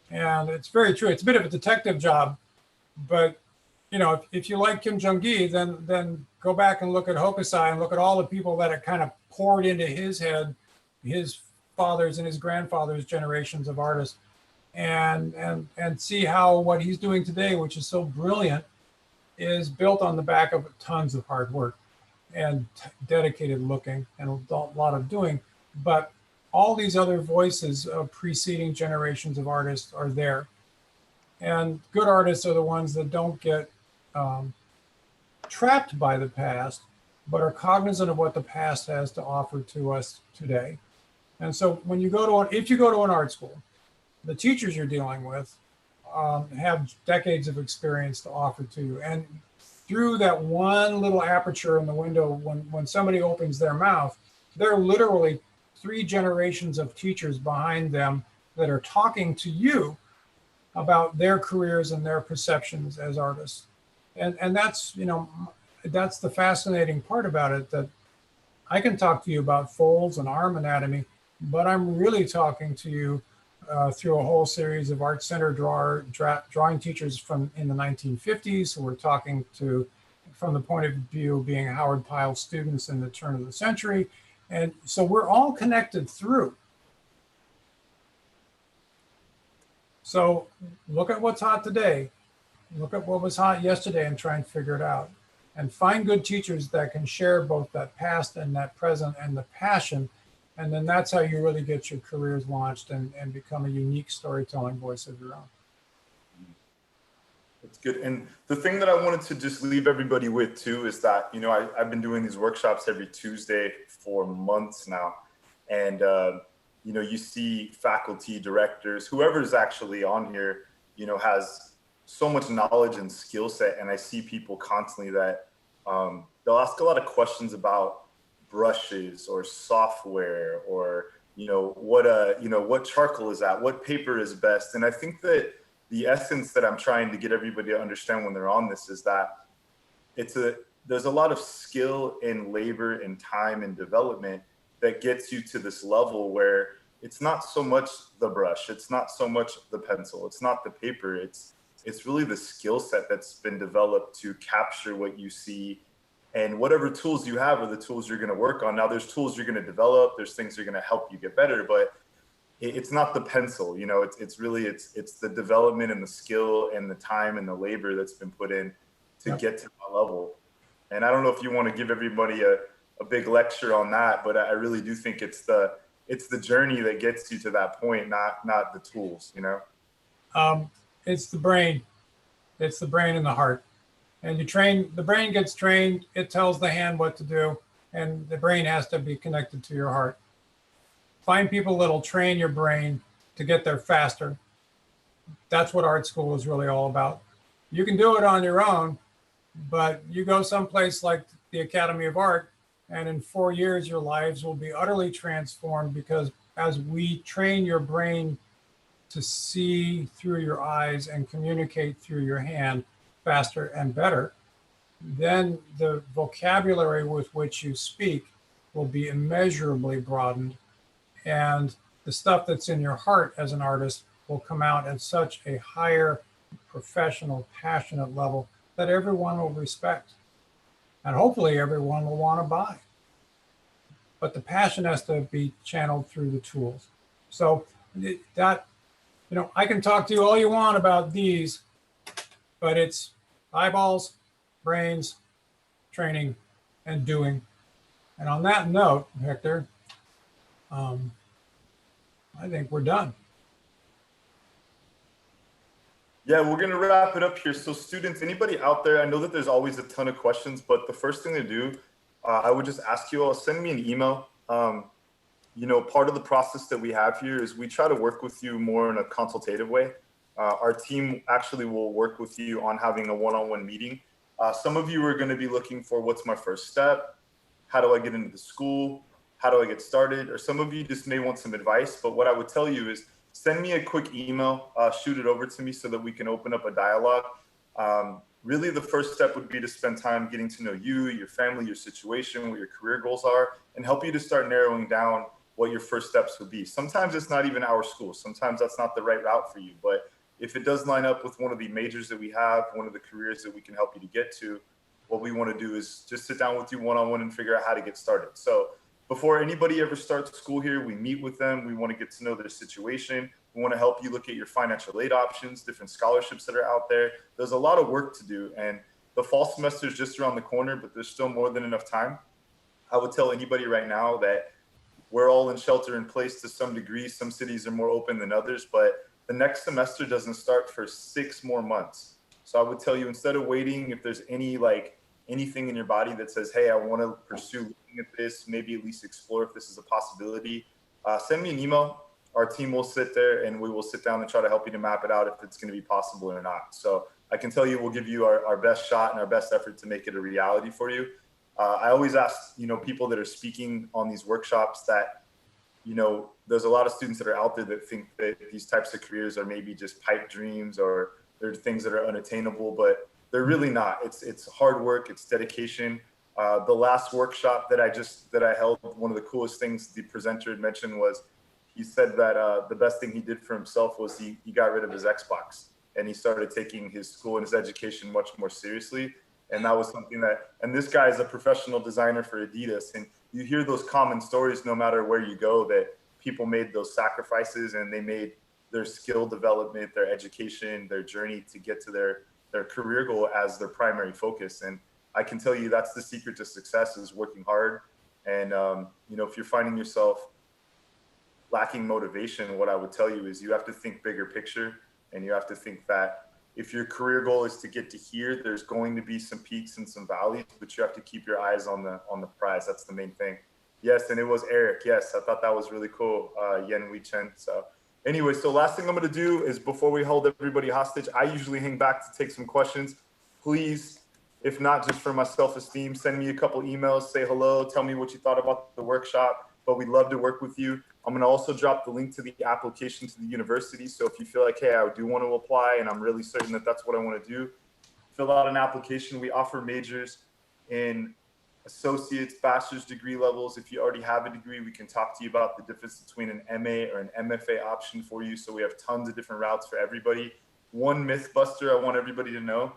And it's very true. It's a bit of a detective job, but if you like Kim Jung-gi, then go back and look at Hokusai and look at all the people that have kind of poured into his head, his father's and his grandfather's generations of artists, and see how what he's doing today, which is so brilliant, is built on the back of tons of hard work and dedicated looking and a lot of doing. But all these other voices of preceding generations of artists are there. And good artists are the ones that don't get trapped by the past, but are cognizant of what the past has to offer to us today. And so when you go to if you go to an art school, the teachers you're dealing with have decades of experience to offer to you. And through that one little aperture in the window, when somebody opens their mouth, there are literally 3 generations of teachers behind them that are talking to you about their careers and their perceptions as artists. And that's, you know, that's the fascinating part about it, that I can talk to you about folds and arm anatomy, but I'm really talking to you through a whole series of art center drawing teachers from in the 1950s who were talking to from the point of view of being Howard Pyle students in the turn of the century. And so we're all connected through. So look at what's hot today. Look at what was hot yesterday and try and figure it out. And find good teachers that can share both that past and that present and the passion. And then that's how you really get your careers launched and become a unique storytelling voice of your own. That's good. And the thing that I wanted to just leave everybody with too is that, you know, I've been doing these workshops every Tuesday for months now. And, you know, you see faculty, directors, whoever's actually on here, you know, has so much knowledge and skill set. And I see people constantly that they'll ask a lot of questions about brushes or software or, you know, what charcoal is that? What paper is best? And I think that the essence that I'm trying to get everybody to understand when they're on this is that there's a lot of skill and labor and time and development that gets you to this level where it's not so much the brush, it's not so much the pencil, it's not the paper, it's really the skill set that's been developed to capture what you see. And whatever tools you have are the tools you're going to work on. Now there's tools you're going to develop, there's things that are going to help you get better, but it's not the pencil, you know, it's really the development and the skill and the time and the labor that's been put in to get to that level. And I don't know if you want to give everybody a big lecture on that, but I really do think it's the journey that gets you to that point, not the tools, you know? It's the brain. It's the brain and the heart. And the brain gets trained, it tells the hand what to do, and the brain has to be connected to your heart. Find people that'll train your brain to get there faster. That's what art school is really all about. You can do it on your own, but you go someplace like the Academy of Art, and in 4 years, your lives will be utterly transformed, because as we train your brain to see through your eyes and communicate through your hand faster and better, then the vocabulary with which you speak will be immeasurably broadened. And the stuff that's in your heart as an artist will come out at such a higher professional, passionate level that everyone will respect. And hopefully everyone will want to buy. But the passion has to be channeled through the tools. So that, you know, I can talk to you all you want about these, but it's eyeballs, brains, training, and doing. And on that note, Hector, I think we're done. Yeah, we're going to wrap it up here. So students, anybody out there, I know that there's always a ton of questions, but the first thing to do, I would just ask you all, send me an email. You know, part of the process that we have here is we try to work with you more in a consultative way. Our team actually will work with you on having a one-on-one meeting. Some of you are going to be looking for what's my first step? How do I get into the school? How do I get started? Or some of you just may want some advice, but what I would tell you is send me a quick email, shoot it over to me so that we can open up a dialogue. Really, the first step would be to spend time getting to know you, your family, your situation, what your career goals are, and help you to start narrowing down what your first steps would be. Sometimes it's not even our school. Sometimes that's not the right route for you. But if it does line up with one of the majors that we have, one of the careers that we can help you to get to, what we want to do is just sit down with you one-on-one and figure out how to get started. So before anybody ever starts school here, we meet with them. We want to get to know their situation. We want to help you look at your financial aid options, different scholarships that are out there. There's a lot of work to do. And the fall semester is just around the corner, but there's still more than enough time. I would tell anybody right now that we're all in shelter in place to some degree. Some cities are more open than others, but the next semester doesn't start for 6 more months. So I would tell you, instead of waiting, if there's any anything in your body that says, hey, I want to pursue looking at this, maybe at least explore if this is a possibility, send me an email. Our team will sit there and we will sit down and try to help you to map it out if it's going to be possible or not. So I can tell you we'll give you our best shot and our best effort to make it a reality for you. I always ask, people that are speaking on these workshops that, there's a lot of students that are out there that think that these types of careers are maybe just pipe dreams or they're things that are unattainable, but they're really not. It's hard work, it's dedication. The last workshop that I held, one of the coolest things the presenter had mentioned was he said that the best thing he did for himself was he got rid of his Xbox and he started taking his school and his education much more seriously. And that was something and this guy is a professional designer for Adidas. And you hear those common stories no matter where you go that people made those sacrifices and they made their skill development, their education, their journey to get to their career goal as their primary focus. And I can tell you that's the secret to success is working hard. And, if you're finding yourself lacking motivation, what I would tell you is you have to think bigger picture and you have to think that if your career goal is to get to here, there's going to be some peaks and some valleys, but you have to keep your eyes on the prize. That's the main thing. Yes, and it was Eric. Yes, I thought that was really cool. Yen Wei Chen. So anyway, so last thing I'm going to do is before we hold everybody hostage, I usually hang back to take some questions. Please, if not just for my self-esteem, send me a couple emails, say hello, tell me what you thought about the workshop, but we'd love to work with you. I'm going to also drop the link to the application to the university. So if you feel like, hey, I do want to apply and I'm really certain that that's what I want to do, fill out an application. We offer majors in associate's, bachelor's degree levels. If you already have a degree, we can talk to you about the difference between an MA or an MFA option for you. So we have tons of different routes for everybody. One myth buster I want everybody to know,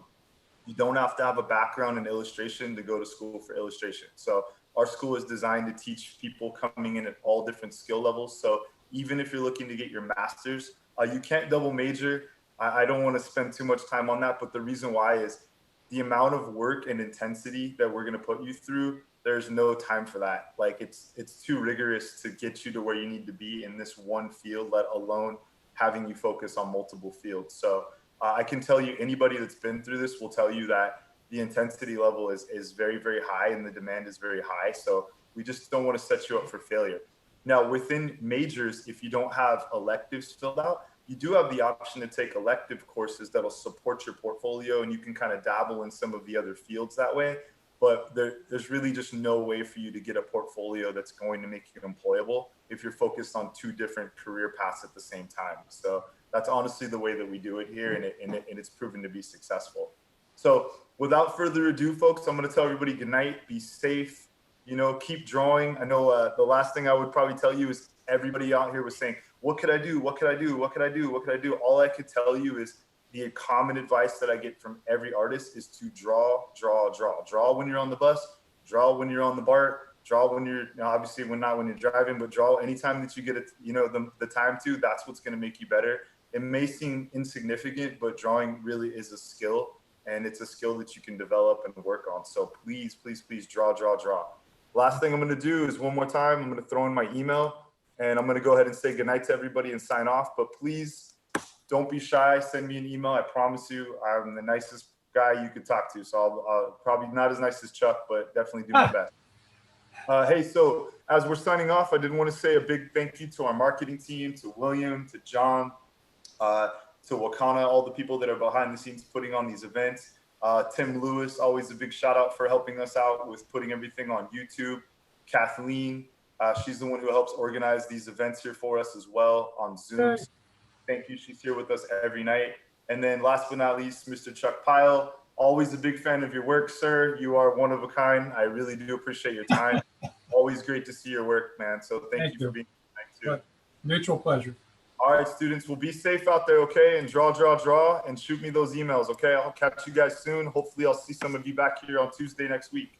you don't have to have a background in illustration to go to school for illustration. So our school is designed to teach people coming in at all different skill levels. So even if you're looking to get your master's, you can't double major. I don't want to spend too much time on that, but the reason why is the amount of work and intensity that we're going to put you through, there's no time for that. Like it's too rigorous to get you to where you need to be in this one field, let alone having you focus on multiple fields. So I can tell you anybody that's been through this will tell you that the intensity level is very, very high and the demand is very high. So we just don't want to set you up for failure. Now, within majors, if you don't have electives filled out, you do have the option to take elective courses that'll support your portfolio and you can kind of dabble in some of the other fields that way. But there's really just no way for you to get a portfolio that's going to make you employable if you're focused on two different career paths at the same time. So that's honestly the way that we do it here, and it's proven to be successful. So without further ado, folks, I'm going to tell everybody good night. Be safe. Keep drawing. I know the last thing I would probably tell you is everybody out here was saying, what could I do? What could I do? What could I do? What could I do? All I could tell you is the common advice that I get from every artist is to draw, draw, draw. Draw when you're on the bus, draw when you're on the BART, draw when you're, obviously when you're driving, but draw anytime that you get it, the time to. That's what's going to make you better. It may seem insignificant, but drawing really is a skill, and it's a skill that you can develop and work on. So please, please, please draw, draw, draw. Last thing I'm going to do is one more time, I'm going to throw in my email, and I'm going to go ahead and say goodnight to everybody and sign off. But please don't be shy. Send me an email. I promise you, I'm the nicest guy you could talk to. So I'll probably not as nice as Chuck, but definitely do my best. Hey, so as we're signing off, I did want to say a big thank you to our marketing team, to William, to John, to Wakana, all the people that are behind the scenes putting on these events. Tim Lewis, always a big shout out for helping us out with putting everything on YouTube. Kathleen, she's the one who helps organize these events here for us as well on Zoom. Thank you. She's here with us every night. And then last but not least, Mr. Chuck Pyle, always a big fan of your work, sir. You are one of a kind. I really do appreciate your time. Always great to see your work, man. So thank you for being here tonight too. Mutual pleasure. All right, students, well, be safe out there, okay? And draw, draw, draw, and shoot me those emails, okay? I'll catch you guys soon. Hopefully, I'll see some of you back here on Tuesday next week.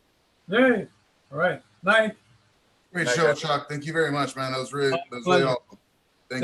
Yay. All right. Night. Great show, Chuck. Thank you very much, man. That was really awesome.